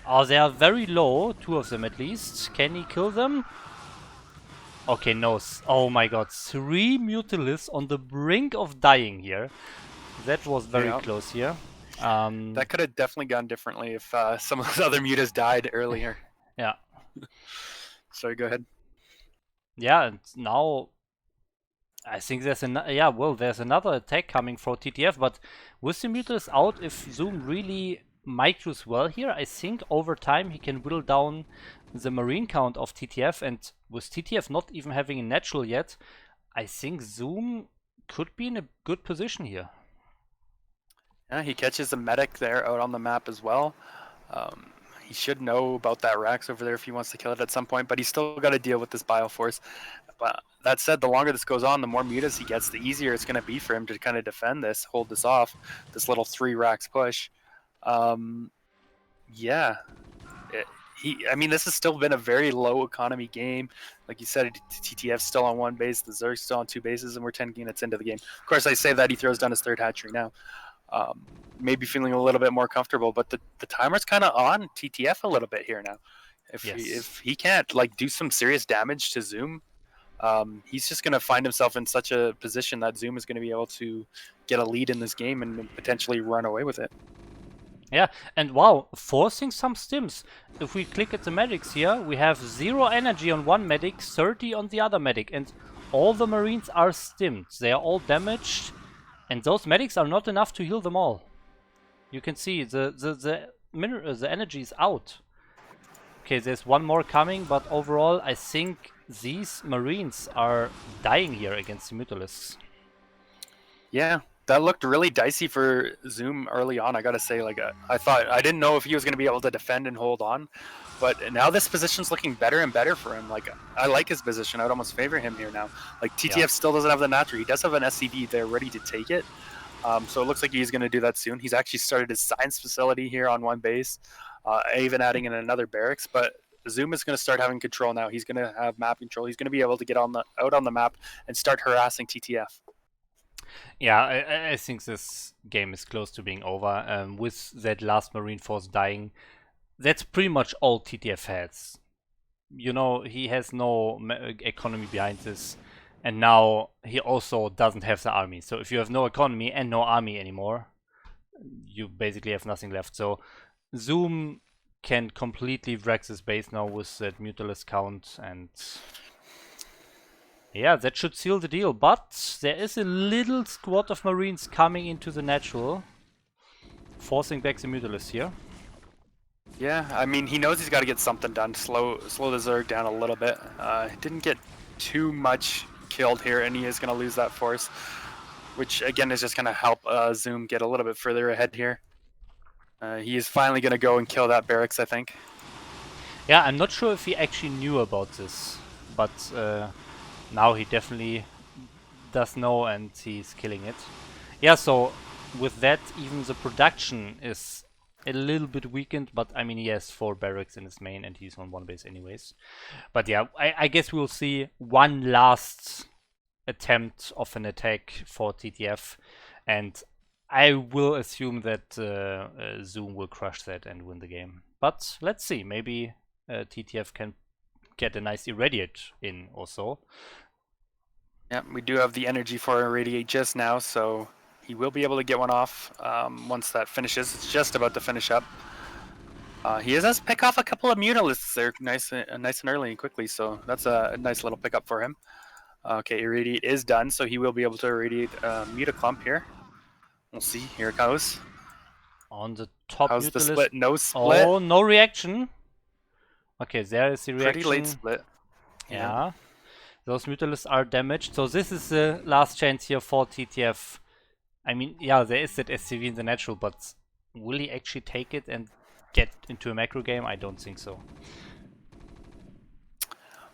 Oh, they are very low, 2 of them at least. Can he kill them? Okay, no. Oh my god, 3 Mutalisks on the brink of dying here. That was very close here.
That could have definitely gone differently if some of those other mutas died earlier.
Yeah.
Sorry, go ahead.
Yeah, and now I think there's there's another attack coming for TTF, but with the Mutalisks out, if Zoom really micros well here, I think over time he can whittle down the Marine count of TTF, and with TTF not even having a natural yet, I think Zoom could be in a good position here.
Yeah, he catches a medic there out on the map as well. He should know about that Rax over there if he wants to kill it at some point, but he's still got to deal with this Bioforce. But that said, the longer this goes on, the more mutas he gets, the easier it's going to be for him to kind of defend this, hold this off, this little 3 Rax push. Yeah. I mean, this has still been a very low economy game. Like you said, TTF's still on 1 base, the Zerg's still on 2 bases, and we're 10 units into the game. Of course, I say that he throws down his 3rd hatchery now. Maybe feeling a little bit more comfortable, but the timer's kind of on TTF a little bit here now. If he can't like do some serious damage to Zoom, he's just going to find himself in such a position that Zoom is going to be able to get a lead in this game and potentially run away with it.
Yeah, and wow, forcing some stims. If we click at the medics here, we have 0 energy on one medic, 30 on the other medic, and all the Marines are stimmed. They are all damaged, and those medics are not enough to heal them all. You can see the energy is out. Okay, there's one more coming, but overall I think these Marines are dying here against the Mutalisks.
Yeah, that looked really dicey for Zoom early on. I gotta say, like I didn't know if he was gonna be able to defend and hold on, but now this position's looking better and better for him. Like I like his position. I would almost favor him here now. Like TTF still doesn't have the natural. He does have an SCV there ready to take it. So it looks like he's gonna do that soon. He's actually started his science facility here on one base, even adding in another barracks. But Zoom is going to start having control now. He's going to have map control. He's going to be able to get out on the map and start harassing TTF.
Yeah, I think this game is close to being over. With that last Marine Force dying, that's pretty much all TTF has. You know, he has no economy behind this, and now he also doesn't have the army. So if you have no economy and no army anymore, you basically have nothing left. So Zoom can completely wreck this base now with that Mutalist count, and yeah, that should seal the deal. But there is a little squad of Marines coming into the natural, forcing back the Mutalist here.
Yeah, I mean, he knows he's got to get something done. Slow the Zerg down a little bit. Didn't get too much killed here, and he is going to lose that force, which again is just going to help Zoom get a little bit further ahead here. He is finally going to go and kill that barracks, I think.
Yeah, I'm not sure if he actually knew about this, but now he definitely does know, and he's killing it. Yeah, so with that, even the production is a little bit weakened, but I mean, he has 4 barracks in his main, and he's on 1 base anyways. But yeah, I guess we'll see one last attempt of an attack for TTF, and I will assume that Zoom will crush that and win the game. But let's see, maybe TTF can get a nice Irradiate in or so.
Yeah, we do have the energy for Irradiate just now, so he will be able to get one off once that finishes. It's just about to finish up. He does pick off a couple of Mutalists there nice and early and quickly, so that's a nice little pickup for him. Okay, Irradiate is done, so he will be able to Irradiate Mutaclump here. We'll see. Here it goes.
On the top
How's
Mutalist.
the split? No split.
Oh, no reaction. Okay, there is the reaction.
Pretty late split.
Yeah. Those Mutalists are damaged. So this is the last chance here for TTF. I mean, yeah, there is that SCV in the natural, but will he actually take it and get into a macro game? I don't think so.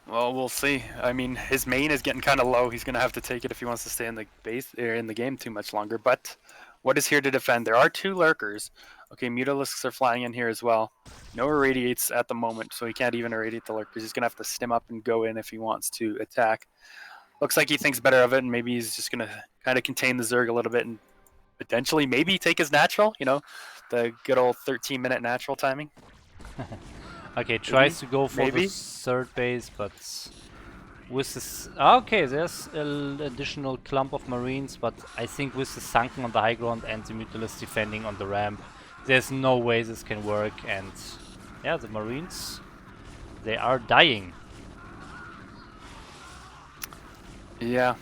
Well, we'll see. I mean, his main is getting kind of low. He's going to have to take it if he wants to stay in the base or in the game too much longer. But what is here to defend? There are 2 lurkers. Okay, Mutalisks are flying in here as well. No irradiates at the moment, so he can't even irradiate the lurkers. He's going to have to stim up and go in if he wants to attack. Looks like he thinks better of it, and maybe he's just going to kind of contain the Zerg a little bit and potentially maybe take his natural, you know, the good old 13-minute natural timing.
Okay, tries to go for the 3rd base, but with this... Okay, there's an additional clump of Marines, but I think with the Sunken on the high ground and the Mutalist defending on the ramp, there's no way this can work, and yeah, the Marines, they are dying.
Yeah.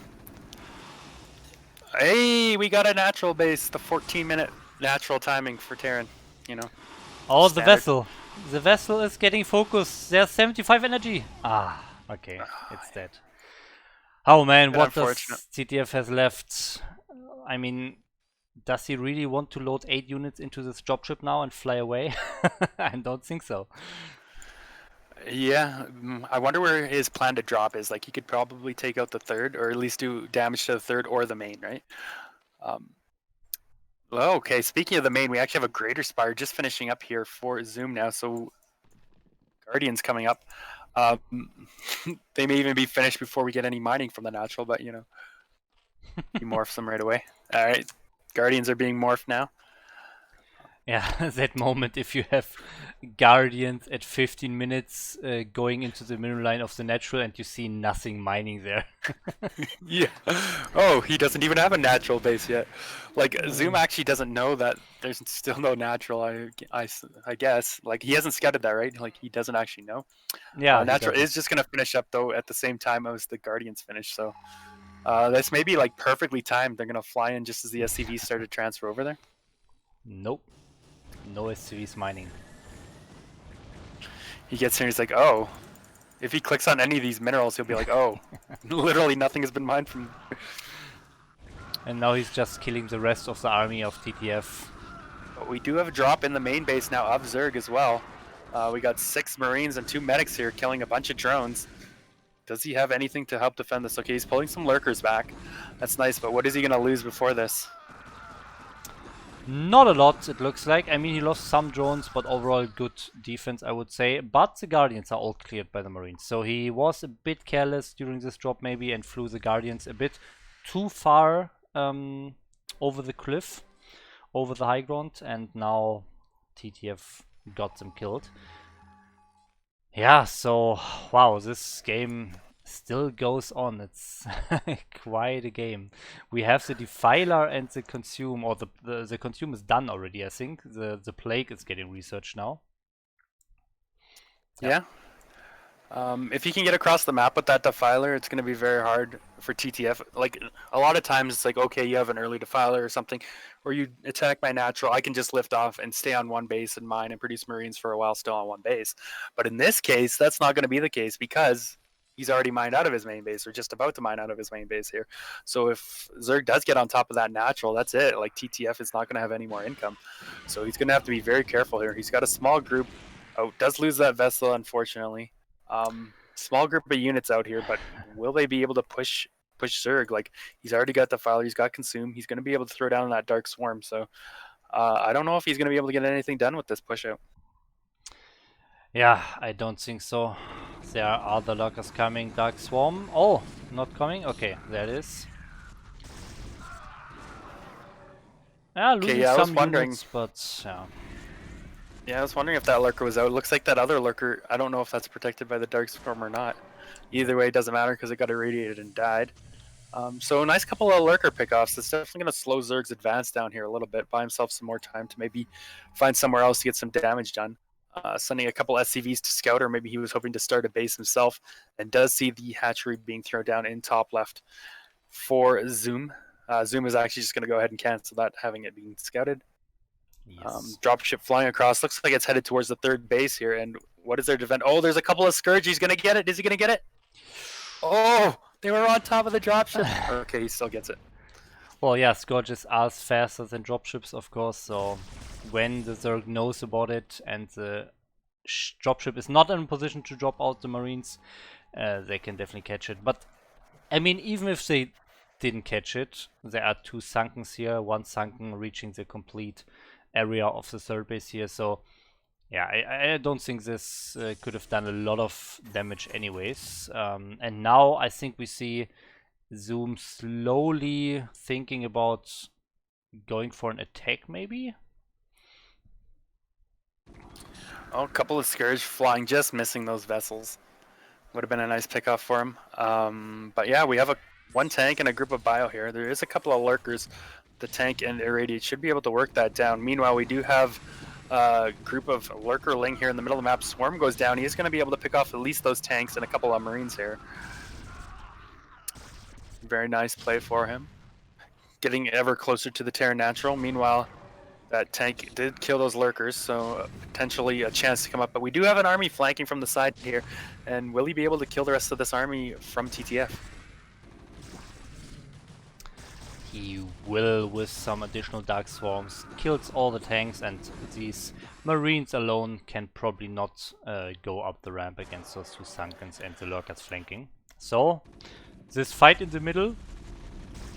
Hey, we got a natural base, the 14-minute natural timing for Terran, you know.
Oh, the vessel. The vessel is getting focused. There's 75 energy. Ah, okay, it's dead. Oh man, what does TTF has left? I mean, does he really want to load 8 units into this dropship now and fly away? I don't think so.
Yeah, I wonder where his plan to drop is. Like, he could probably take out the 3rd, or at least do damage to the 3rd or the main, right? Well, okay, speaking of the main, we actually have a Greater Spire just finishing up here for Zoom now, so Guardians coming up. They may even be finished before we get any mining from the natural, but, you know, he morphs them right away. All right, Guardians are being morphed now.
Yeah, that moment if you have Guardians at 15 minutes going into the middle line of the natural and you see nothing mining there.
Yeah. Oh, he doesn't even have a natural base yet. Like, Zoom actually doesn't know that there's still no natural, I guess. Like, he hasn't scouted that, right? Like, he doesn't actually know.
Yeah.
Natural is just going to finish up, though, at the same time as the Guardians finish, so... this may be, like, perfectly timed. They're going to fly in just as the SCV start to transfer over there.
Nope. No SCVs mining.
He gets here and he's like, oh. If he clicks on any of these minerals, he'll be like, oh. Literally nothing has been mined from...
And now he's just killing the rest of the army of TTF.
But we do have a drop in the main base now of Zerg as well. We got 6 Marines and 2 medics here killing a bunch of drones. Does he have anything to help defend this? Okay, he's pulling some lurkers back. That's nice, but what is he going to lose before this?
Not a lot, it looks like. I mean, he lost some drones, but overall good defense, I would say. But the Guardians are all cleared by the Marines. So he was a bit careless during this drop maybe and flew the Guardians a bit too far over the cliff, over the high ground, and now TTF got them killed. Yeah, so wow, this game still goes on. It's quite a game. We have the Defiler and the Consume, or the Consume is done already, I think. The Plague is getting researched now.
Yeah. If you can get across the map with that Defiler, it's going to be very hard for TTF. Like, a lot of times it's like, okay, you have an early Defiler or something, or you attack my natural, I can just lift off and stay on one base and mine and produce Marines for a while still on one base. But in this case, that's not going to be the case because he's already mined out of his main base, or just about to mine out of his main base here. So if Zerg does get on top of that natural, that's it. Like, TTF is not going to have any more income. So he's going to have to be very careful here. He's got a small group. Oh, does lose that vessel, unfortunately. Small group of units out here, but will they be able to push Zerg? Like, he's already got the Defiler, he's got Consume, he's going to be able to throw down that Dark Swarm. So I don't know if he's going to be able to get anything done with this push out.
Yeah, I don't think so. There are other lockers coming. Dark Swarm. Oh, not coming? Okay, there it is. Yeah, losing some units, but yeah.
Yeah, I was wondering if that lurker was out. It looks like that other lurker, I don't know if that's protected by the Dark Swarm or not. Either way, it doesn't matter because it got irradiated and died. So a nice couple of lurker pickoffs. It's definitely going to slow Zerg's advance down here a little bit, buy himself some more time to maybe find somewhere else to get some damage done. Sending a couple SCVs to scout, or maybe he was hoping to start a base himself, and does see the hatchery being thrown down in top left for Zoom. Zoom is actually just going to go ahead and cancel that, having it being scouted. Yes. Dropship flying across. Looks like it's headed towards the third base here. And what is their defense? Oh, there's a couple of Scourge. He's going to get it. Is he going to get it? Oh, they were on top of the dropship. Okay, he still gets it.
Well, yeah, Scourges are faster than dropships, of course. So when the Zerg knows about it and the dropship is not in a position to drop out the Marines, they can definitely catch it. But, I mean, even if they didn't catch it, there are 2 Sunkens here. 1 Sunken reaching the complete area of the third base here, so yeah, I don't think this could have done a lot of damage anyways. And now I think we see Zoom slowly thinking about going for an attack, maybe?
Oh, a couple of Scourge flying, just missing those vessels. Would have been a nice pickoff for him. But yeah, we have 1 tank and a group of bio here. There is a couple of lurkers. The tank and Irradiate should be able to work that down. Meanwhile, we do have a group of lurkerling here in the middle of the map. Swarm goes down. He's going to be able to pick off at least those tanks and a couple of Marines here. Very nice play for him. Getting ever closer to the Terran Natural. Meanwhile, that tank did kill those lurkers, so potentially a chance to come up. But we do have an army flanking from the side here. And will he be able to kill the rest of this army from TTF?
He will, with some additional Dark Swarms, kills all the tanks, and these Marines alone can probably not go up the ramp against those 2 Sunkens and the lurkers flanking. So, this fight in the middle,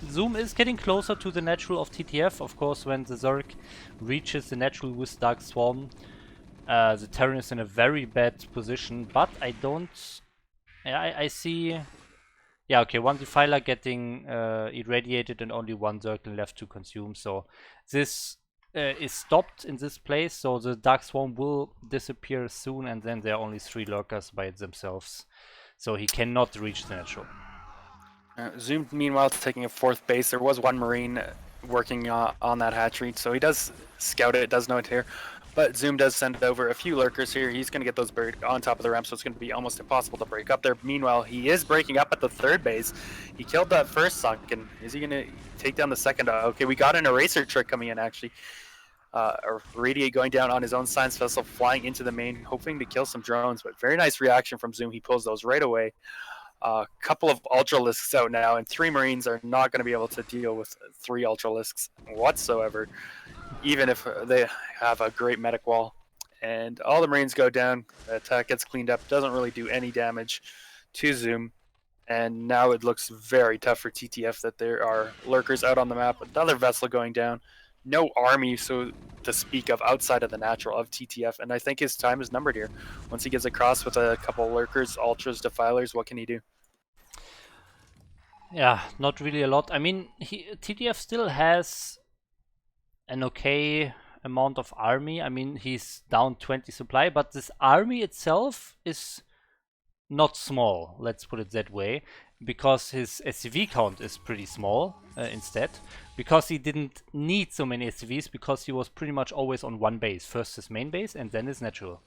Zoom is getting closer to the natural of TTF. Of course, when the Zerg reaches the natural with Dark Swarm, the Terran is in a very bad position, but I don't... I see... Yeah, okay, 1 Defiler getting irradiated and only 1 Zerg left to consume, so this is stopped in this place, so the Dark Swarm will disappear soon, and then there are only 3 lurkers by themselves, so he cannot reach the natural.
Zoom, meanwhile, taking a 4th base. There was 1 Marine working on that hatchery, so he does scout it, does know it here. But Zoom does send over a few lurkers here. He's going to get those buried on top of the ramp, so it's going to be almost impossible to break up there. Meanwhile, he is breaking up at the 3rd base. He killed that first Sunken. Is he going to take down the second? Okay, we got an eraser trick coming in, actually. Radiate going down on his own science vessel, flying into the main, hoping to kill some drones. But very nice reaction from Zoom. He pulls those right away. a couple of Ultralisks out now, and 3 Marines are not going to be able to deal with 3 Ultralisks whatsoever, even if they have a great medic wall. And all the Marines go down, the attack gets cleaned up, doesn't really do any damage to Zoom. And now it looks very tough for TTF that there are lurkers out on the map. Another vessel going down. No army, so to speak of, outside of the natural of TTF. And I think his time is numbered here. Once he gets across with a couple lurkers, ultras, defilers, what can he do?
Yeah, not really a lot. I mean, TTF still has an okay amount of army. I mean, he's down 20 supply, but this army itself is not small, let's put it that way, because his SCV count is pretty small instead, because he didn't need so many SCVs, because he was pretty much always on one base, first his main base and then his natural.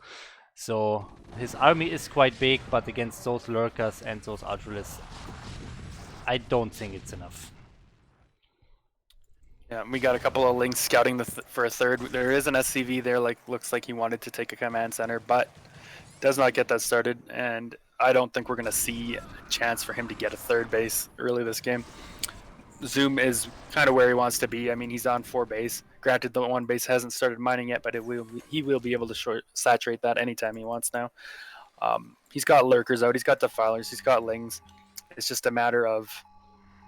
So his army is quite big, but against those lurkers and those ultralists, I don't think it's enough.
Yeah, we got a couple of links scouting for a third. There is an SCV there, looks like he wanted to take a command center, but does not get that started, and I don't think we're going to see a chance for him to get a third base early this game. Zoom is kind of where he wants to be. I mean, he's on 4 base. Granted, the 1 base hasn't started mining yet, but he will be able to saturate that anytime he wants now. He's got lurkers out. He's got defilers. He's got lings. It's just a matter of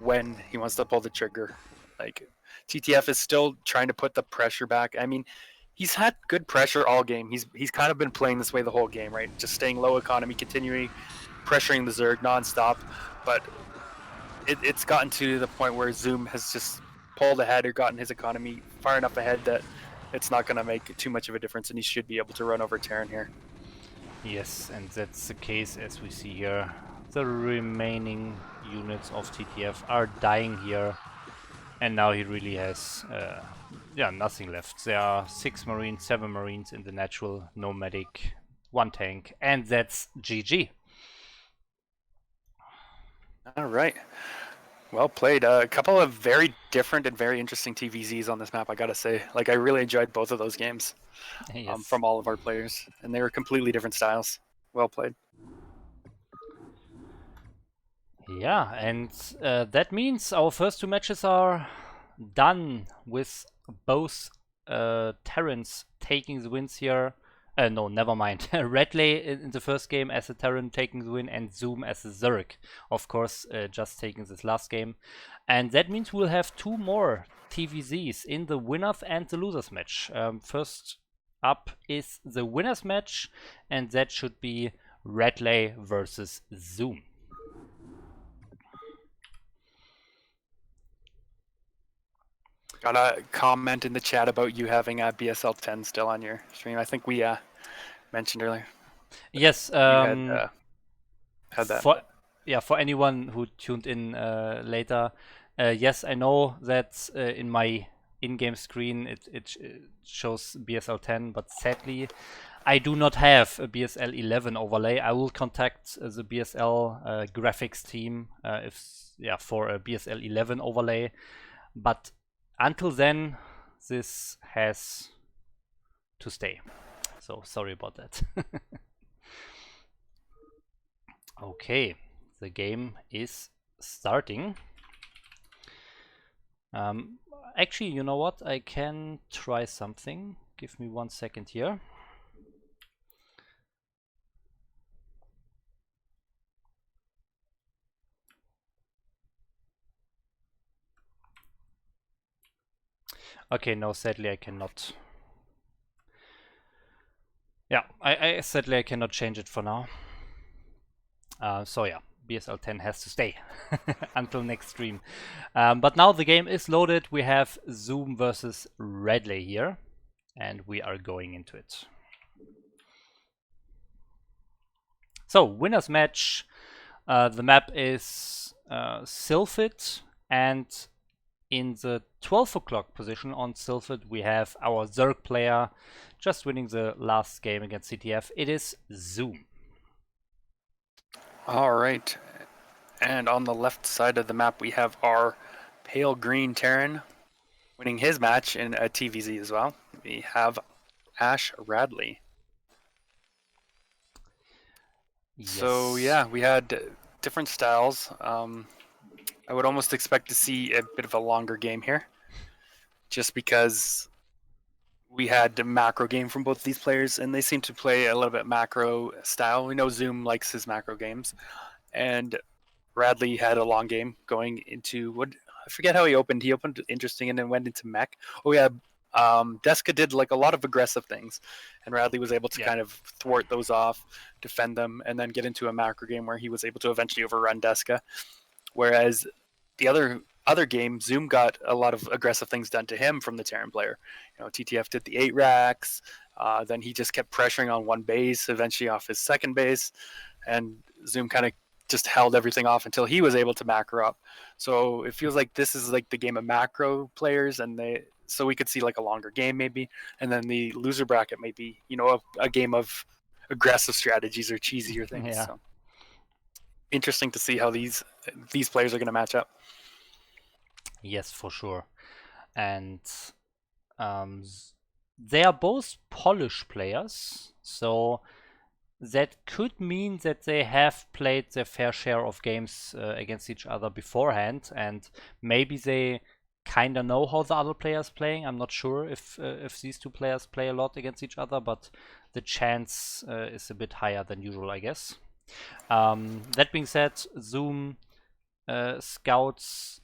when he wants to pull the trigger. Like, TTF is still trying to put the pressure back. I mean, he's had good pressure all game. He's kind of been playing this way the whole game, right? Just staying low economy, continuing pressuring the Zerg nonstop. But it's gotten to the point where Zoom has just pulled ahead or gotten his economy far enough ahead that it's not going to make too much of a difference, and he should be able to run over Terran here.
Yes, and that's the case as we see here. The remaining units of TTF are dying here, and now he really has nothing left. There are 6 Marines, 7 Marines in the natural, no medic, 1 tank, and that's GG.
All right. Well played. A couple of very different and very interesting TVZs on this map, I gotta say. Like, I really enjoyed both of those games from all of our players, and they were completely different styles. Well played.
Yeah, and that means our first 2 matches are done with both Terrans taking the wins here. No, never mind. Redley in the first game as a Terran taking the win, and Zoom as a Zerg, of course, just taking this last game. And that means we'll have 2 more TVZs in the winners and the losers match. First up is the winners match, and that should be Redley versus Zoom.
Got a comment in the chat about you having a BSL 10 still on your stream. I think we mentioned earlier.
Yes.
Had that.
For anyone who tuned in later, yes, I know that in my in-game screen it shows BSL 10, but sadly I do not have a BSL 11 overlay. I will contact the BSL graphics team for a BSL 11 overlay, but until then, this has to stay. So sorry about that. Okay, the game is starting. Actually, you know what? I can try something. Give me 1 second here. Okay, no, sadly I cannot. Yeah, I sadly I cannot change it for now. So yeah, BSL 10 has to stay until next stream. But now the game is loaded. We have Zoom versus Redley here, and we are going into it. So, winners match. The map is Sylphid, and in the 12 o'clock position on Sylphid, we have our Zerg player just winning the last game against CTF. It is Zoom.
All right. And on the left side of the map, we have our pale green Terran winning his match in a TVZ as well. We have Ash Radley. Yes. So yeah, we had different styles. I would almost expect to see a bit of a longer game here, just because we had a macro game from both of these players, and they seem to play a little bit macro style. We know Zoom likes his macro games, and Radley had a long game going into what I forget how he opened. He opened interesting and then went into mech. Oh yeah, Deska did like a lot of aggressive things, and Radley was able to kind of thwart those off, defend them, and then get into a macro game where he was able to eventually overrun Deska. Whereas the other game, Zoom got a lot of aggressive things done to him from the Terran player. You know, TTF did the 8 racks. Then he just kept pressuring on one base, eventually off his second base, and Zoom kind of just held everything off until he was able to macro up. So it feels like this is like the game of macro players, and so we could see like a longer game maybe, and then the loser bracket might be, you know, a game of aggressive strategies or cheesier things.
Yeah.
So interesting to see how these players are going to match up.
Yes, for sure. And they are both Polish players, so that could mean that they have played their fair share of games against each other beforehand, and maybe they kind of know how the other players playing. I'm not sure if these two players play a lot against each other, but the chance is a bit higher than usual, I guess. That being said, Zoom scouts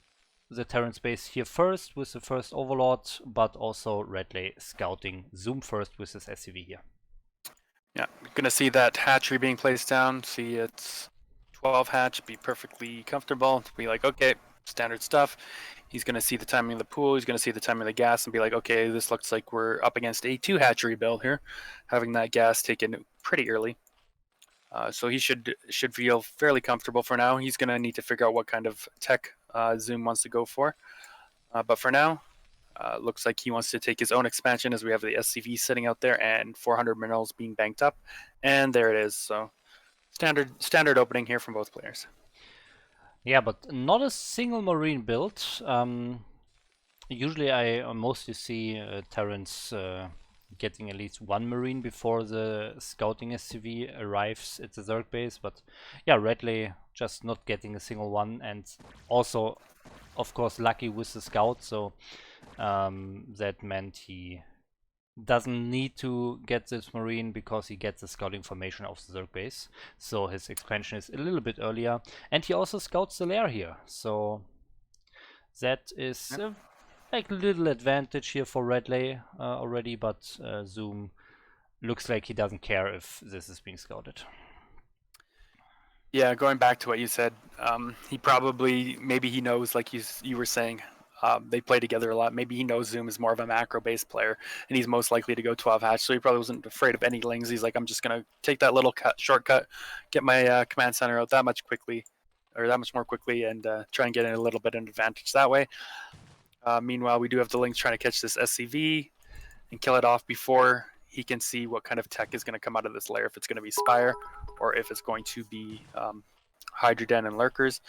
the Terran space here first with the first Overlord, but also Radley scouting Zoom first with his SCV here.
Yeah, gonna see that hatchery being placed down. See it's 12 hatch, be perfectly comfortable. Be like, okay, standard stuff. He's gonna see the timing of the pool. He's gonna see the timing of the gas and be like, okay, this looks like we're up against a 2 hatchery build here, having that gas taken pretty early. So he should feel fairly comfortable for now. He's gonna need to figure out what kind of tech Zoom wants to go for. But for now, looks like he wants to take his own expansion, as we have the SCV sitting out there and 400 minerals being banked up, and there it is. So standard opening here from both players.
Yeah, but not a single marine build. Usually I mostly see Terrans getting at least one marine before the scouting SCV arrives at the Zerg base, but yeah, Radley just not getting a single one, and also of course lucky with the scout, so that meant he doesn't need to get this marine because he gets the scout information of the Zerg base, so his expansion is a little bit earlier, and he also scouts the lair here, so that is like a little advantage here for Radley already, but Zoom looks like he doesn't care if this is being scouted.
Yeah, going back to what you said, he probably, maybe he knows, like you were saying, they play together a lot. Maybe he knows Zoom is more of a macro-based player, and he's most likely to go 12 hatch, so he probably wasn't afraid of any lings. He's like, I'm just going to take that little shortcut, get my command center out that much more quickly, and try and get in a little bit of an advantage that way. Meanwhile, we do have the lings trying to catch this SCV and kill it off before he can see what kind of tech is going to come out of this layer, if it's going to be Spire or if it's going to be Hydroden and Lurkers.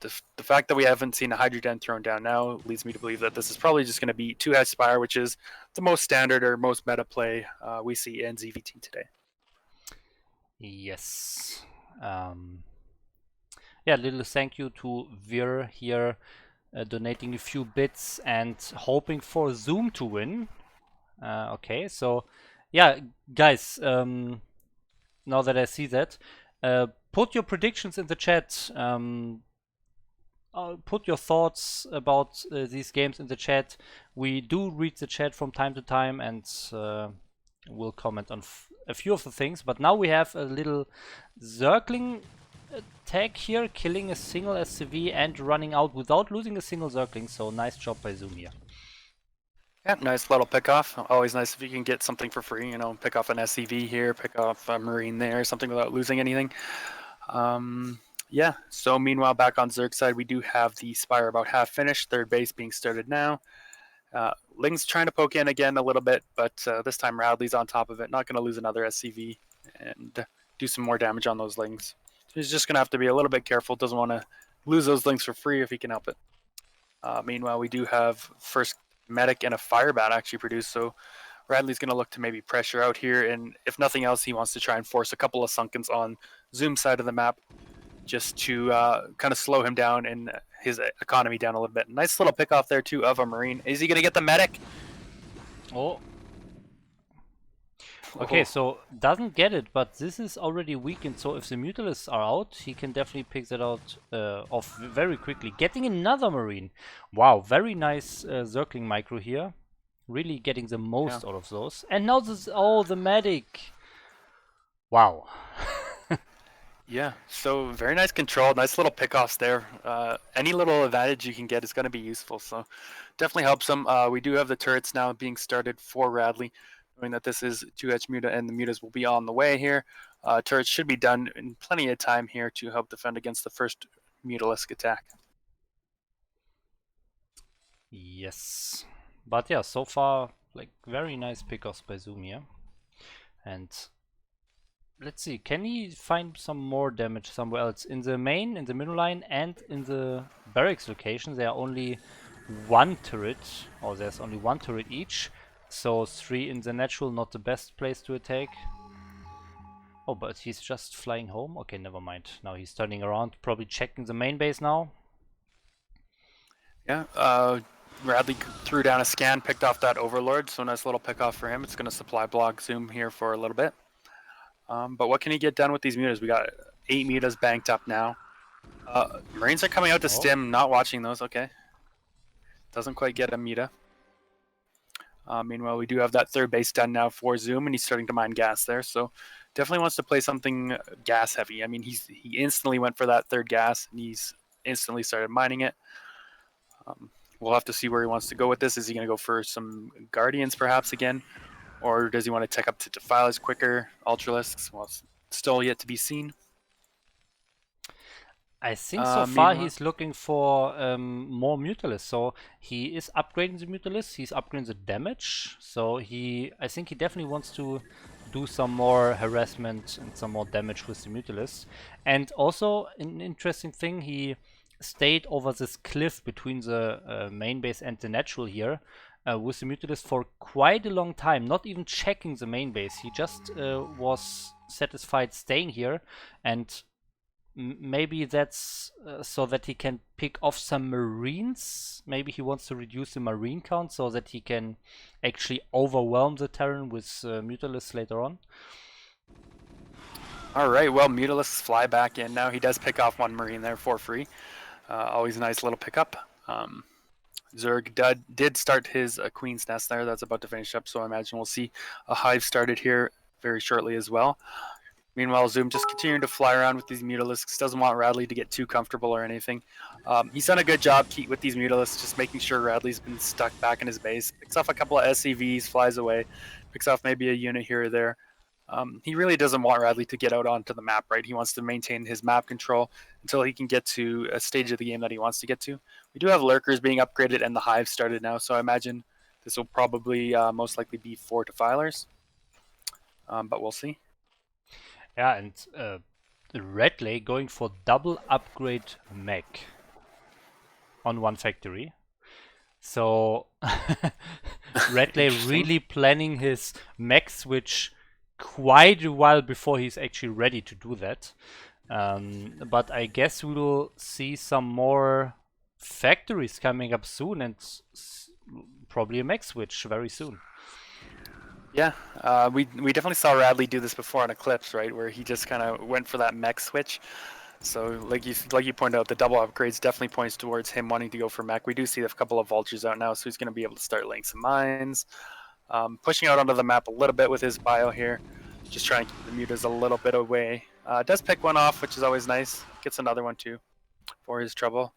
The fact that we haven't seen a Hydroden thrown down now leads me to believe that this is probably just going to be 2-hatch Spire, which is the most standard or most meta play we see in ZVT today.
Yes. Yeah, little thank you to Vir here, donating a few bits and hoping for Zoom to win. Okay, so yeah, guys, now that I see that, put your predictions in the chat. Put your thoughts about these games in the chat. We do read the chat from time to time, and we'll comment on a few of the things. But now we have a little Zergling attack here, killing a single SCV and running out without losing a single Zergling. So nice job by Zoom here.
Yeah, nice little pick off. Always nice if you can get something for free, you know, pick off an SCV here, pick off a Marine there, something without losing anything. Yeah, so meanwhile, back on Zerg side, we do have the Spire about half finished, third base being started now. Ling's trying to poke in again a little bit, but this time Radley's on top of it, not going to lose another SCV and do some more damage on those Lings. He's just going to have to be a little bit careful, doesn't want to lose those Lings for free if he can help it. Meanwhile, we do have first Medic and a Firebat actually produced, so Radley's going to look to maybe pressure out here, and if nothing else, he wants to try and force a couple of Sunkens on Zoom's side of the map just to kind of slow him down and his economy down a little bit. Nice little pick off there too of a Marine. Is he going to get the medic?
Oh. Okay, so doesn't get it, but this is already weakened, so if the Mutalisks are out, he can definitely pick that out off very quickly. Getting another Marine. Wow, very nice circling micro here. Really getting the most out of those. And now this, oh, the medic. Wow.
Yeah, so very nice control, nice little pickoffs there. Any little advantage you can get is going to be useful, so definitely helps them. We do have the turrets now being started for Radley, knowing that this is 2H Muta and the Mutas will be on the way here. Turrets should be done in plenty of time here to help defend against the first Mutalisk attack.
Yes. But yeah, so far, like, very nice pickoffs by Zoom here. And let's see, can he find some more damage somewhere else? In the main, in the middle line, and in the barracks location, there are only one turret, or there's only one turret each. So 3 in the natural, not the best place to attack. Oh, but he's just flying home? Okay, never mind. Now he's turning around, probably checking the main base now.
Yeah, Radley threw down a scan, picked off that Overlord, so nice little pick off for him. It's going to supply block Zoom here for a little bit. But what can he get done with these mutas? We got 8 mutas banked up now. Marines are coming out to stim, not watching those. Okay. Doesn't quite get a muta. Meanwhile, we do have that third base done now for Zoom, and he's starting to mine gas there. So definitely wants to play something gas heavy. I mean, he instantly went for that third gas, and he's instantly started mining it. We'll have to see where he wants to go with this. Is he going to go for some Guardians perhaps again? Or does he want to tech up to Defilers quicker? Ultralisks? Well, it's still yet to be seen.
I think so far he's looking for more Mutalisks. So he is upgrading the Mutalisks, he's upgrading the damage. So I think he definitely wants to do some more harassment and some more damage with the Mutalisks. And also an interesting thing, he stayed over this cliff between the main base and the natural here with the Mutalisks for quite a long time, not even checking the main base. He just was satisfied staying here, and maybe that's so that he can pick off some Marines. Maybe he wants to reduce the Marine count so that he can actually overwhelm the Terran with Mutalisks later on.
Alright, well, Mutalisks fly back in now. He does pick off one Marine there for free. Always a nice little pickup. Zerg did start his Queen's Nest there. That's about to finish up, so I imagine we'll see a hive started here very shortly as well. Meanwhile, Zoom just continuing to fly around with these Mutalisks. Doesn't want Radley to get too comfortable or anything. He's done a good job with these Mutalisks, just making sure Radley's been stuck back in his base. Picks off a couple of SCVs, flies away. Picks off maybe a unit here or there. He really doesn't want Radley to get out onto the map, right? He wants to maintain his map control until he can get to a stage of the game that he wants to get to. We do have lurkers being upgraded and the hive started now, so I imagine this will probably most likely be 4 defilers. But we'll see.
Yeah, and Radley going for double upgrade mech on one factory. So Radley really planning his mech switch quite a while before he's actually ready to do that. But I guess we will see some more factories coming up soon, and probably a mech switch very soon.
Yeah, we definitely saw Radley do this before on Eclipse, right, where he just kind of went for that mech switch. So like you pointed out, the double upgrades definitely points towards him wanting to go for mech. We do see a couple of vultures out now, so he's going to be able to start laying some mines. Pushing out onto the map a little bit with his bio here, just trying to keep the mutas a little bit away. Does pick one off, which is always nice. Gets another one too for his trouble.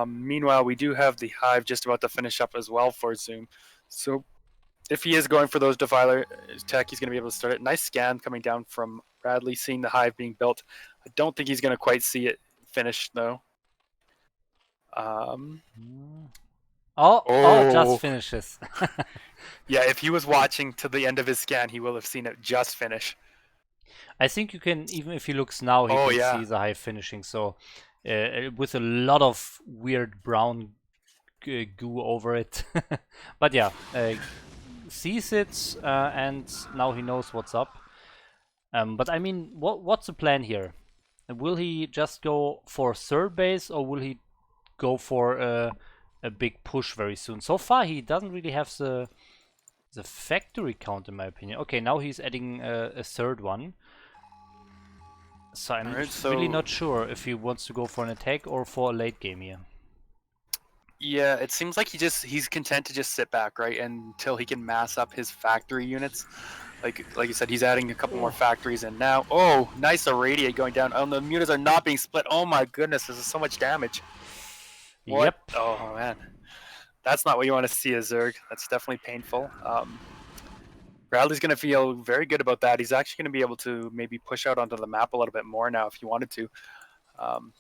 Meanwhile, we do have the hive just about to finish up as well for Zoom. So if he is going for those defiler tech, he's going to be able to start it. Nice scan coming down from Bradley, seeing the hive being built. I don't think he's going to quite see it finished though.
Just finishes.
Yeah, if he was watching to the end of his scan, he will have seen it just finish.
I think you can, even if he looks now, he can see the hive finishing. So with a lot of weird brown goo over it. But yeah, sees it, and now he knows what's up. But I mean, what's the plan here? will he just go for third base, or will he go for a big push very soon? So far, he doesn't really have the factory count, in my opinion. Okay, now he's adding a third one. So I'm really not sure if he wants to go for an attack or for a late game here.
Yeah, it seems like he's content to just sit back, right, until he can mass up his factory units. Like you said, he's adding a couple more factories in now. Oh, nice irradiate going down. Oh, the mutas are not being split. Oh my goodness, this is so much damage. What?
Yep.
Oh man, that's not what you want to see as Zerg. That's definitely painful. Bradley's going to feel very good about that. He's actually going to be able to maybe push out onto the map a little bit more now if he wanted to.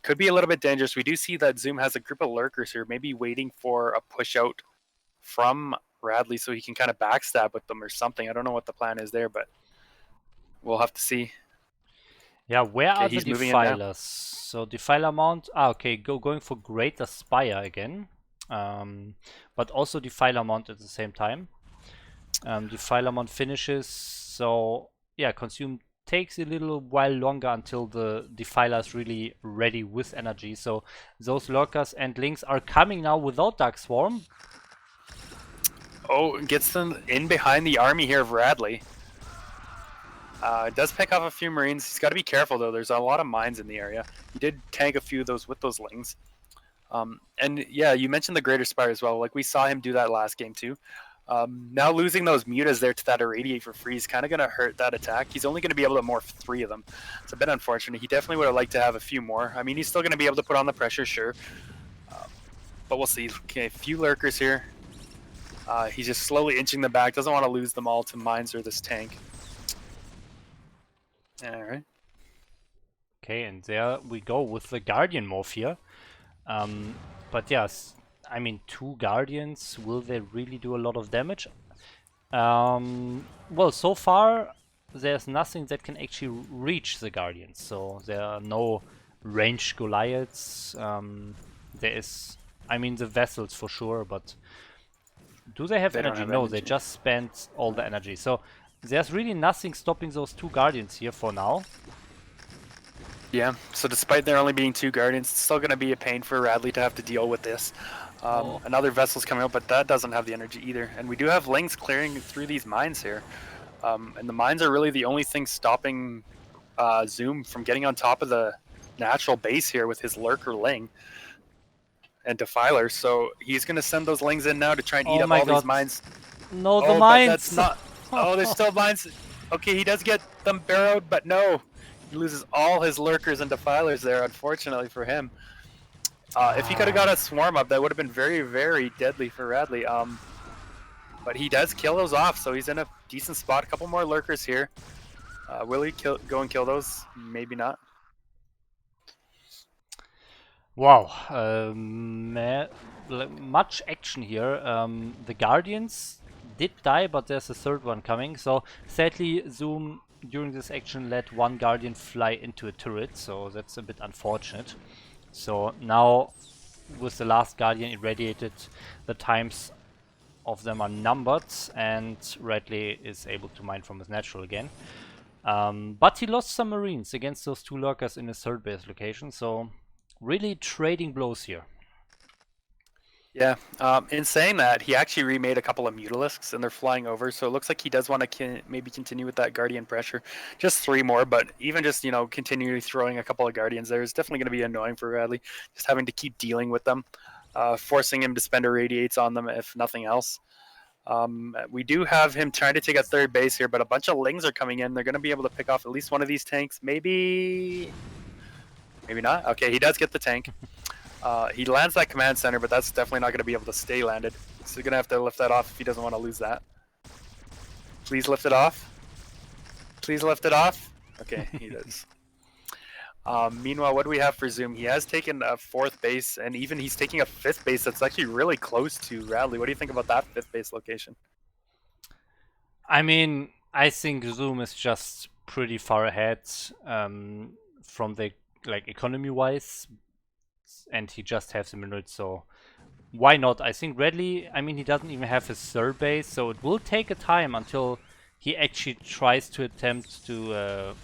Could be a little bit dangerous. We do see that Zoom has a group of lurkers here, maybe waiting for a push out from Bradley so he can kind of backstab with them or something. I don't know what the plan is there, but we'll have to see.
Yeah, where are the defilers? So defiler mount. Okay, going for greater spire again, but also defiler mount at the same time. Defiler mount finishes. So yeah, consume takes a little while longer until the defiler is really ready with energy. So those lurkers and links are coming now without Dark Swarm.
Oh, gets them in behind the army here of Radley. Does pick off a few Marines. He's got to be careful though. There's a lot of mines in the area. He did tank a few of those with those lings. And yeah, you mentioned the Greater Spire as well. Like we saw him do that last game too. Now losing those mutas there to that irradiate for free is kind of going to hurt that attack. He's only going to be able to morph 3 of them. It's a bit unfortunate. He definitely would have liked to have a few more. I mean, he's still going to be able to put on the pressure, sure. But we'll see. Okay, a few lurkers here. He's just slowly inching them back. Doesn't want to lose them all to mines or this tank. Alright.
Okay, and there we go with the Guardian morph here. But yes, I mean, 2 Guardians, will they really do a lot of damage? Well, so far there's nothing that can actually reach the Guardians, so there are no ranged Goliaths. There is, I mean, the vessels for sure, but do they have energy? No, they just spent all the energy. So there's really nothing stopping those 2 Guardians here for now.
Yeah, so despite there only being 2 Guardians, it's still going to be a pain for Radley to have to deal with this. Another vessel's coming up, but that doesn't have the energy either. And we do have lings clearing through these mines here. And the mines are really the only thing stopping Zoom from getting on top of the natural base here with his lurker ling and defiler. So he's going to send those lings in now to try and eat up all these mines.
No, the mines!
That's not... Oh, there's still mines. Okay, he does get them barrowed, but no. He loses all his lurkers and defilers there, unfortunately for him. If he could have got a swarm up, that would have been very, very deadly for Radley. But he does kill those off, so he's in a decent spot. A couple more lurkers here. Will he go and kill those? Maybe not.
Wow, much action here. The Guardians did die, but there's a third one coming. So sadly, Zoom during this action let 1 Guardian fly into a turret, so that's a bit unfortunate. So now, with the last Guardian irradiated, the times of them are numbered, and Radley is able to mine from his natural again. But he lost some Marines against those 2 lurkers in his third base location, so really trading blows here.
Yeah, in saying that, he actually remade a couple of Mutalisks, and they're flying over, so it looks like he does want to maybe continue with that Guardian pressure. Just 3 more, but even just, you know, continually throwing a couple of Guardians there is definitely going to be annoying for Radley, just having to keep dealing with them, forcing him to spend irradiates on them, if nothing else. We do have him trying to take a third base here, but a bunch of lings are coming in. They're going to be able to pick off at least one of these tanks. Maybe not. Okay, he does get the tank. He lands that command center, but that's definitely not going to be able to stay landed. So he's going to have to lift that off if he doesn't want to lose that. Please lift it off. Please lift it off. Okay, he does. Meanwhile, what do we have for Zoom? He has taken a 4th base, and even he's taking a 5th base that's actually really close to Radley. What do you think about that 5th base location?
I mean, I think Zoom is just pretty far ahead from the economy-wise, and he just has the minerals, so why not? I think Radley, I mean, he doesn't even have his third base, so it will take a time until he actually tries to attempt to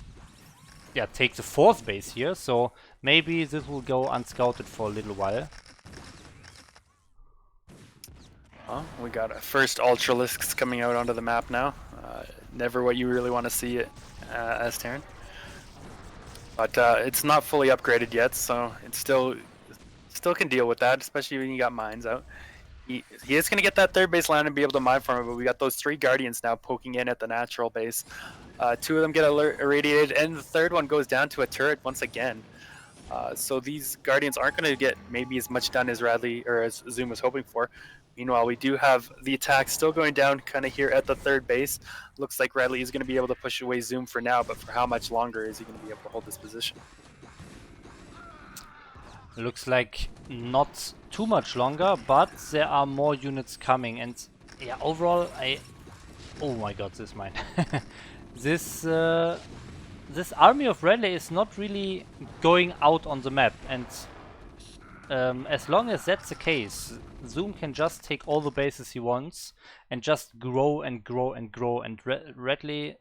yeah, take the 4th base here, so maybe this will go unscouted for a little while.
Well, we got a first Ultralisks coming out onto the map now. Never what you really want to see it as Terran. But it's not fully upgraded yet, so it still can deal with that, especially when you got mines out. He is going to get that 3rd base land and be able to mine from it, but we got those 3 Guardians now poking in at the natural base. 2 of them get irradiated, and the 3rd one goes down to a turret once again. So these Guardians aren't going to get maybe as much done as Radley or as Zoom was hoping for. Meanwhile, we do have the attack still going down kind of here at the 3rd base. Looks like Radley is going to be able to push away Zoom for now, but for how much longer is he going to be able to hold this position?
Looks like not too much longer, but there are more units coming, and yeah, overall, oh my god, this mine. This this army of Raleigh is not really going out on the map, and as long as that's the case, Zoom can just take all the bases he wants and just grow and grow and grow, and Radley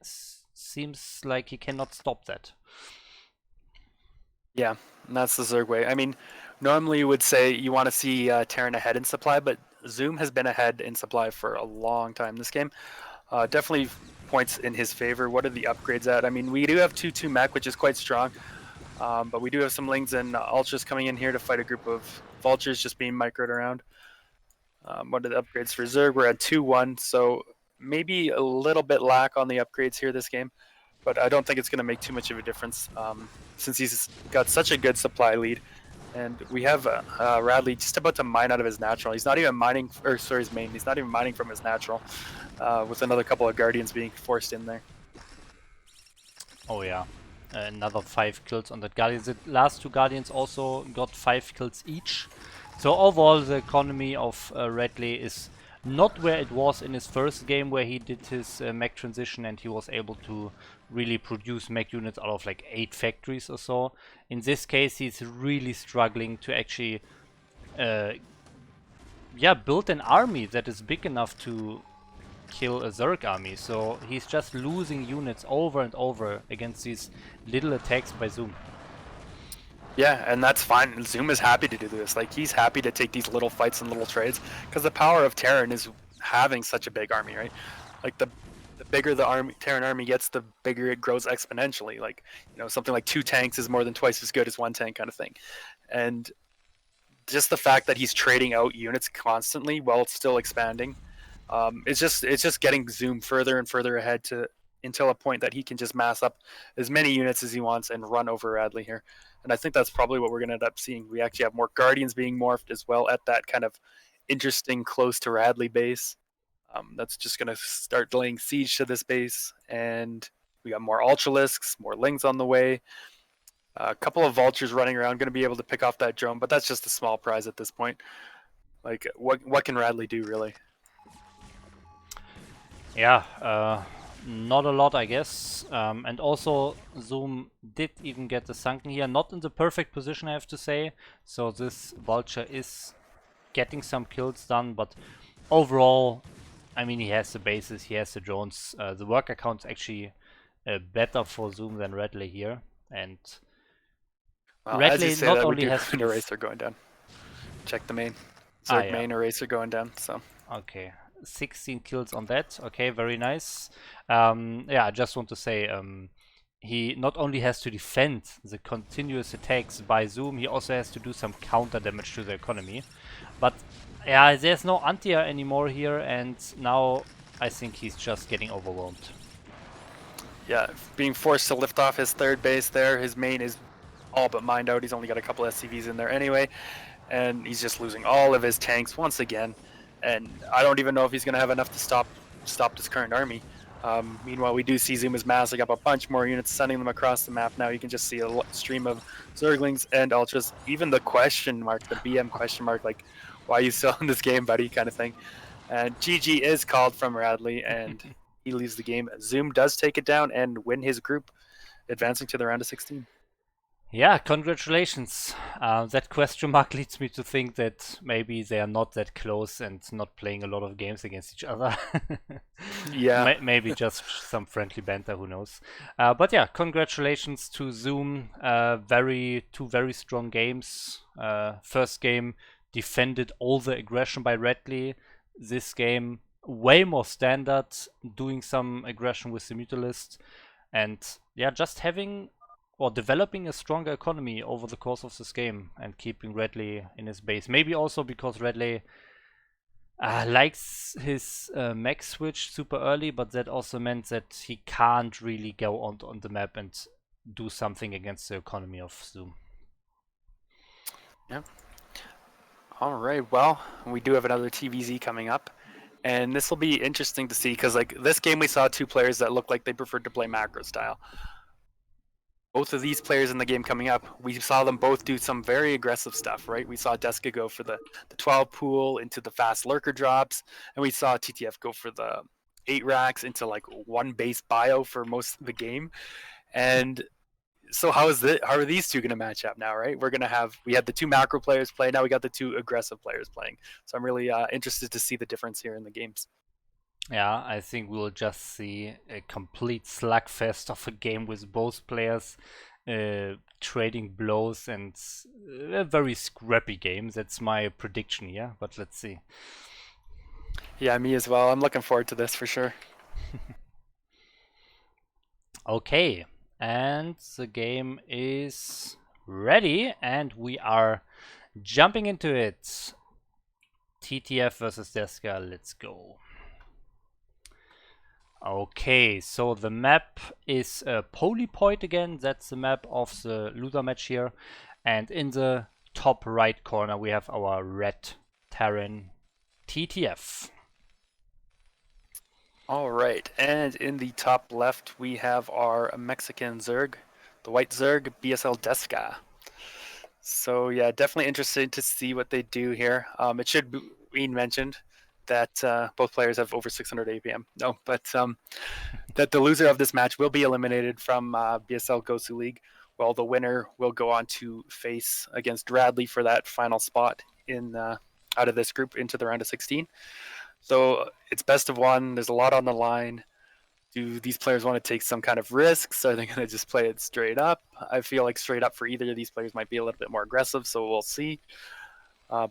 seems like he cannot stop that.
Yeah, and that's the Zerg way. I mean, normally you would say you want to see Terran ahead in supply, but Zoom has been ahead in supply for a long time this game. Definitely points in his favor. What are the upgrades at? I mean, we do have 2-2 mech, which is quite strong, but we do have some Lings and Ultras coming in here to fight a group of Vultures just being microed around. What are the upgrades for Zerg? We're at 2-1, so maybe a little bit lack on the upgrades here this game, but I don't think it's going to make too much of a difference since he's got such a good supply lead. And we have Radley just about to mine out of his natural. He's not even mining, or sorry, his main. He's not even mining from his natural, with another couple of Guardians being forced in there.
Oh yeah, another 5 kills on that Guardian. The last 2 Guardians also got 5 kills each. So overall, the economy of Radley is not where it was in his first game, where he did his mech transition and he was able to really produce mech units out of like 8 factories or so. In this case, he's really struggling to actually build an army that is big enough to kill a Zerg army. So he's just losing units over and over against these little attacks by Zoom.
Yeah, and that's fine. Zoom is happy to do this. Like, he's happy to take these little fights and little trades, because the power of Terran is having such a big army, right? Like, the bigger the Terran army gets, the bigger it grows exponentially. Like, you know, something like 2 tanks is more than twice as good as 1 tank kind of thing. And just the fact that he's trading out units constantly while it's still expanding, it's just getting Zoom further and further ahead until a point that he can just mass up as many units as he wants and run over Radley here. And I think that's probably what we're going to end up seeing. We actually have more Guardians being morphed as well at that kind of interesting close to Radley base. That's just going to start laying siege to this base. And we got more Ultralisks, more Lings on the way. A couple of Vultures running around, going to be able to pick off that drone, but that's just a small prize at this point. Like, what can Radley do, really?
Yeah, not a lot, I guess. And also, Zoom did even get the Sunken here. Not in the perfect position, I have to say. So this Vulture is getting some kills done, but overall, I mean, he has the bases, he has the drones. The worker count's actually better for Zoom than Radley here. And
well,
Radley not only has
to eraser going down. Check the main. Zerg main eraser going down. So
okay. 16 kills on that. Okay, very nice. Yeah, I just want to say he not only has to defend the continuous attacks by Zoom, he also has to do some counter damage to the economy. But yeah, there's no anti-air anymore here, and now I think he's just getting overwhelmed.
Yeah, being forced to lift off his 3rd base there. His main is all but mined out. He's only got a couple SCVs in there anyway, and he's just losing all of his tanks once again. And I don't even know if he's going to have enough to stop this current army. Meanwhile, we do see Zoom is massing up a bunch more units, sending them across the map now. You can just see a stream of Zerglings and Ultras. Even the question mark, the BM question mark, like, why are you still in this game, buddy, kind of thing. And GG is called from Radley, and he leaves the game. Zoom does take it down and win his group, advancing to the round of 16.
Yeah, congratulations. That question mark leads me to think that maybe they are not that close and not playing a lot of games against each other.
Yeah.
Maybe just some friendly banter, who knows. But yeah, congratulations to Zoom. Two very strong games. First game defended all the aggression by Redley. This game way more standard, doing some aggression with the Mutalist. And yeah, just having or developing a stronger economy over the course of this game and keeping Redley in his base. Maybe also because Redley likes his mech switch super early, but that also meant that he can't really go on the map and do something against the economy of Zoom.
Yeah. All right. Well, we do have another TVZ coming up, and this will be interesting to see because like this game we saw two players that looked like they preferred to play macro style. Both of these players in the game coming up, we saw them both do some very aggressive stuff, right? We saw Deska go for the 12 pool into the fast lurker drops, and we saw TTF go for the 8 racks into like one base bio for most of the game. And so how are these two going to match up now, right? We had the two macro players play, now we got the two aggressive players playing. So I'm really interested to see the difference here in the games.
Yeah, I think we'll just see a complete slugfest of a game with both players trading blows and a very scrappy game. That's my prediction here, but let's see.
Yeah, me as well. I'm looking forward to this for sure.
Okay, and the game is ready, and we are jumping into it. TTF versus Deska, let's go. Okay, so the map is Polypoid again. That's the map of the loser match here. And in the top right corner, we have our red Terran TTF.
All right, and in the top left, we have our Mexican Zerg, the white Zerg, BSL Deska. So yeah, definitely interested to see what they do here. It should be mentioned that both players have over 600 APM. No, but that the loser of this match will be eliminated from BSL Gosuleague, while the winner will go on to face against Radley for that final spot in out of this group into the round of 16. So it's best of one. There's a lot on the line. Do these players want to take some kind of risks? Are they going to just play it straight up? I feel like straight up for either of these players might be a little bit more aggressive, so we'll see.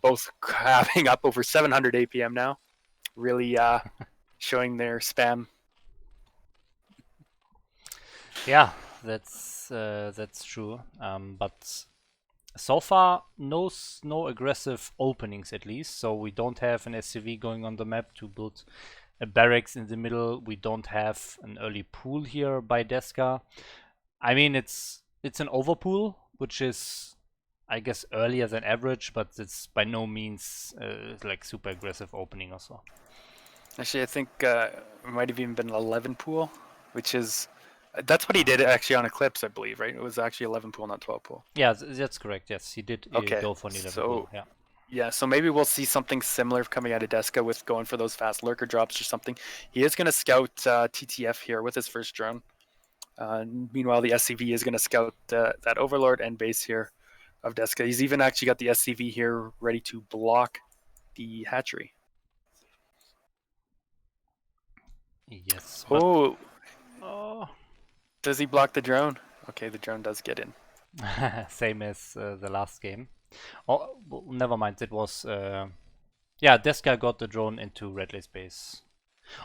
Both having up over 700 APM now, really showing their spam.
Yeah, that's true. But so far, no aggressive openings at least. So we don't have an SCV going on the map to build a barracks in the middle. We don't have an early pool here by Deska. I mean, it's an overpool, which is, I guess, earlier than average, but it's by no means like super aggressive opening or so.
Actually, I think it might have even been 11 pool, which is that's what he did actually on Eclipse, I believe, right? It was actually 11 pool, not 12 pool.
Yeah, that's correct. Yes, he did go for an 11 pool. Yeah.
Yeah, so maybe we'll see something similar coming out of Deska with going for those fast lurker drops or something. He is going to scout TTF here with his first drone. Meanwhile, the SCV is going to scout that Overlord and base here of Deska. He's even actually got the SCV here ready to block the hatchery.
Yes.
Oh.
Oh.
Does he block the drone? Okay, the drone does get in.
Same as the last game. Oh, well, never mind. It was yeah, Deska got the drone into Redley space.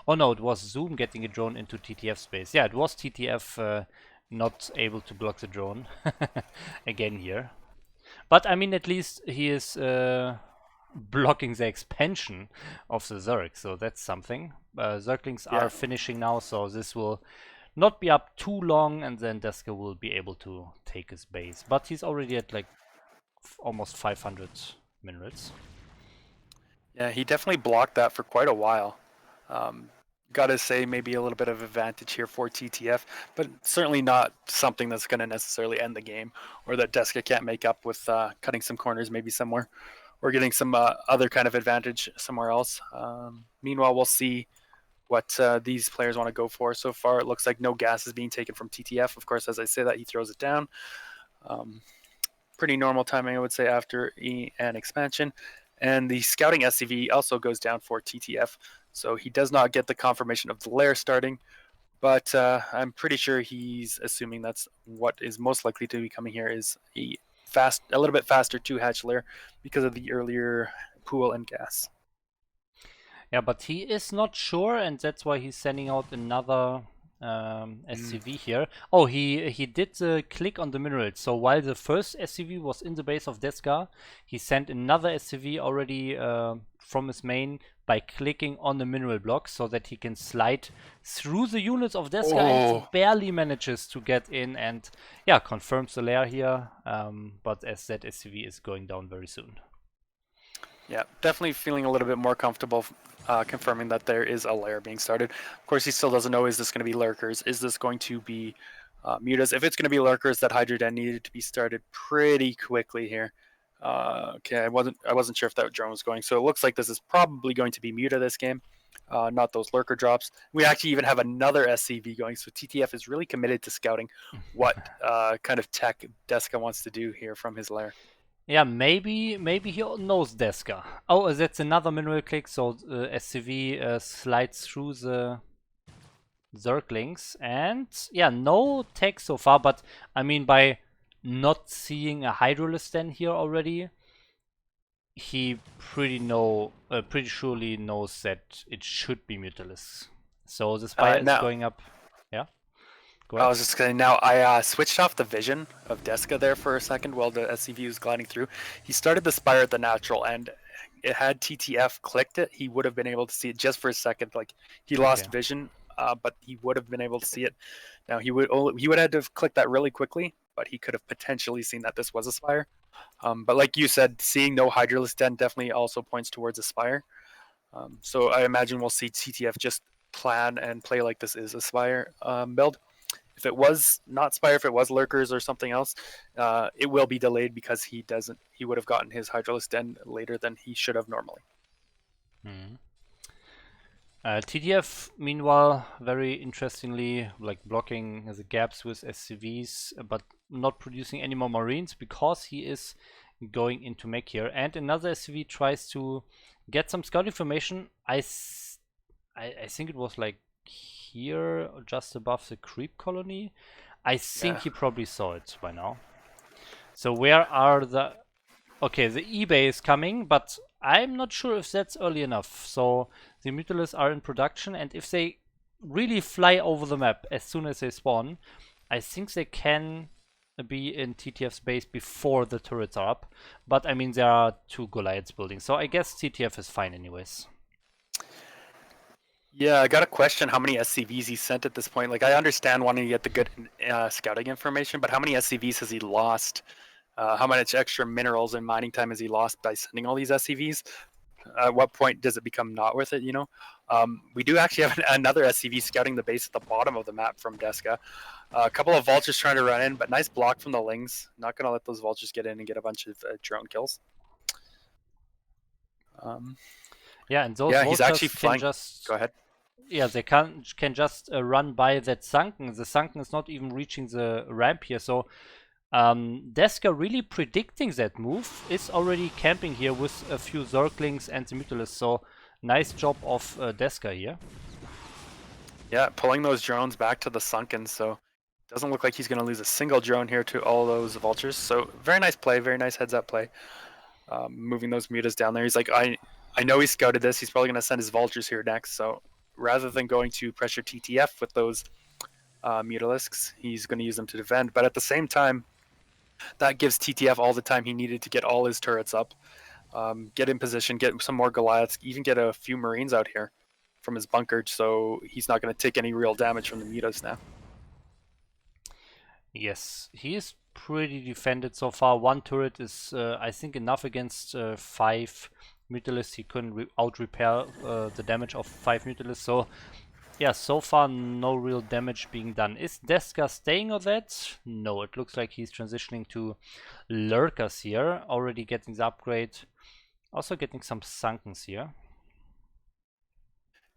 Oh no, it was Zoom getting a drone into TTF space. Yeah, it was TTF not able to block the drone again here. But I mean, at least he is blocking the expansion of the Zerg, so that's something. Zerglings are finishing now, so this will not be up too long, and then Deska will be able to take his base. But he's already at like almost 500 minerals.
Yeah, he definitely blocked that for quite a while. Gotta say, maybe a little bit of advantage here for TTF, but certainly not something that's going to necessarily end the game, or that Deska can't make up with cutting some corners maybe somewhere, or getting some other kind of advantage somewhere else. Meanwhile, we'll see what these players want to go for. So far, it looks like no gas is being taken from TTF. Of course, as I say that, he throws it down. Pretty normal timing, I would say, after EN expansion. And the scouting SCV also goes down for TTF, so he does not get the confirmation of the lair starting, but I'm pretty sure he's assuming that's what is most likely to be coming here is a little bit faster 2-hatch lair because of the earlier pool and gas.
Yeah, but he is not sure, and that's why he's sending out another SCV here. Oh, he did click on the minerals. So while the first SCV was in the base of Deska, he sent another SCV already from his main by clicking on the mineral block so that he can slide through the units of Deska and barely manages to get in and, yeah, confirms the lair here. But as that SCV is going down very soon.
Yeah, definitely feeling a little bit more comfortable confirming that there is a lair being started. Of course, he still doesn't know, is this going to be lurkers? Is this going to be mutas? If it's going to be lurkers, that Hydra Den needed to be started pretty quickly here. Okay, I wasn't sure if that drone was going. So it looks like this is probably going to be muta this game, not those lurker drops. We actually even have another SCV going. So TTF is really committed to scouting what kind of tech Deska wants to do here from his lair.
Yeah, maybe he knows Deska. Oh, that's another mineral click, so SCV slides through the Zerglings, and yeah, no tech so far, but I mean, by not seeing a Hydralisk Den here already, he pretty surely knows that it should be Mutalisks. So the Spire is going up. Yeah?
Go ahead. I was just saying, now I switched off the vision of Deska there for a second while the SCV was gliding through. He started the Spire at the natural, and it had TTF clicked it. He would have been able to see it just for a second. Like, he lost vision, but he would have been able to see it. Now, he would have had to have clicked that really quickly, but he could have potentially seen that this was a Spire. But like you said, seeing no Hydralisk Den definitely also points towards a Spire. So I imagine we'll see TTF just plan and play like this is a Spire build. If it was not Spire, if it was Lurkers or something else, it will be delayed because he would have gotten his Hydralisk Den later than he should have normally.
TDF, meanwhile, very interestingly, like blocking the gaps with SCVs, but not producing any more Marines because he is going into mech here. And another SCV tries to get some scout information. I think it was like here, just above the creep colony. I think he probably saw it by now. So where are the... Okay, the eBay is coming, but I'm not sure if that's early enough. So the Mutalisks are in production, and if they really fly over the map as soon as they spawn, I think they can be in TTF's base before the turrets are up. But I mean, there are 2 Goliaths building, so I guess TTF is fine anyways.
Yeah, I got a question how many SCVs he sent at this point. Like, I understand wanting to get the good scouting information, but how many SCVs has he lost? How much extra minerals and mining time has he lost by sending all these SCVs? At what point does it become not worth it, you know? We do actually have another SCV scouting the base at the bottom of the map from Deska. A couple of vultures trying to run in, but nice block from the Lings. Not going to let those vultures get in and get a bunch of drone kills.
Yeah, and those vultures
he's actually flying.
Just...
Go ahead.
Yeah, they can just run by that Sunken. The Sunken is not even reaching the ramp here, so Deska really predicting that move, is already camping here with a few Zerglings and the Mutalisks, so nice job of Deska here.
Yeah, pulling those drones back to the Sunken, so doesn't look like he's going to lose a single drone here to all those vultures. So very nice play, very nice heads-up play. Moving those mutas down there. He's like, I know he scouted this. He's probably going to send his vultures here next. So rather than going to pressure TTF with those Mutalisks, he's going to use them to defend. But at the same time, that gives TTF all the time he needed to get all his turrets up, get in position, get some more Goliaths, even get a few Marines out here from his bunker, so he's not going to take any real damage from the mutas now.
Yes, he is pretty defended so far. 1 turret is, I think, enough against 5 Mutalisks. He couldn't out-repair the damage of 5 Mutalisks, so yeah, so far no real damage being done. Is Deska staying on that? No, it looks like he's transitioning to Lurkers here, already getting the upgrade, also getting some Sunkens here.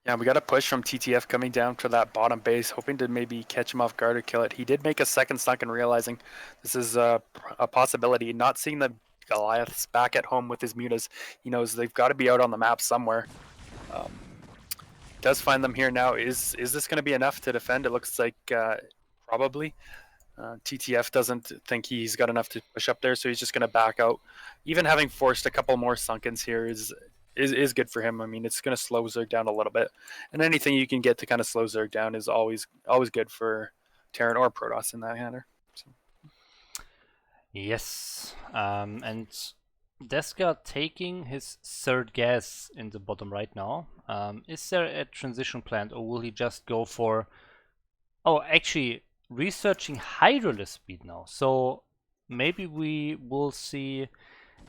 Yeah, we got a push from TTF coming down to that bottom base, hoping to maybe catch him off guard or kill it. He did make a second sunken, realizing this is a possibility. Not seeing the Goliaths back at home with his mutas, he knows they've got to be out on the map somewhere. Does find them here now. Is this going to be enough to defend? It looks like probably. TTF doesn't think he's got enough to push up there, so he's just going to back out. Even having forced a couple more sunkens here is good for him. I mean, it's going to slow Zerg down a little bit, and anything you can get to kind of slow Zerg down is always good for Terran or Protoss in that manner. So.
Yes, and Deska taking his third gas in the bottom right now. Is there a transition planned, or will he just go for... Oh, actually, researching Hydrolith speed now. So maybe we will see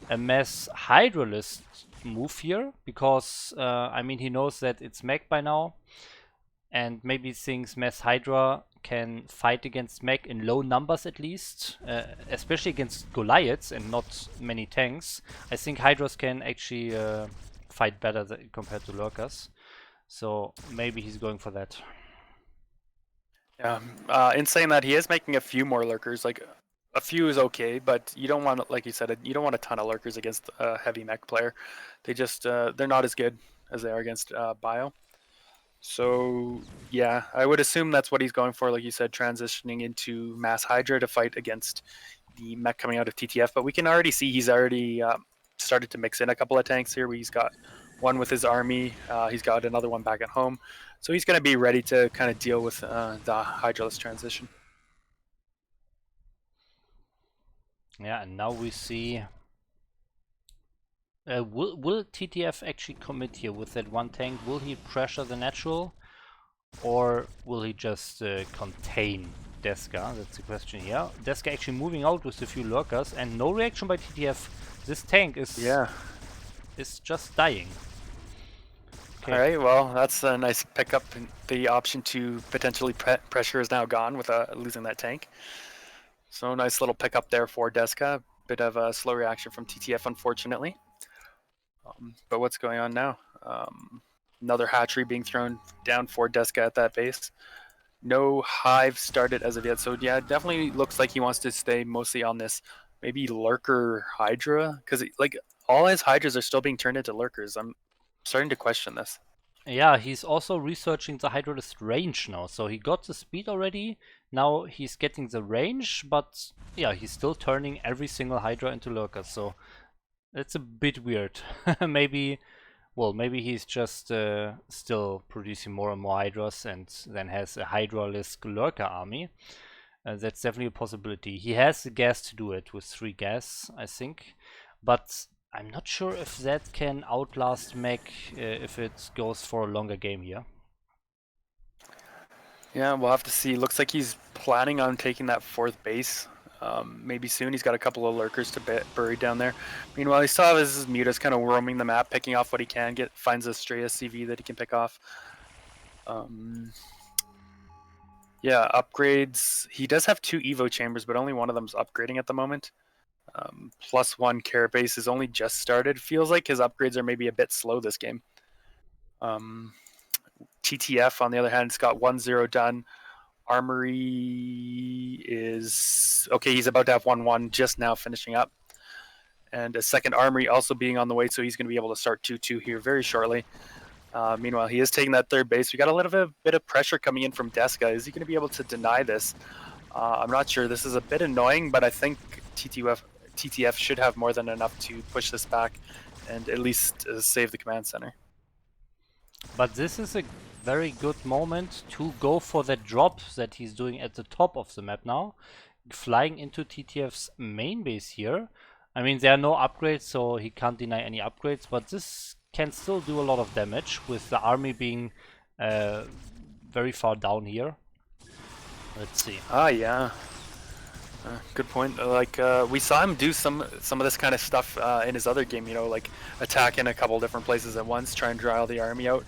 a mass Hydrolith move here, because I mean, he knows that it's mech by now, and maybe thinks mass Hydra can fight against mech in low numbers at least, especially against Goliaths and not many tanks. I think Hydras can actually fight better compared to Lurkers, so maybe he's going for that.
Yeah, in saying that, he is making a few more Lurkers. Like, a few is okay, but you don't want, like you said, you don't want a ton of Lurkers against a heavy mech player. They just, they're not as good as they are against Bio. So, yeah, I would assume that's what he's going for, like you said, transitioning into Mass Hydra to fight against the mech coming out of TTF. But we can already see he's already started to mix in a couple of tanks here. Where he's got one with his army, he's got another one back at home. So he's going to be ready to kind of deal with the Hydraless transition.
Yeah, and now we see... will TTF actually commit here with that one tank? Will he pressure the natural? Or will he just contain Deska? That's the question here. Deska actually moving out with a few lurkers, and no reaction by TTF. This tank is just dying.
Okay. All right, well, that's a nice pickup. The option to potentially pressure is now gone with losing that tank. So nice little pickup there for Deska. Bit of a slow reaction from TTF, unfortunately. But what's going on now? Another hatchery being thrown down for Deska at that base. No hive started as of yet. So yeah, it definitely looks like he wants to stay mostly on this maybe lurker Hydra. Because like all his Hydras are still being turned into lurkers. I'm starting to question this.
Yeah, he's also researching the Hydralist range now. So he got the speed already. Now he's getting the range, but yeah, he's still turning every single Hydra into lurkers. So it's a bit weird. maybe he's just still producing more and more Hydras and then has a Hydralist lurker army. That's definitely a possibility. He has the gas to do it with 3 gas, I think. But I'm not sure if that can outlast mech if it goes for a longer game here.
Yeah, we'll have to see. Looks like he's planning on taking that 4th base. Maybe soon. He's got a couple of lurkers to bury down there. Meanwhile, he still has his mutas kind of roaming the map, picking off what he can, finds a stray CV that he can pick off. Yeah, upgrades. He does have 2 Evo chambers, but only one of them's upgrading at the moment. +1 carapace is only just started. Feels like his upgrades are maybe a bit slow this game. TTF, on the other hand, has got 1-0 done. Armory is... Okay, he's about to have 1-1 just now finishing up. And a second Armory also being on the way, so he's going to be able to start 2-2 here very shortly. Meanwhile, he is taking that 3rd base. We got a little bit of pressure coming in from Deska. Is he going to be able to deny this? I'm not sure. This is a bit annoying, but I think TTF should have more than enough to push this back and at least save the command center.
But this is a very good moment to go for the drop that he's doing at the top of the map now. Flying into TTF's main base here. I mean, there are no upgrades, so he can't deny any upgrades, but this can still do a lot of damage with the army being very far down here. Let's see.
Yeah. Good point. Like we saw him do some of this kind of stuff in his other game. You know, like attack in a couple different places at once, try and dry all the army out.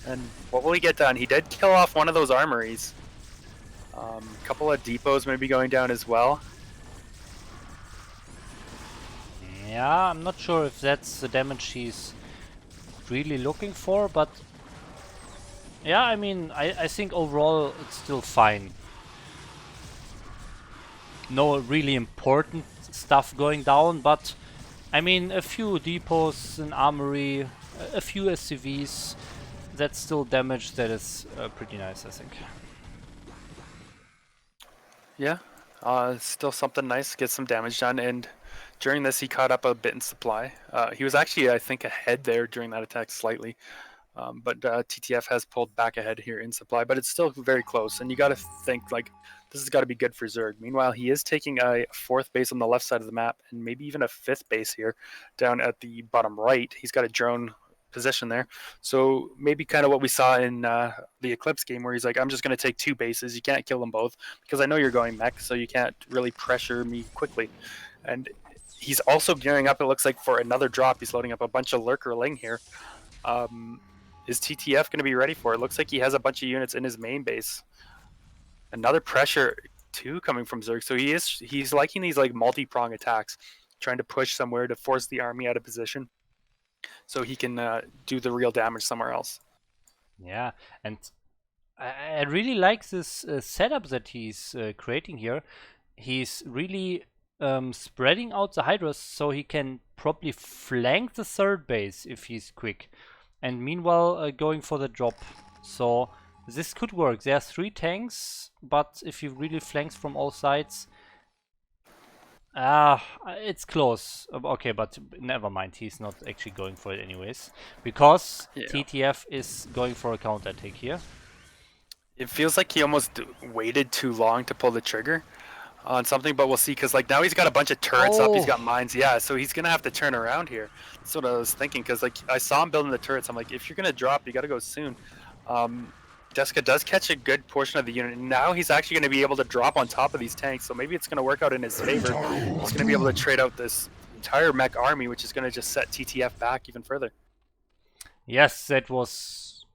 And what will he get done? He did kill off one of those armories. A couple of depots maybe going down as well.
Yeah, I'm not sure if that's the damage he's really looking for, but Yeah, I mean, I think overall it's still fine. No really important stuff going down, but I mean, a few depots, an armory, a few SCVs, that's still damage that is pretty nice, I think.
Yeah, still something nice, get some damage done, and during this he caught up a bit in supply. He was actually, I think, ahead there during that attack slightly. But TTF has pulled back ahead here in supply, but it's still very close. And you got to think like this has got to be good for Zerg. Meanwhile, he is taking a fourth base on the left side of the map, and maybe even a fifth base here down at the bottom right. He's got a drone position there, so maybe kind of what we saw in the Eclipse game, where he's like, "I'm just going to take two bases. You can't kill them both because I know you're going mech, so you can't really pressure me quickly." And he's also gearing up. It looks like for another drop. He's loading up a bunch of Lurker Ling here. Is TTF going to be ready for it? Looks like he has a bunch of units in his main base. Another pressure too coming from Zerg. So he's liking these like multi-prong attacks, trying to push somewhere to force the army out of position, so he can do the real damage somewhere else.
Yeah, and I really like this setup that he's creating here. He's really spreading out the Hydras so he can probably flank the third base if he's quick. And meanwhile going for the drop. So this could work. There are 3 tanks, but if he really flanks from all sides... it's close. Okay, but never mind. He's not actually going for it anyways. Because TTF is going for a counter attack here.
It feels like he almost waited too long to pull the trigger on something, but we'll see, because like now he's got a bunch of turrets up, he's got mines, so he's gonna have to turn around here. That's what I was thinking, because like I saw him building the turrets. I'm like, if you're gonna drop, you gotta go soon. Deska does catch a good portion of the unit. Now he's actually going to be able to drop on top of these tanks, so maybe it's going to work out in his favor. He's going to be able to trade out this entire mech army, which is going to just set TTF back even further.
Yes, that was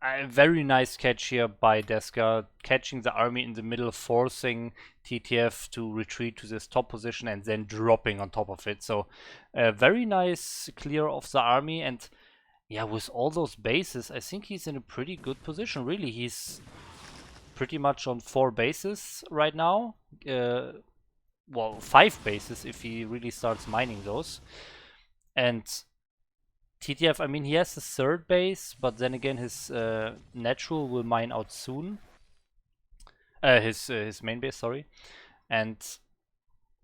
a very nice catch here by Deska, catching the army in the middle, forcing TTF to retreat to this top position and then dropping on top of it. So a very nice clear of the army, and yeah, with all those bases, I think he's in a pretty good position. Really, he's pretty much on 4 bases right now. Well, 5 bases if he really starts mining those. And TTF, I mean, he has the third base, but then again, his natural will mine out soon. His main base, sorry. And,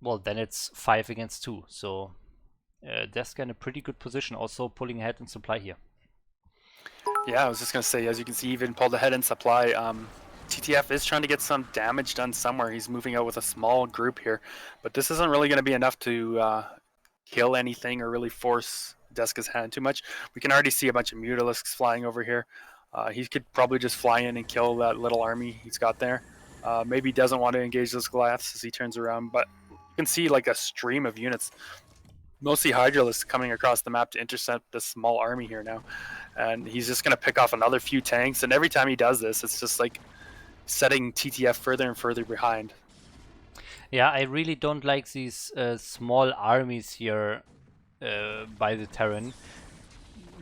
well, then it's 5 against 2. So Deska in a pretty good position, also pulling ahead in supply here.
Yeah, I was just going to say, as you can see, even pulled ahead in supply. TTF is trying to get some damage done somewhere. He's moving out with a small group here, but this isn't really going to be enough to kill anything or really force Deska's hand too much. We can already see a bunch of Mutalisks flying over here. He could probably just fly in and kill that little army he's got there. Maybe he doesn't want to engage those Goliaths as he turns around, but you can see like a stream of units, mostly Hydralisks, coming across the map to intercept this small army here now. And he's just going to pick off another few tanks, and every time he does this, it's just like setting TTF further and further behind.
Yeah, I really don't like these small armies here by the Terran.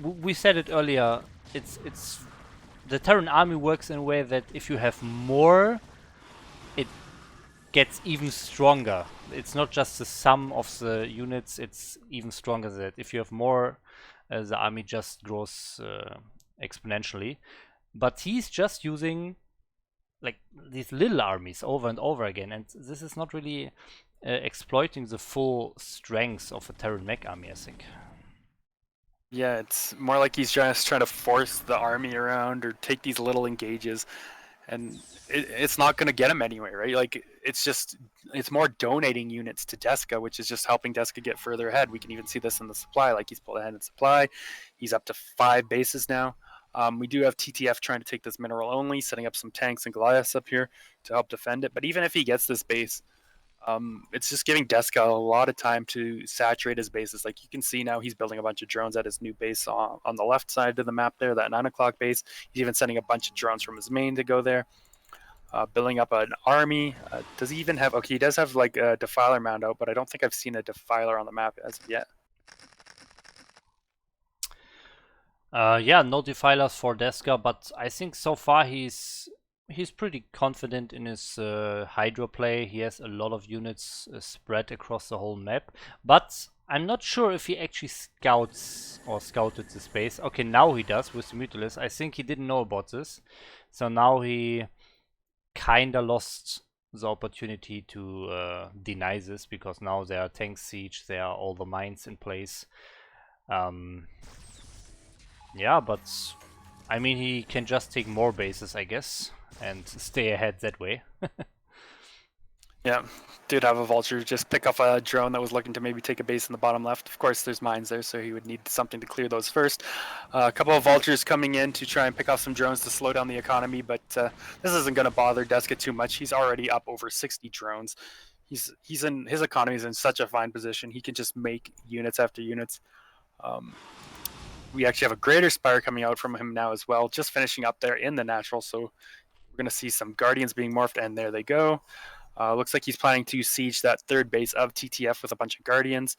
We said it earlier, it's the Terran army works in a way that if you have more, it gets even stronger. It's not just the sum of the units, it's even stronger than that. If you have more, the army just grows exponentially. But he's just using like these little armies over and over again, and this is not really exploiting the full strength of a Terran mech army, I think.
Yeah, it's more like he's just trying to force the army around or take these little engages, and it's not going to get him anywhere, right? Like it's more donating units to Deska, which is just helping Deska get further ahead. We can even see this in the supply, like he's pulled ahead in supply. He's up to 5 bases now. We do have TTF trying to take this mineral only, setting up some tanks and Goliaths up here to help defend it. But even if he gets this base, it's just giving Deska a lot of time to saturate his bases. Like you can see now, he's building a bunch of drones at his new base on the left side of the map there, that 9 o'clock base. He's even sending a bunch of drones from his main to go there. Building up an army. Does he even have... Okay, he does have like a Defiler mound out, but I don't think I've seen a Defiler on the map as of yet.
Yeah, no defilers for Deska, but I think so far he's pretty confident in his Hydro play. He has a lot of units spread across the whole map, but I'm not sure if he actually scouts or scouted the space. Okay, now he does with the Mythilus. I think he didn't know about this, so now he kinda lost the opportunity to deny this, because now there are tank siege, there are all the mines in place. Yeah, but I mean, he can just take more bases, I guess, and stay ahead that way.
Yeah, did have a vulture just pick off a drone that was looking to maybe take a base in the bottom left. Of course, there's mines there, so he would need something to clear those first. A couple of vultures coming in to try and pick off some drones to slow down the economy, but this isn't going to bother Deska too much. He's already up over 60 drones. He's in his economy is in such a fine position. He can just make units after units. We actually have a greater spire coming out from him now as well, just finishing up there in the natural. So we're going to see some guardians being morphed, and there they go. Looks like he's planning to siege that third base of TTF with a bunch of guardians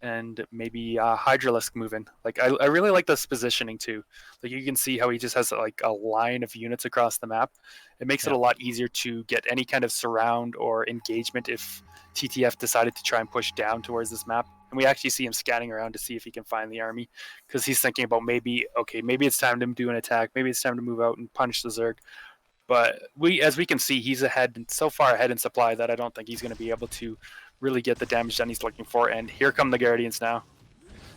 and maybe Hydralisk moving. Like I really like this positioning too. Like you can see how he just has like a line of units across the map. It makes it a lot easier to get any kind of surround or engagement if TTF decided to try and push down towards this map. And we actually see him scanning around to see if he can find the army, because he's thinking about maybe it's time to do an attack. Maybe it's time to move out and punch the Zerg. But as we can see, he's so far ahead in supply that I don't think he's going to be able to really get the damage done he's looking for. And here come the Guardians now.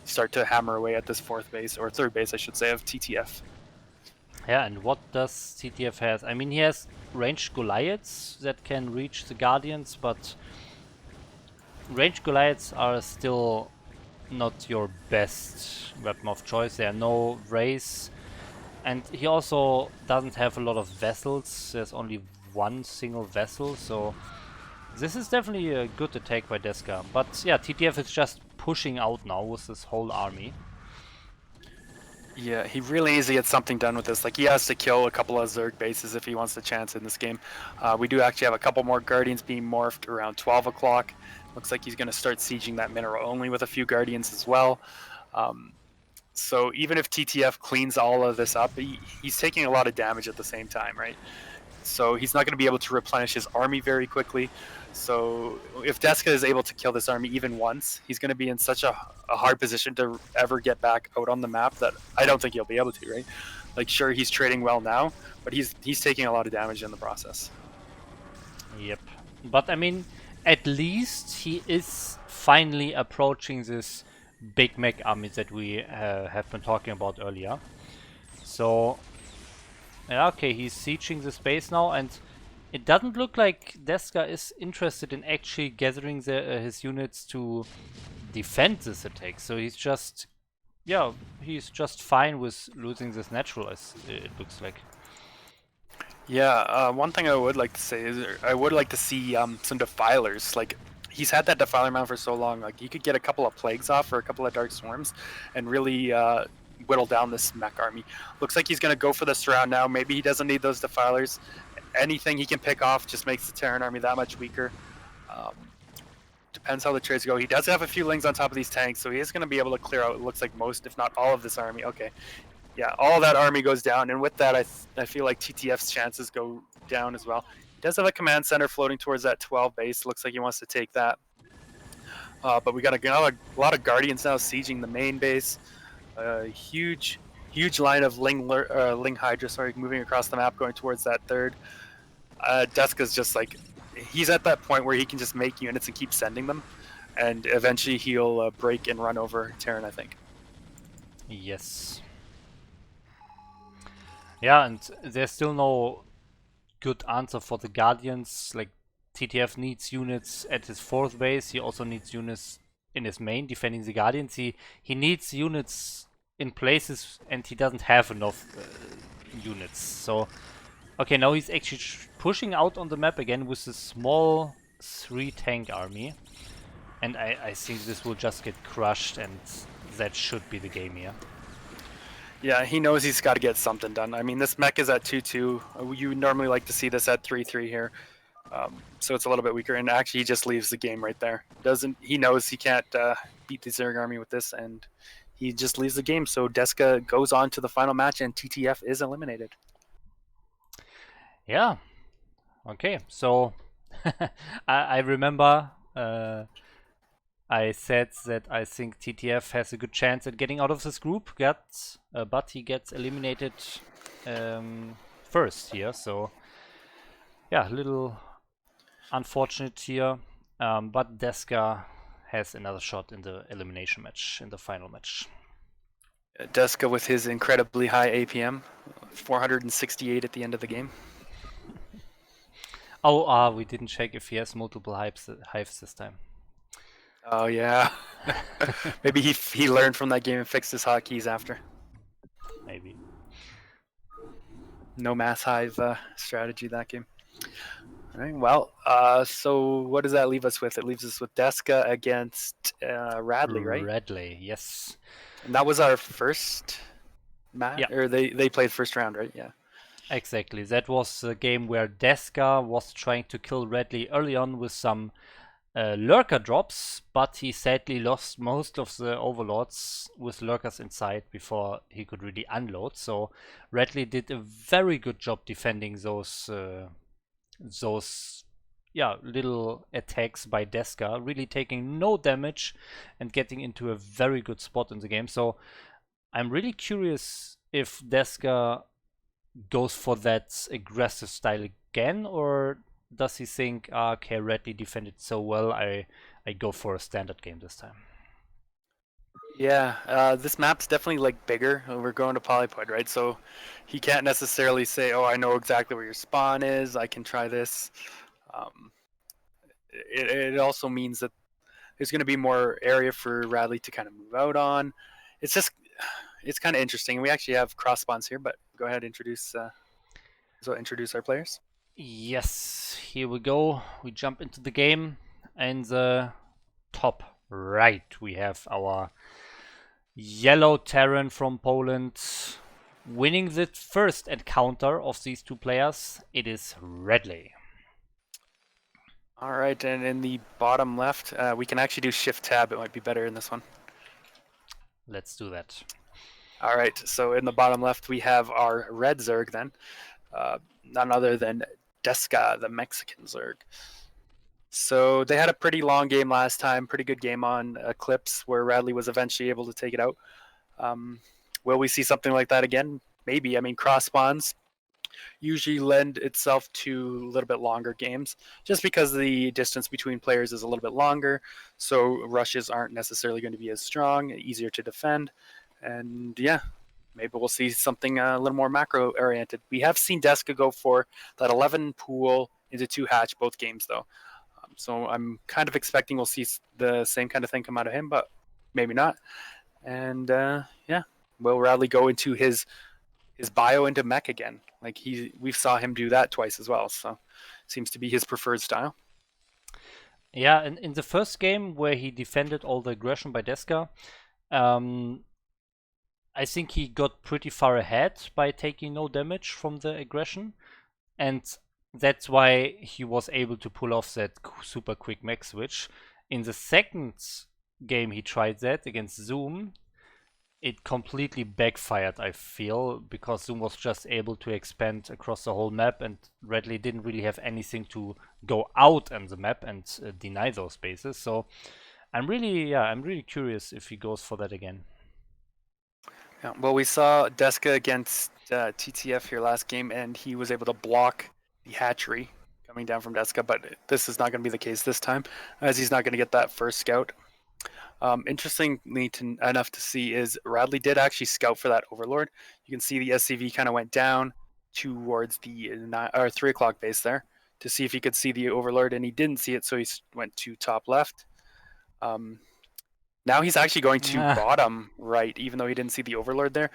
Start to hammer away at this fourth base, or third base, I should say, of TTF.
Yeah, and what does TTF have? I mean, he has ranged Goliaths that can reach the Guardians, but ranged Goliaths are still not your best weapon of choice. There are no rays. And he also doesn't have a lot of vessels. There's only one single vessel, so this is definitely a good attack by Deska. But yeah, TTF is just pushing out now with this whole army.
Yeah, he really needs to get something done with this. Like, he has to kill a couple of Zerg bases if he wants the chance in this game. We do actually have a couple more Guardians being morphed around 12 o'clock. Looks like he's going to start sieging that mineral only with a few Guardians as well. So even if TTF cleans all of this up, he's taking a lot of damage at the same time, right? So he's not going to be able to replenish his army very quickly. So if Deska is able to kill this army even once, he's going to be in such a hard position to ever get back out on the map that I don't think he'll be able to, right? Like, sure, he's trading well now, but he's taking a lot of damage in the process.
Yep. But I mean, at least he is finally approaching this big mech army that we have been talking about earlier. So yeah, okay, he's sieging the space now, and it doesn't look like Deska is interested in actually gathering his units to defend this attack. So he's just, yeah, he's just fine with losing this natural, as it looks like.
Yeah, one thing I would like to say is I would like to see some defilers. Like, he's had that defiler mount for so long. Like, he could get a couple of plagues off or a couple of dark swarms and really whittle down this mech army. Looks like he's going to go for the surround now. Maybe he doesn't need those defilers. Anything he can pick off just makes the Terran army that much weaker. Depends how the trades go. He does have a few lings on top of these tanks, so he is going to be able to clear out, it looks like, most, if not all of this army. Okay. Yeah, all that army goes down, and with that, I feel like TTF's chances go down as well. He does have a command center floating towards that 12 base. Looks like he wants to take that. But we got a lot of Guardians now sieging the main base. Huge line of Ling Hydra, moving across the map, going towards that third. Deska's just like, he's at that point where he can just make units and keep sending them, and eventually he'll break and run over Terran, I think.
Yes. Yeah, and there's still no good answer for the Guardians. Like, TTF needs units at his fourth base. He also needs units in his main defending the Guardians. He needs units in places, and he doesn't have enough units. So, okay, now he's actually pushing out on the map again with a small 3-tank army. And I think this will just get crushed, and that should be the game here.
Yeah, he knows he's got to get something done. I mean, this mech is at 2-2. You normally like to see this at 3-3 here. So it's a little bit weaker, and actually he just leaves the game right there. He knows he can't beat the Zerg army with this, and he just leaves the game. So Deska goes on to the final match, and TTF is eliminated.
Yeah. Okay. So I remember I said that I think TTF has a good chance at getting out of this group, but he gets eliminated first here. So yeah, a little unfortunate here. But Deska has another shot in the elimination match, in the final match.
Deska with his incredibly high APM, 468 at the end of the game.
Oh, we didn't check if he has multiple hives this time.
Oh yeah, maybe he learned from that game and fixed his hotkeys after.
Maybe.
No mass hive strategy that game. All right. Well, so what does that leave us with? It leaves us with Deska against Radley, right?
Radley, yes.
And that was our first match,
yeah.
Or they played first round, right? Yeah.
Exactly. That was a game where Deska was trying to kill Radley early on with some lurker drops, but he sadly lost most of the overlords with lurkers inside before he could really unload. So Radley did a very good job defending those little attacks by Deska, really taking no damage and getting into a very good spot in the game. So I'm really curious if Deska goes for that aggressive style again, or does he think, okay, Radley defended so well, I go for a standard game this time?
Yeah, this map's definitely like bigger. We're going to Polypod, right? So he can't necessarily say, "Oh, I know exactly where your spawn is. I can try this." Um, it also means that there's going to be more area for Radley to kind of move out on. It's kind of interesting. We actually have cross spawns here, but go ahead, introduce our players.
Yes, here we go. We jump into the game, and the top right we have our yellow Terran from Poland winning the first encounter of these two players. It is Radley.
All right, and in the bottom left, we can actually do Shift Tab. It might be better in this one.
Let's do that.
All right, so in the bottom left, we have our red Zerg then. None other than Deska, the Mexican Zerg. So they had a pretty long game last time, pretty good game on Eclipse, where Radley was eventually able to take it out. Will we see something like that again? Maybe. I mean, cross spawns usually lend itself to a little bit longer games, just because the distance between players is a little bit longer, so rushes aren't necessarily going to be as strong, easier to defend, and yeah, maybe we'll see something a little more macro oriented. We have seen Deska go for that 11 pool into 2 hatch both games though. So I'm kind of expecting we'll see the same kind of thing come out of him, but maybe not. And yeah, will Radley go into his bio into mech again? Like we saw him do that twice as well. So seems to be his preferred style.
Yeah, in the first game where he defended all the aggression by Deska, I think he got pretty far ahead by taking no damage from the aggression, and that's why he was able to pull off that super quick mech switch. In the second game he tried that against Zoom, it completely backfired, I feel, because Zoom was just able to expand across the whole map, and Radley didn't really have anything to go out on the map and deny those spaces. So I'm really curious if he goes for that again.
Yeah, well, we saw Deska against TTF here last game, and he was able to block the hatchery coming down from Deska, but this is not going to be the case this time, as he's not going to get that first scout. Interestingly enough to see is Radley did actually scout for that Overlord. You can see the SCV kind of went down towards the 3 o'clock base there to see if he could see the Overlord, and he didn't see it, so he went to top left. Now he's actually going to bottom right, even though he didn't see the Overlord there.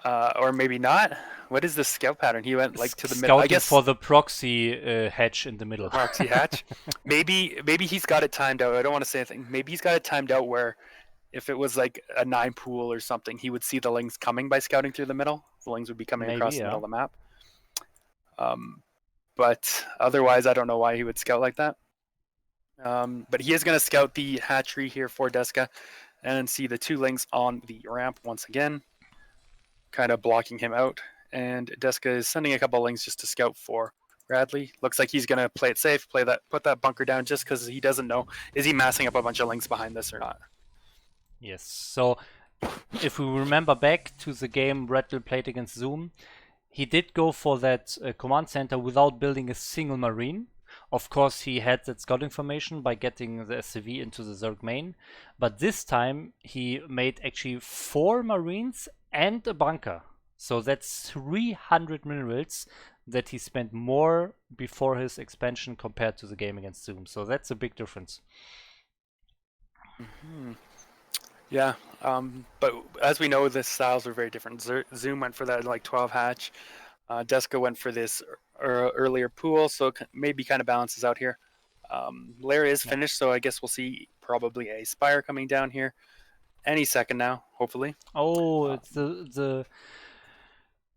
Or maybe not. What is the scout pattern? He went like to the middle. I guess
for the proxy hatch in the middle.
Proxy hatch. maybe he's got it timed out. I don't want to say anything. Maybe he's got it timed out where if it was like a 9 pool or something, he would see the lings coming by scouting through the middle. The lings would be coming across the middle of the map. But otherwise, I don't know why he would scout like that. But he is going to scout the hatchery here for Deska. and see the 2 links on the ramp once again, kind of blocking him out. And Deska is sending a couple of links just to scout for Radley. Looks like he's gonna play it safe, put that bunker down, just because he doesn't know, is he massing up a bunch of links behind this or not.
Yes. So if we remember back to the game Radley played against Zoom, he did go for that command center without building a single marine. Of course, he had that scout information by getting the SCV into the Zerg main, but this time he made actually 4 marines and a bunker. So that's 300 minerals that he spent more before his expansion compared to the game against Zoom. So that's a big difference.
Mm-hmm. Yeah, but as we know, the styles are very different. Zoom went for that like 12 hatch. Deska went for this earlier pool, so it maybe kind of balances out here. Lair is finished, so I guess we'll see probably a Spire coming down here any second now, hopefully.
Oh, it's the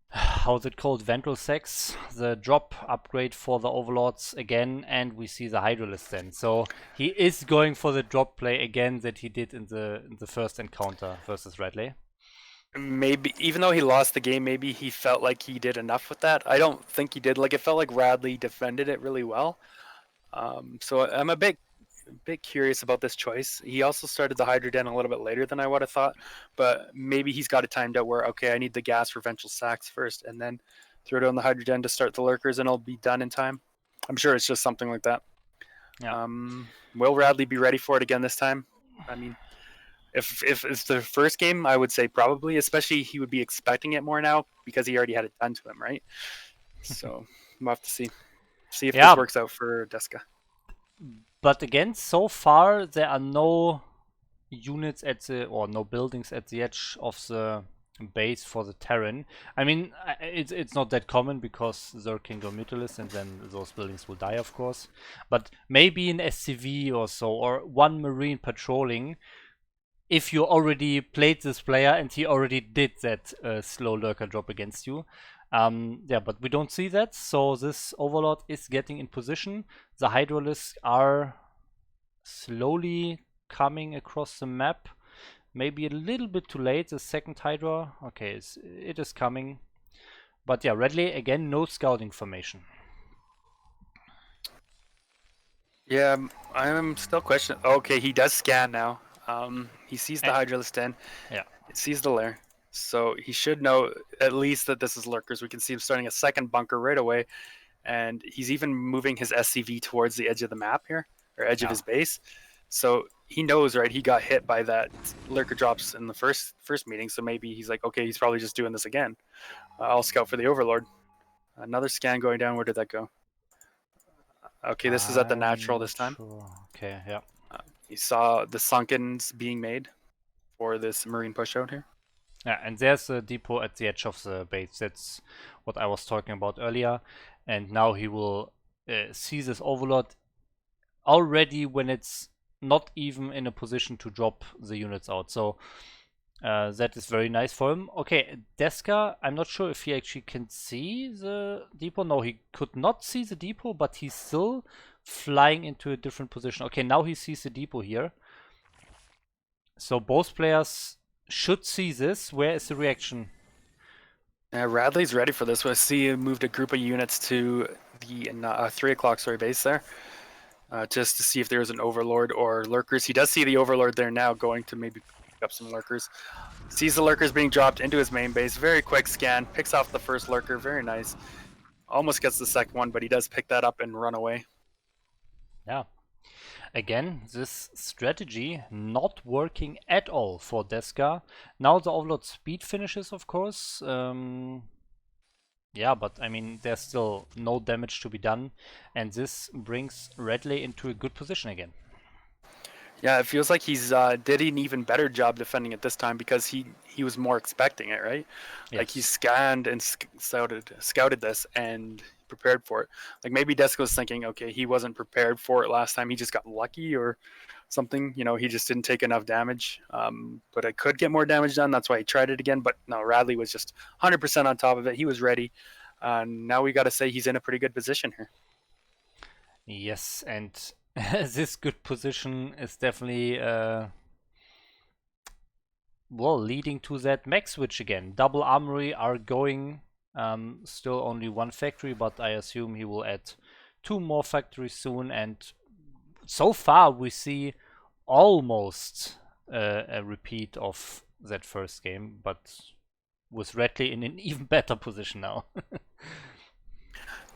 how's it called? Ventral Sex, the drop upgrade for the Overlords again, and we see the Hydralist then. So he is going for the drop play again that he did in the first encounter versus Radley.
Maybe, even though he lost the game, maybe he felt like he did enough with that. I don't think he did. Like, it felt like Radley defended it really well. So I'm a bit curious about this choice. He also started the Hydra Den a little bit later than I would have thought, but maybe he's got it timed out where, okay, I need the gas for Vengeful Sacks first, and then throw down the Hydra Den to start the Lurkers, and it'll be done in time. I'm sure it's just something like that.
Yeah.
Will Radley be ready for it again this time? I mean, if it's the first game, I would say probably, especially he would be expecting it more now because he already had it done to him, right? So we'll have to see if this works out for Deska.
But again, so far there are no units or no buildings at the edge of the base for the Terran. I mean, it's not that common because Zerg can go Mutalist and then those buildings will die, of course. But maybe an SCV or so, or 1 Marine patrolling, if you already played this player and he already did that slow lurker drop against you. Yeah, but we don't see that, so this Overlord is getting in position. The Hydralisks are slowly coming across the map. Maybe a little bit too late, the second Hydra. Okay, it is coming. But yeah, Radley, again, no scouting formation.
Yeah, I'm still questioning. Okay, he does scan now. He sees the Hydralisk Den.
Yeah.
It sees the lair. So he should know at least that this is Lurkers. We can see him starting a second bunker right away. And he's even moving his SCV towards the edge of the map here, or edge of his base. So he knows, right? He got hit by that Lurker drops in the first meeting. So maybe he's like, okay, he's probably just doing this again. I'll scout for the Overlord. Another scan going down. Where did that go? Okay, this is at the natural this time.
Sure. Okay, yeah.
You saw the sunkens being made for this Marine push out here.
Yeah, and there's a depot at the edge of the base. That's what I was talking about earlier. And now he will see this Overlord already when it's not even in a position to drop the units out. So that is very nice for him. Okay, Deska, I'm not sure if he actually can see the depot. No, he could not see the depot, but he's still flying into a different position. Okay, now he sees the depot here. So both players should see this. Where is the reaction?
Radley's ready for this. We see him moved a group of units to the 3 o'clock base there. Just to see if there's an Overlord or Lurkers. He does see the Overlord there now, going to maybe pick up some Lurkers. Sees the Lurkers being dropped into his main base. Very quick scan. Picks off the first Lurker. Very nice. Almost gets the second one, but he does pick that up and run away.
Yeah. Again, this strategy not working at all for Deska. Now the Overlord speed finishes, of course. Yeah, but I mean, there's still no damage to be done, and this brings Radley into a good position again.
Yeah, it feels like he's did an even better job defending it this time because he was more expecting it, right? Yes. Like he scanned and scouted this and prepared for it. Like maybe Deska was thinking, okay, he wasn't prepared for it last time. He just got lucky or something. You know, he just didn't take enough damage. But it could get more damage done. That's why he tried it again. But no, Radley was just 100% on top of it. He was ready. Now we got to say he's in a pretty good position here.
Yes, and this good position is definitely well, leading to that mech switch again. Double Armory are going, still only one factory, but I assume he will add 2 more factories soon, and so far we see almost a repeat of that first game, but with Redley in an even better position now.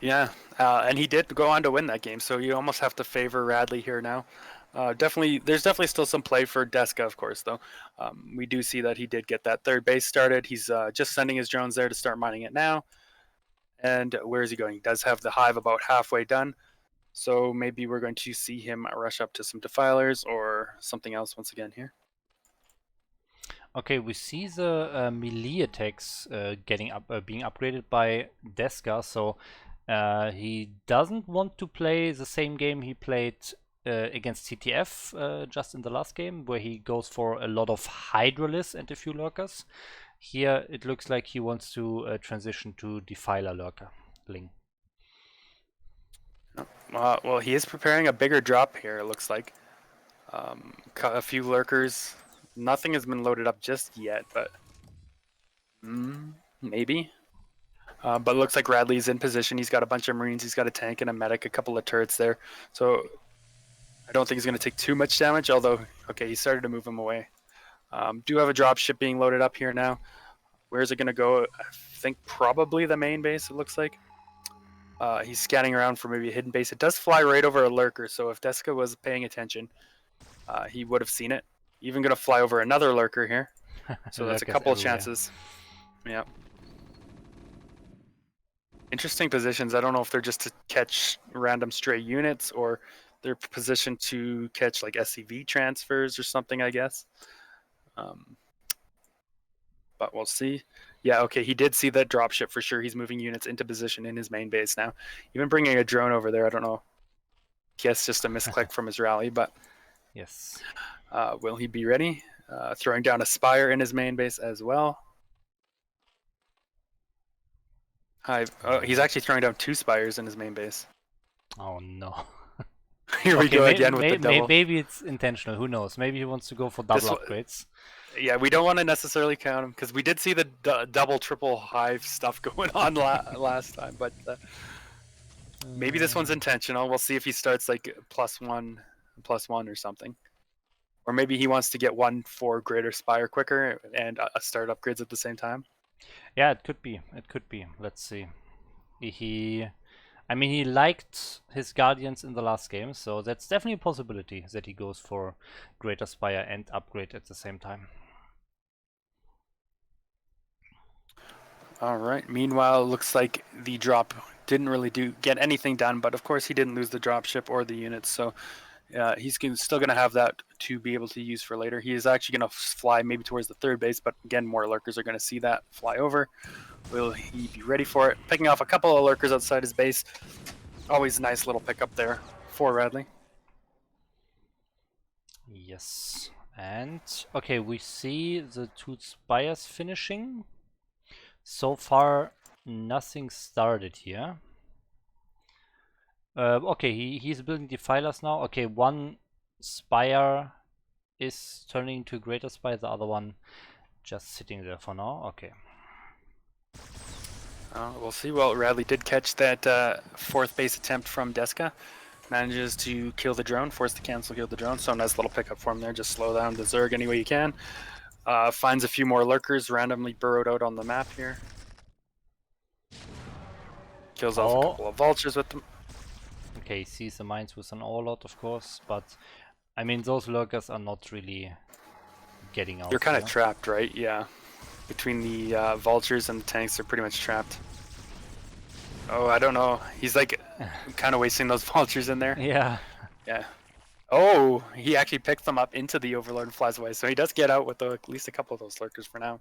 Yeah, and he did go on to win that game, so you almost have to favor Radley here now. There's definitely still some play for Deska, of course, though. We do see that he did get that third base started. He's just sending his drones there to start mining it now. And where is he going? He does have the hive about halfway done, so maybe we're going to see him rush up to some defilers or something else once again here.
Okay, we see the melee attacks being upgraded by Deska, so he doesn't want to play the same game he played against CTF just in the last game, where he goes for a lot of Hydralis and a few lurkers. Here it looks like he wants to transition to Defiler lurker Ling.
Well, he is preparing a bigger drop here, it looks like. A few lurkers. Nothing has been loaded up just yet, but maybe. But it looks like Radley's in position. He's got a bunch of Marines. He's got a tank and a medic, a couple of turrets there. So I don't think he's going to take too much damage, although, okay, he started to move him away. Do have a dropship being loaded up here now. Where is it going to go? I think probably the main base, it looks like. He's scanning around for maybe a hidden base. It does fly right over a lurker, so if Deska was paying attention, he would have seen it. Even going to fly over another lurker here. So that's a couple of chances. Yeah. Interesting positions. I don't know if they're just to catch random stray units or they're positioned to catch like SCV transfers or something, I guess. But we'll see. Yeah, okay, he did see that dropship for sure. He's moving units into position in his main base now. Even bringing a drone over there, I don't know. Guess just a misclick from his rally, but
yes.
Will he be ready? Throwing down a Spire in his main base as well. He's actually throwing down 2 Spires in his main base.
Oh no.
Here we go again with the double.
Maybe it's intentional. Who knows? Maybe he wants to go for double upgrades.
Yeah, we don't want to necessarily count him because we did see the double, triple hive stuff going on last time. But maybe this one's intentional. We'll see if he starts like +1 or something. Or maybe he wants to get 1 for greater Spire quicker and start upgrades at the same time.
Yeah, it could be. It could be. Let's see. I mean, he liked his Guardians in the last game, so that's definitely a possibility that he goes for Greater Spire and upgrade at the same time.
All right. Meanwhile, it looks like the drop didn't really get anything done, but of course he didn't lose the dropship or the units, so he's still going to have that to be able to use for later. He is actually going to fly maybe towards the third base, but again, more lurkers are going to see that fly over. Will he be ready for it? Picking off a couple of lurkers outside his base. Always a nice little pickup there for Radley.
Yes. And, okay, we see the 2 Spires finishing. So far, nothing started here. Okay, he's building defilers now. Okay, 1 Spire is turning into a Greater Spire, the other one just sitting there for now. Okay.
We'll see. Well, Radley did catch that 4th base attempt from Deska. Manages to kill the drone, force the cancel, kill the drone. So nice little pickup for him there. Just slow down the Zerg any way you can. Finds a few more lurkers randomly burrowed out on the map here. Kills off a couple of vultures with them.
Okay, he sees the mines with an Overlord, of course, but I mean, those lurkers are not really getting out.
They're kind of trapped, right? Yeah. Between the vultures and the tanks, they're pretty much trapped. Oh, I don't know. He's like kind of wasting those vultures in there.
Yeah.
Yeah. Oh, he actually picked them up into the Overlord and flies away. So he does get out with at least a couple of those lurkers for now.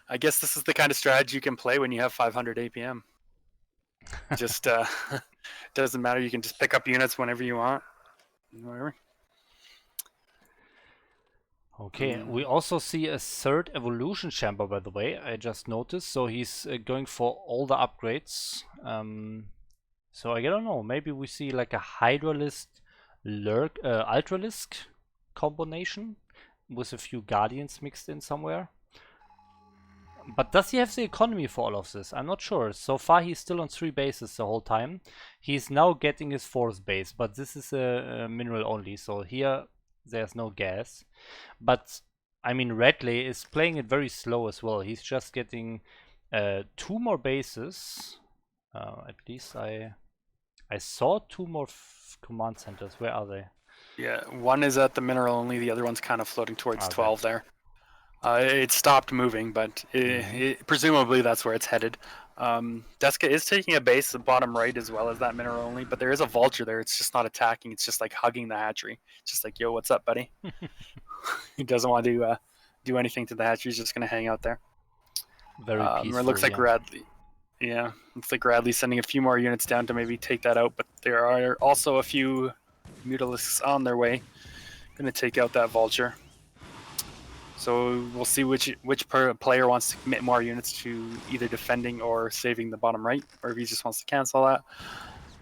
I guess this is the kind of strategy you can play when you have 500 APM. Just doesn't matter. You can just pick up units whenever you want. Whatever.
Okay, we also see a 3rd evolution chamber, by the way, I just noticed. So he's going for all the upgrades. So I don't know, maybe we see like a Hydralisk Ultralisk combination with a few Guardians mixed in somewhere. But does he have the economy for all of this? I'm not sure. So far he's still on 3 bases the whole time. He's now getting his 4th base, but this is a mineral only, so here there's no gas. But I mean, RedLay is playing it very slow as well. He's just getting 2 more bases. At least I saw 2 more command centers. Where are they?
Yeah, one is at the mineral only. The other one's kind of floating towards 12 there. It stopped moving, but presumably that's where it's headed. Deska is taking a base at the bottom right as well as that mineral only, but there is a vulture there. It's just not attacking. It's just like hugging the hatchery. It's just like, yo, what's up, buddy? He doesn't want to do anything to the hatchery. He's just going to hang out there.
Very peaceful.
It looks like Radley. Yeah, looks like Radley's sending a few more units down to maybe take that out, but there are also a few Mutalisks on their way. Going to take out that vulture. So we'll see which player wants to commit more units to either defending or saving the bottom right, or if he just wants to cancel that.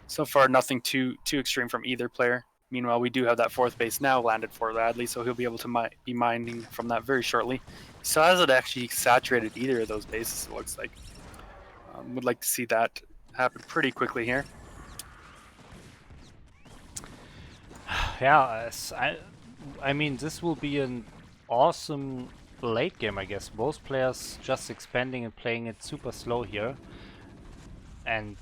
So far, nothing too extreme from either player. Meanwhile, we do have that 4th base now landed for Radley, so he'll be able to be mining from that very shortly. He still hasn't actually saturated either of those bases, it looks like. Would like to see that happen pretty quickly here.
Yeah, I mean, this will be an awesome late game, I guess. Both players just expanding and playing it super slow here. And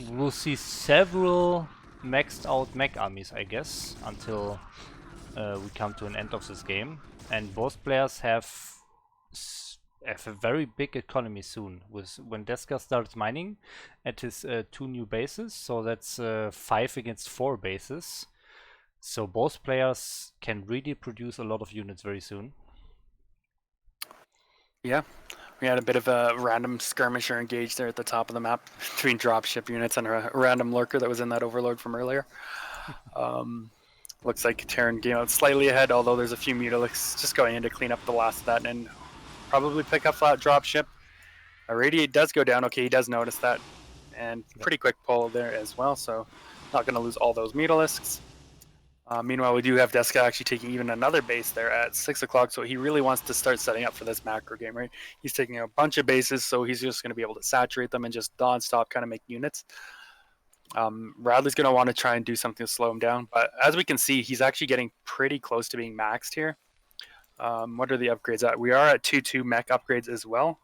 we'll see several maxed out mech armies, I guess, until we come to an end of this game. And both players have a very big economy soon. When Deska starts mining at his 2 new bases, so that's 5 against 4 bases. So both players can really produce a lot of units very soon.
Yeah, we had a bit of a random skirmisher engaged there at the top of the map between dropship units and a random lurker that was in that overlord from earlier. Looks like Terran game out slightly ahead, although there's a few Mutalisks just going in to clean up the last of that and probably pick up that dropship. Radiate does go down. Okay, he does notice that. And pretty quick pull there as well, so not going to lose all those Mutalisks. Meanwhile, we do have Deska actually taking even another base there at 6 o'clock, so he really wants to start setting up for this macro game, right? He's taking a bunch of bases, so he's just going to be able to saturate them and just non-stop kind of make units. Radley's going to want to try and do something to slow him down, but as we can see, he's actually getting pretty close to being maxed here. What are the upgrades at? We are at 2-2 mech upgrades as well.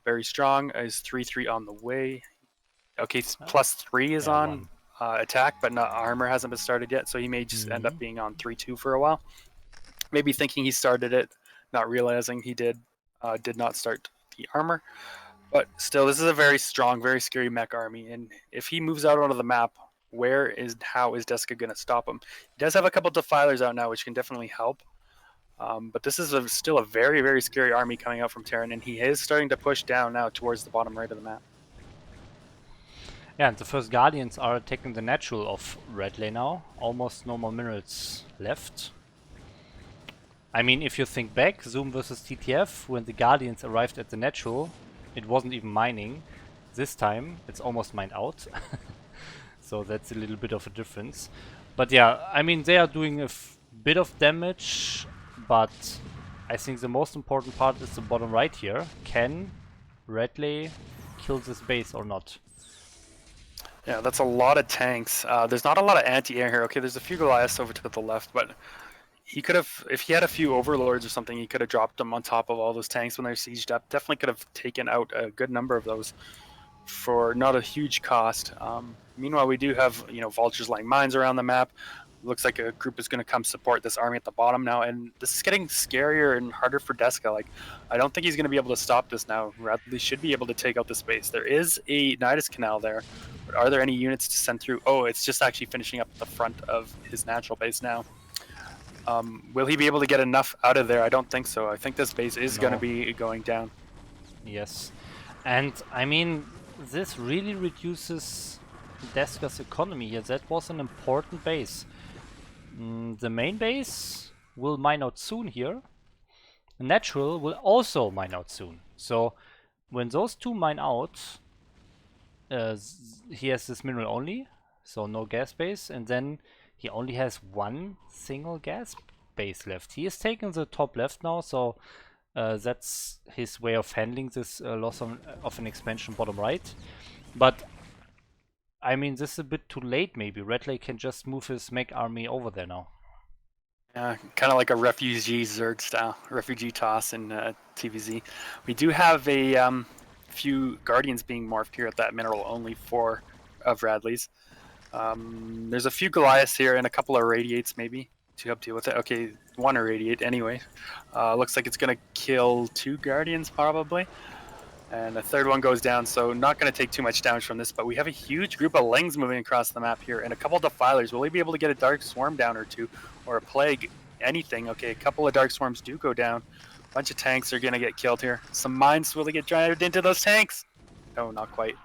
Very strong. Is 3-3 on the way. Okay, +3 is on attack, but not armor hasn't been started yet, so he may just end up being on 3-2 for a while. Maybe thinking he started it, not realizing he did not start the armor. But still, this is a very strong, very scary mech army, and if he moves out onto the map, how is Deska going to stop him? He does have a couple defilers out now, which can definitely help. But this is still a very, very scary army coming out from Terran, and he is starting to push down now towards the bottom right of the map.
Yeah, and the first Guardians are attacking the natural of RedLay now. Almost no more minerals left. I mean, if you think back, Zoom versus TTF, when the Guardians arrived at the natural, it wasn't even mining. This time, it's almost mined out. So that's a little bit of a difference. But yeah, I mean, they are doing a bit of damage, but I think the most important part is the bottom right here. Can RedLay kill this base or not?
Yeah, that's a lot of tanks. There's not a lot of anti-air here. Okay, there's a few Goliaths over to the left, but he could have, if he had a few Overlords or something, he could have dropped them on top of all those tanks when they're sieged up. Definitely could have taken out a good number of those for not a huge cost. Meanwhile, we do have, vultures laying mines around the map. Looks like a group is going to come support this army at the bottom now, and this is getting scarier and harder for Deska. Like, I don't think he's going to be able to stop this now. Radley should be able to take out the space. There is a Nidus Canal there, but are there any units to send through? Oh, it's just actually finishing up at the front of his natural base now. Will he be able to get enough out of there? I don't think so. I think this base is going to be going down.
Yes, and I mean, this really reduces Deska's economy here. That was an important base. The main base will mine out soon here. The natural will also mine out soon. So when those two mine out, he has this mineral only, so no gas base, and then he only has one single gas base left. He is taking the top left now, so that's his way of handling this loss of an expansion bottom right. But I mean, this is a bit too late maybe. Redley can just move his mech army over there now.
Yeah, kind of like a refugee Zerg style, refugee toss in TVZ. We do have a few Guardians being morphed here at that mineral only 4 of Radley's. There's a few Goliaths here and a couple of Radiates maybe to help deal with it. Okay, 1 Irradiate anyway. Looks like it's going to kill 2 Guardians probably. And the third one goes down, so not going to take too much damage from this, but we have a huge group of Lings moving across the map here, and a couple of Defilers. Will he be able to get a Dark Swarm down or 2, or a Plague, anything? Okay, a couple of Dark Swarms do go down. A bunch of tanks are going to get killed here. Some mines, will they get driven into those tanks? No, not quite.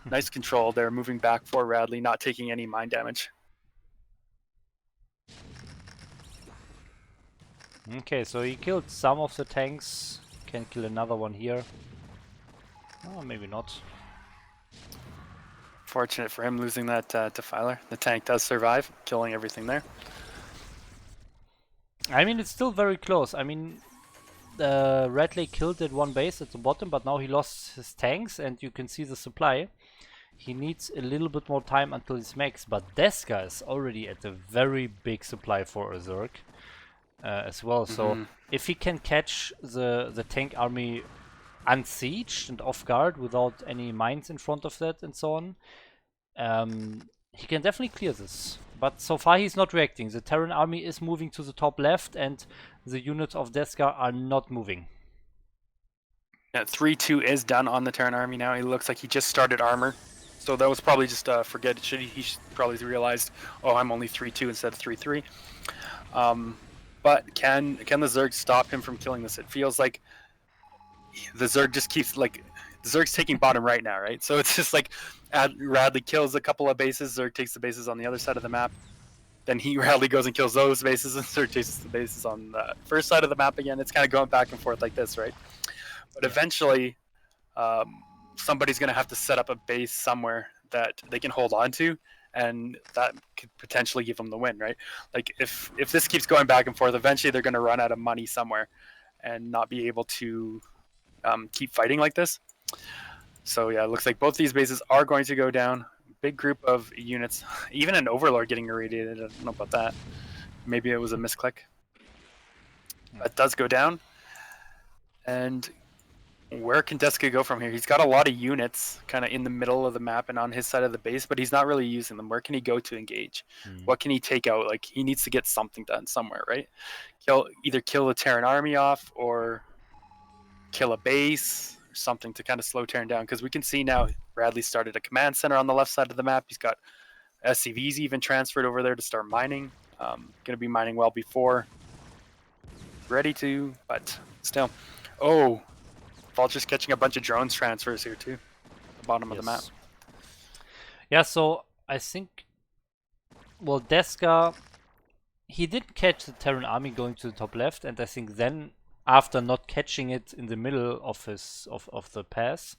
Nice control there, moving back for Radley, not taking any mine damage.
Okay, so he killed some of the tanks. Can kill another one here. Oh, maybe not.
Fortunate for him losing that Defiler. The tank does survive, killing everything there.
I mean, it's still very close. I mean, Radley killed that one base at the bottom, but now he lost his tanks, and you can see the supply. He needs a little bit more time until he's max, but Deska is already at a very big supply for a Zerg as well. So if he can catch the tank army unsieged and off guard without any mines in front of that and so on, he can definitely clear this. But so far he's not reacting. The Terran army is moving to the top left and the units of Deska are not moving.
Yeah, 3-2 is done on the Terran army now. It looks like he just started armor. So that was probably just forget. He probably realized, oh, I'm only 3-2 instead of 3-3. But can the Zerg stop him from killing this? It feels like the Zerg just keeps, like, the Zerg's taking bottom right now, right? So it's just like Radley kills a couple of bases, Zerg takes the bases on the other side of the map. Then Radley goes and kills those bases, and Zerg takes the bases on the first side of the map again. It's kind of going back and forth like this, right? But eventually, somebody's going to have to set up a base somewhere that they can hold on to, and that could potentially give them the win, right? Like, if this keeps going back and forth, eventually they're going to run out of money somewhere and not be able to keep fighting like this. So yeah, it looks like both these bases are going to go down. Big group of units, even an Overlord getting irradiated. I don't know about that. Maybe it was a misclick. That does go down. And where can Deska go from here? He's got a lot of units kind of in the middle of the map and on his side of the base, but he's not really using them. Where can he go to engage? What can he take out? Like, he needs to get something done somewhere, right? Either kill the Terran army off or kill a base or something to kind of slow Terran down, because we can see now Radley started a command center on the left side of the map. He's got SCVs even transferred over there to start mining. Going to be mining well before ready to, but still. Oh, Vulture's catching a bunch of drones transfers here too, at the bottom of the map.
Yeah, so I think, well, Deska, he did catch the Terran army going to the top left, and I think then after not catching it in the middle of the pass,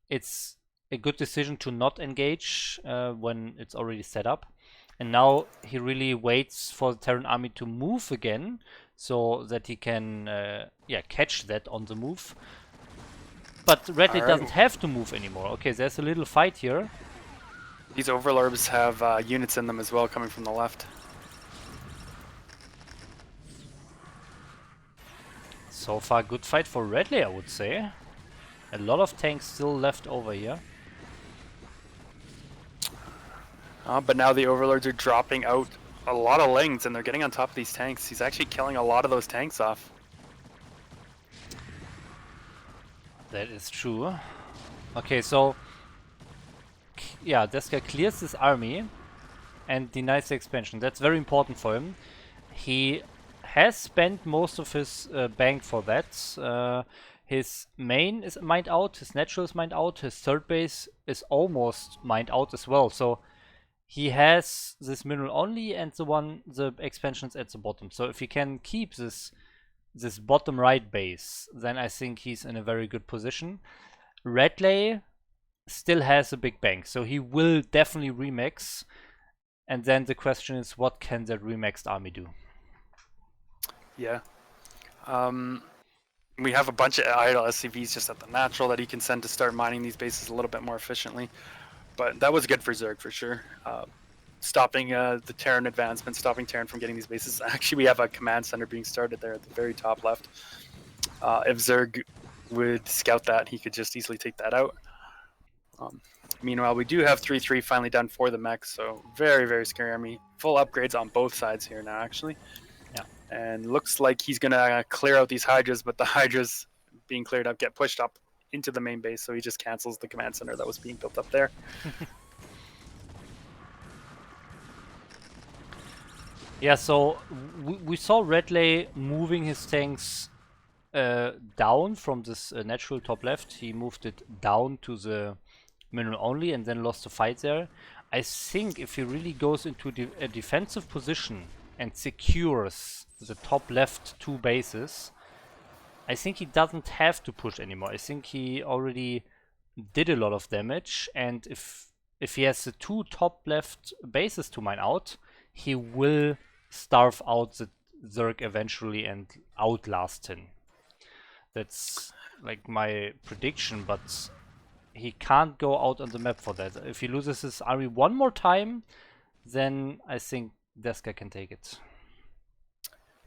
it's a good decision to not engage when it's already set up. And now he really waits for the Terran army to move again, so that he can catch that on the move. But Redley doesn't have to move anymore. Okay, there's a little fight here.
These Overlords have units in them as well coming from the left.
So far, good fight for Redley, I would say. A lot of tanks still left over here.
But now the Overlords are dropping out a lot of Lings, and they're getting on top of these tanks. He's actually killing a lot of those tanks off.
That is true. Okay, so yeah, Deska clears his army and denies the expansion. That's very important for him. He has spent most of his bank for that. His main is mined out, his natural is mined out, his third base is almost mined out as well. So he has this mineral only and the expansions at the bottom. So if he can keep this bottom right base, then I think he's in a very good position. Redley still has a big bank, so he will definitely remix. And then the question is, what can that remixed army do?
Yeah. We have a bunch of idle SCVs just at the natural that he can send to start mining these bases a little bit more efficiently. But that was good for Zerg for sure. Stopping the Terran advancement, stopping Terran from getting these bases. Actually, we have a command center being started there at the very top left. If Zerg would scout that, he could just easily take that out. Meanwhile, we do have 3-3 finally done for the mech, so very, very scary army. Full upgrades on both sides here now, actually.
Yeah.
And looks like he's going to clear out these Hydras, but the Hydras being cleared up get pushed up into the main base, so he just cancels the command center that was being built up there.
Yeah, so we saw Redley moving his tanks down from this natural top left. He moved it down to the mineral only and then lost the fight there. I think if he really goes into a defensive position and secures the top left 2 bases, I think he doesn't have to push anymore. I think he already did a lot of damage, and if he has the 2 top left bases to mine out, he will starve out the Zerg eventually and outlast him. That's like my prediction, but he can't go out on the map for that. If he loses his army one more time, then I think Deska can take it.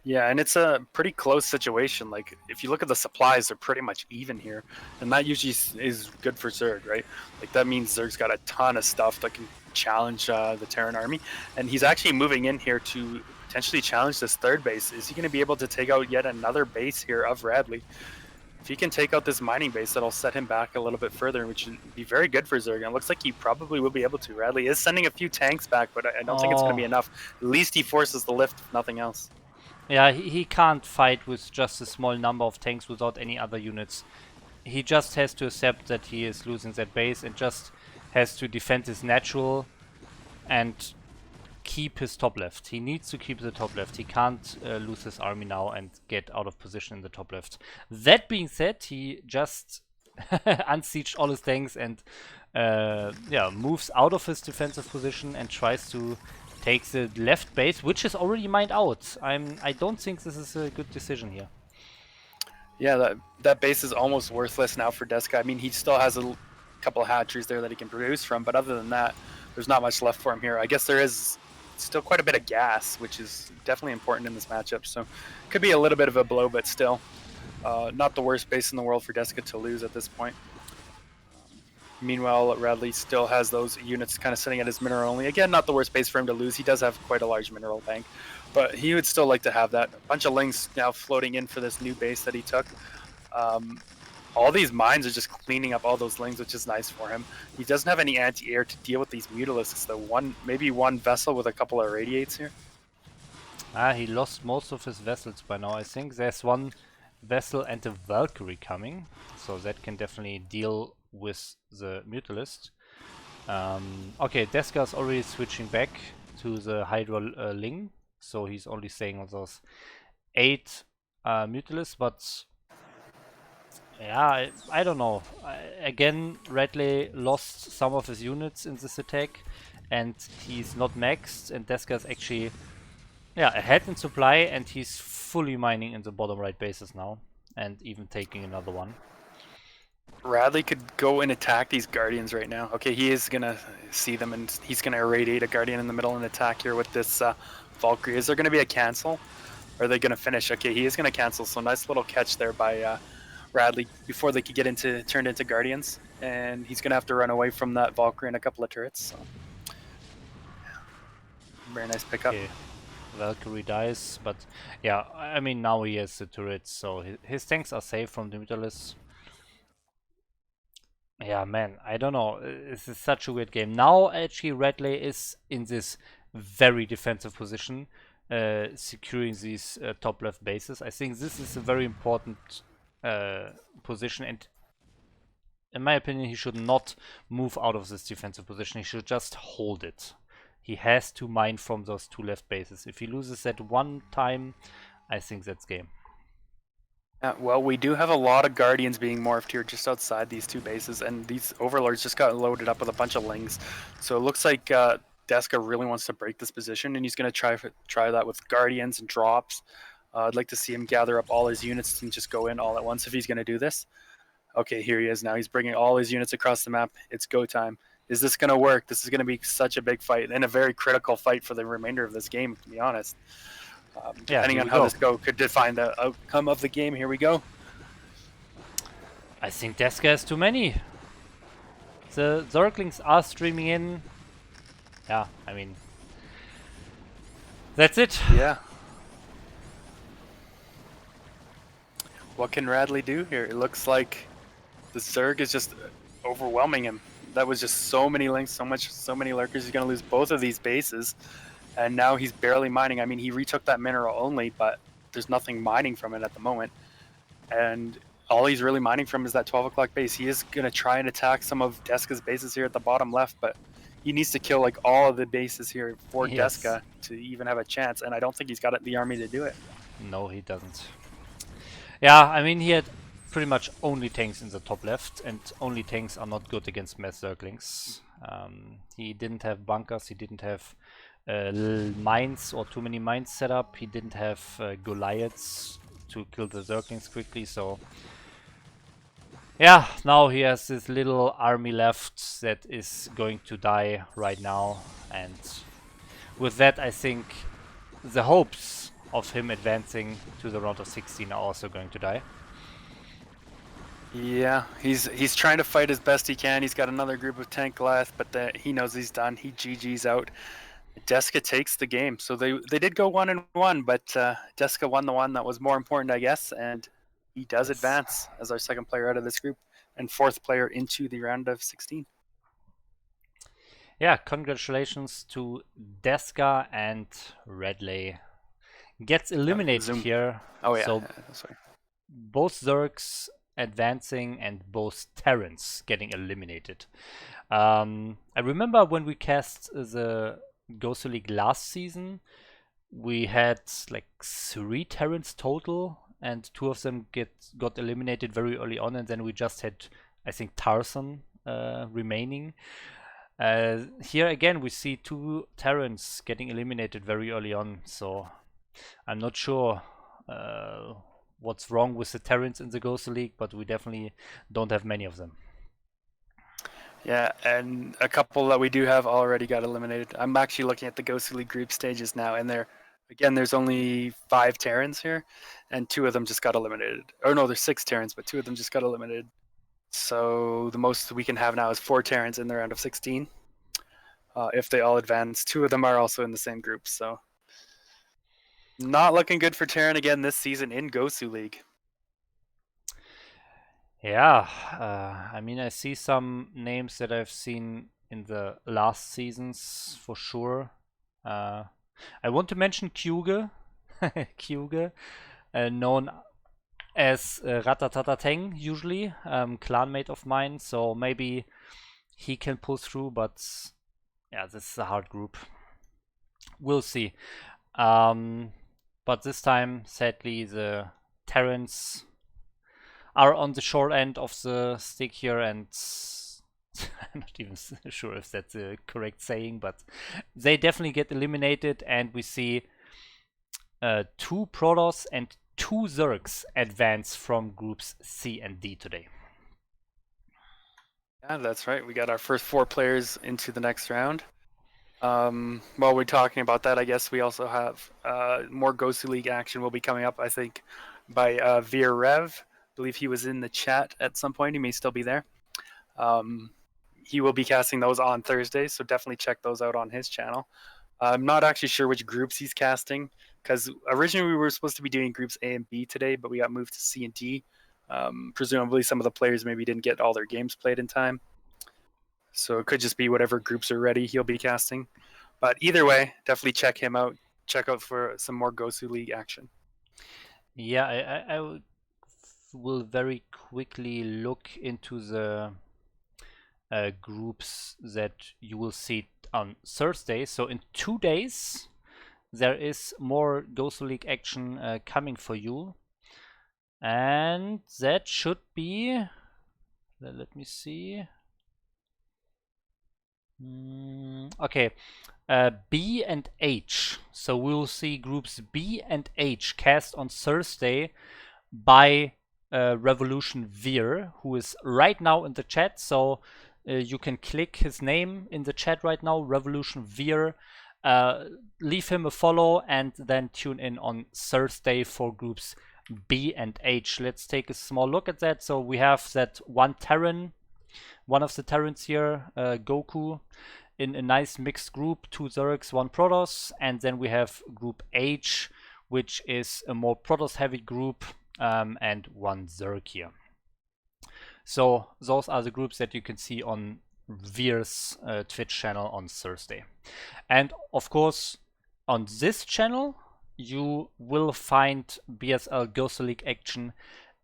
Yeah, and it's a pretty close situation. Like, if you look at the supplies, they're pretty much even here. And that usually is good for Zerg, right? Like, that means Zerg's got a ton of stuff that can challenge the Terran army. And he's actually moving in here to potentially challenge this third base. Is he going to be able to take out yet another base here of Radley? If he can take out this mining base, that'll set him back a little bit further, which would be very good for Zerg. And it looks like he probably will be able to. Radley is sending a few tanks back, but I don't think it's going to be enough. At least he forces the lift, if nothing else.
Yeah, he can't fight with just a small number of tanks without any other units. He just has to accept that he is losing that base and just has to defend his natural and keep his top left. He needs to keep the top left. He can't lose his army now and get out of position in the top left. That being said, he just unsieged all his tanks and yeah, moves out of his defensive position and tries to take the left base, which is already mined out. I don't think this is a good decision here.
Yeah, that base is almost worthless now for Deska. I mean, he still has a couple of hatcheries there that he can produce from, but other than that, there's not much left for him here. I guess there is still quite a bit of gas, which is definitely important in this matchup. So could be a little bit of a blow, but still not the worst base in the world for Deska to lose at this point. Meanwhile, Radley still has those units kind of sitting at his mineral only. Again, not the worst base for him to lose. He does have quite a large mineral bank, but he would still like to have that. A bunch of lings now floating in for this new base that he took. All these mines are just cleaning up all those lings, which is nice for him. He doesn't have any anti-air to deal with these mutalisks, though. Maybe one vessel with a couple of radiates here.
He lost most of his vessels by now, I think. There's one vessel and a Valkyrie coming, so that can definitely deal with the Mutalist. Okay, Deska's already switching back to the Hydra Ling, so he's only staying on those 8 Mutalists, but yeah, I don't know. Again, Radley lost some of his units in this attack, and he's not maxed, and Deska's actually ahead in supply, and he's fully mining in the bottom right bases now, and even taking another one.
Radley could go and attack these Guardians right now. Okay, he is going to see them, and he's going to irradiate a Guardian in the middle and attack here with this Valkyrie. Is there going to be a cancel? Or are they going to finish? Okay, he is going to cancel, so nice little catch there by Radley before they could get turned into Guardians. And he's going to have to run away from that Valkyrie and a couple of turrets. So. Very nice pickup.
Okay. Valkyrie dies, but yeah, I mean, now he has the turrets, so his tanks are safe from the Mutalists. Yeah, man, I don't know. This is such a weird game. Now, actually, Radley is in this very defensive position, securing these top left bases. I think this is a very important position, and in my opinion, he should not move out of this defensive position. He should just hold it. He has to mine from those 2 left bases. If he loses that one time, I think that's game.
Well, we do have a lot of Guardians being morphed here just outside these 2 bases, and these Overlords just got loaded up with a bunch of Lings. So it looks like Deska really wants to break this position, and he's going to try that with Guardians and drops. I'd like to see him gather up all his units and just go in all at once if he's going to do this. Okay, here he is now. He's bringing all his units across the map. It's go time. Is this going to work? This is going to be such a big fight and a very critical fight for the remainder of this game, to be honest. Depending on how this could define the outcome of the game. Here we go.
I think Deska has too many. The Zerglings are streaming in. Yeah, I mean, that's it.
Yeah. What can Radley do here? It looks like the Zerg is just overwhelming him. That was just so many links, so many lurkers. He's going to lose both of these bases. And now he's barely mining. I mean, he retook that mineral only, but there's nothing mining from it at the moment. And all he's really mining from is that 12 o'clock base. He is going to try and attack some of Deska's bases here at the bottom left, but he needs to kill like all of the bases here for Deska to even have a chance. And I don't think he's got the army to do it.
No, he doesn't. Yeah, I mean, he had pretty much only tanks in the top left, and only tanks are not good against mass Zerglings. He didn't have bunkers, he didn't have mines or too many mines set up, he didn't have Goliaths to kill the Zerglings quickly, so yeah, now he has this little army left that is going to die right now, and with that I think the hopes of him advancing to the round of 16 are also going to die.
Yeah, he's trying to fight as best he can. He's got another group of tank left, but he knows he's done. He GG's out. Deska takes the game. So they did go 1-1, but Deska won the one that was more important, I guess, and he does advance as our second player out of this group and fourth player into the round of 16.
Yeah, congratulations to Deska, and Radley gets eliminated here.
Oh yeah,
so
sorry.
Both Zergs advancing and both Terrans getting eliminated. I remember when we cast the Gosuleague last season, we had like 3 Terrans total, and 2 of them got eliminated very early on, and then we just had, I think, Tarzan remaining. Here again we see 2 Terrans getting eliminated very early on, so I'm not sure what's wrong with the Terrans in the Gosuleague, but we definitely don't have many of them.
Yeah, and a couple that we do have already got eliminated. I'm actually looking at the Gosuleague group stages now, and there's only 5 Terrans here, and 2 of them just got eliminated. Or no, there's 6 Terrans, but 2 of them just got eliminated. So the most we can have now is 4 Terrans in the round of 16. If they all advance, 2 of them are also in the same group, so not looking good for Terran again this season in Gosuleague.
Yeah, I mean, I see some names that I've seen in the last seasons for sure. I want to mention Kyuge, Kyuge, known as Ratatatateng usually, clanmate of mine, so maybe he can pull through, but yeah, this is a hard group. We'll see. But this time, sadly, the Terrans are on the short end of the stick here, and I'm not even sure if that's the correct saying, but they definitely get eliminated, and we see 2 Protoss and 2 Zergs advance from groups C and D today.
Yeah, that's right. We got our first 4 players into the next round. While we're talking about that, I guess we also have more Gosuleague action will be coming up, I think, by Veer Rev. I believe he was in the chat at some point. He may still be there. He will be casting those on Thursday, so definitely check those out on his channel. I'm not actually sure which groups he's casting, because originally we were supposed to be doing groups A and B today, but we got moved to C and D. Presumably some of the players maybe didn't get all their games played in time. So it could just be whatever groups are ready he'll be casting. But either way, definitely check him out. Check out for some more Gosuleague action.
Yeah, I will very quickly look into the groups that you will see on Thursday. So in 2 days, there is more Gosuleague action coming for you. And that should be... Let me see... Okay, B and H. So we'll see groups B and H cast on Thursday by Revolution Veer, who is right now in the chat. So you can click his name in the chat right now, Revolution Veer. Leave him a follow and then tune in on Thursday for groups B and H. Let's take a small look at that. So we have that one Terran, one of the Terrans here, Goku, in a nice mixed group, 2 Zergs, 1 Protoss, and then we have group H, which is a more Protoss heavy group, and 1 Zerg here. So those are the groups that you can see on Veer's Twitch channel on Thursday. And of course, on this channel, you will find BSL Gosuleague action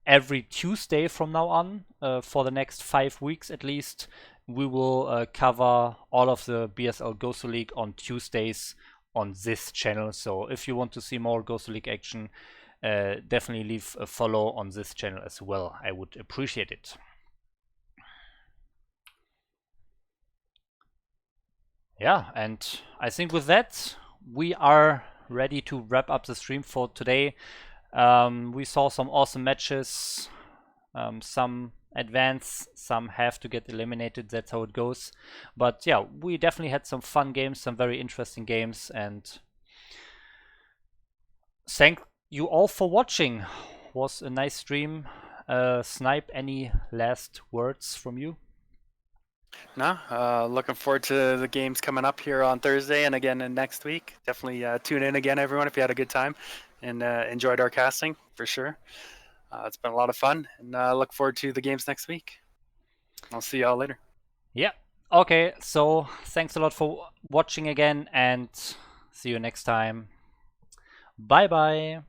every Tuesday from now on, for the next 5 weeks at least. We will cover all of the BSL Gosuleague on Tuesdays on this channel. So if you want to see more Gosuleague action, definitely leave a follow on this channel as well. I would appreciate it. Yeah, and I think with that, we are ready to wrap up the stream for today. We saw some awesome matches, some advance, some have to get eliminated, that's how it goes. But yeah, we definitely had some fun games, some very interesting games, and thank you all for watching. Was a nice stream. Snipe, any last words from you?
No, looking forward to the games coming up here on Thursday and again next week. Definitely tune in again, everyone, if you had a good time and enjoyed our casting, for sure. It's been a lot of fun, and look forward to the games next week. I'll see y'all later.
Yeah. Okay, so thanks a lot for watching again, and see you next time. Bye-bye.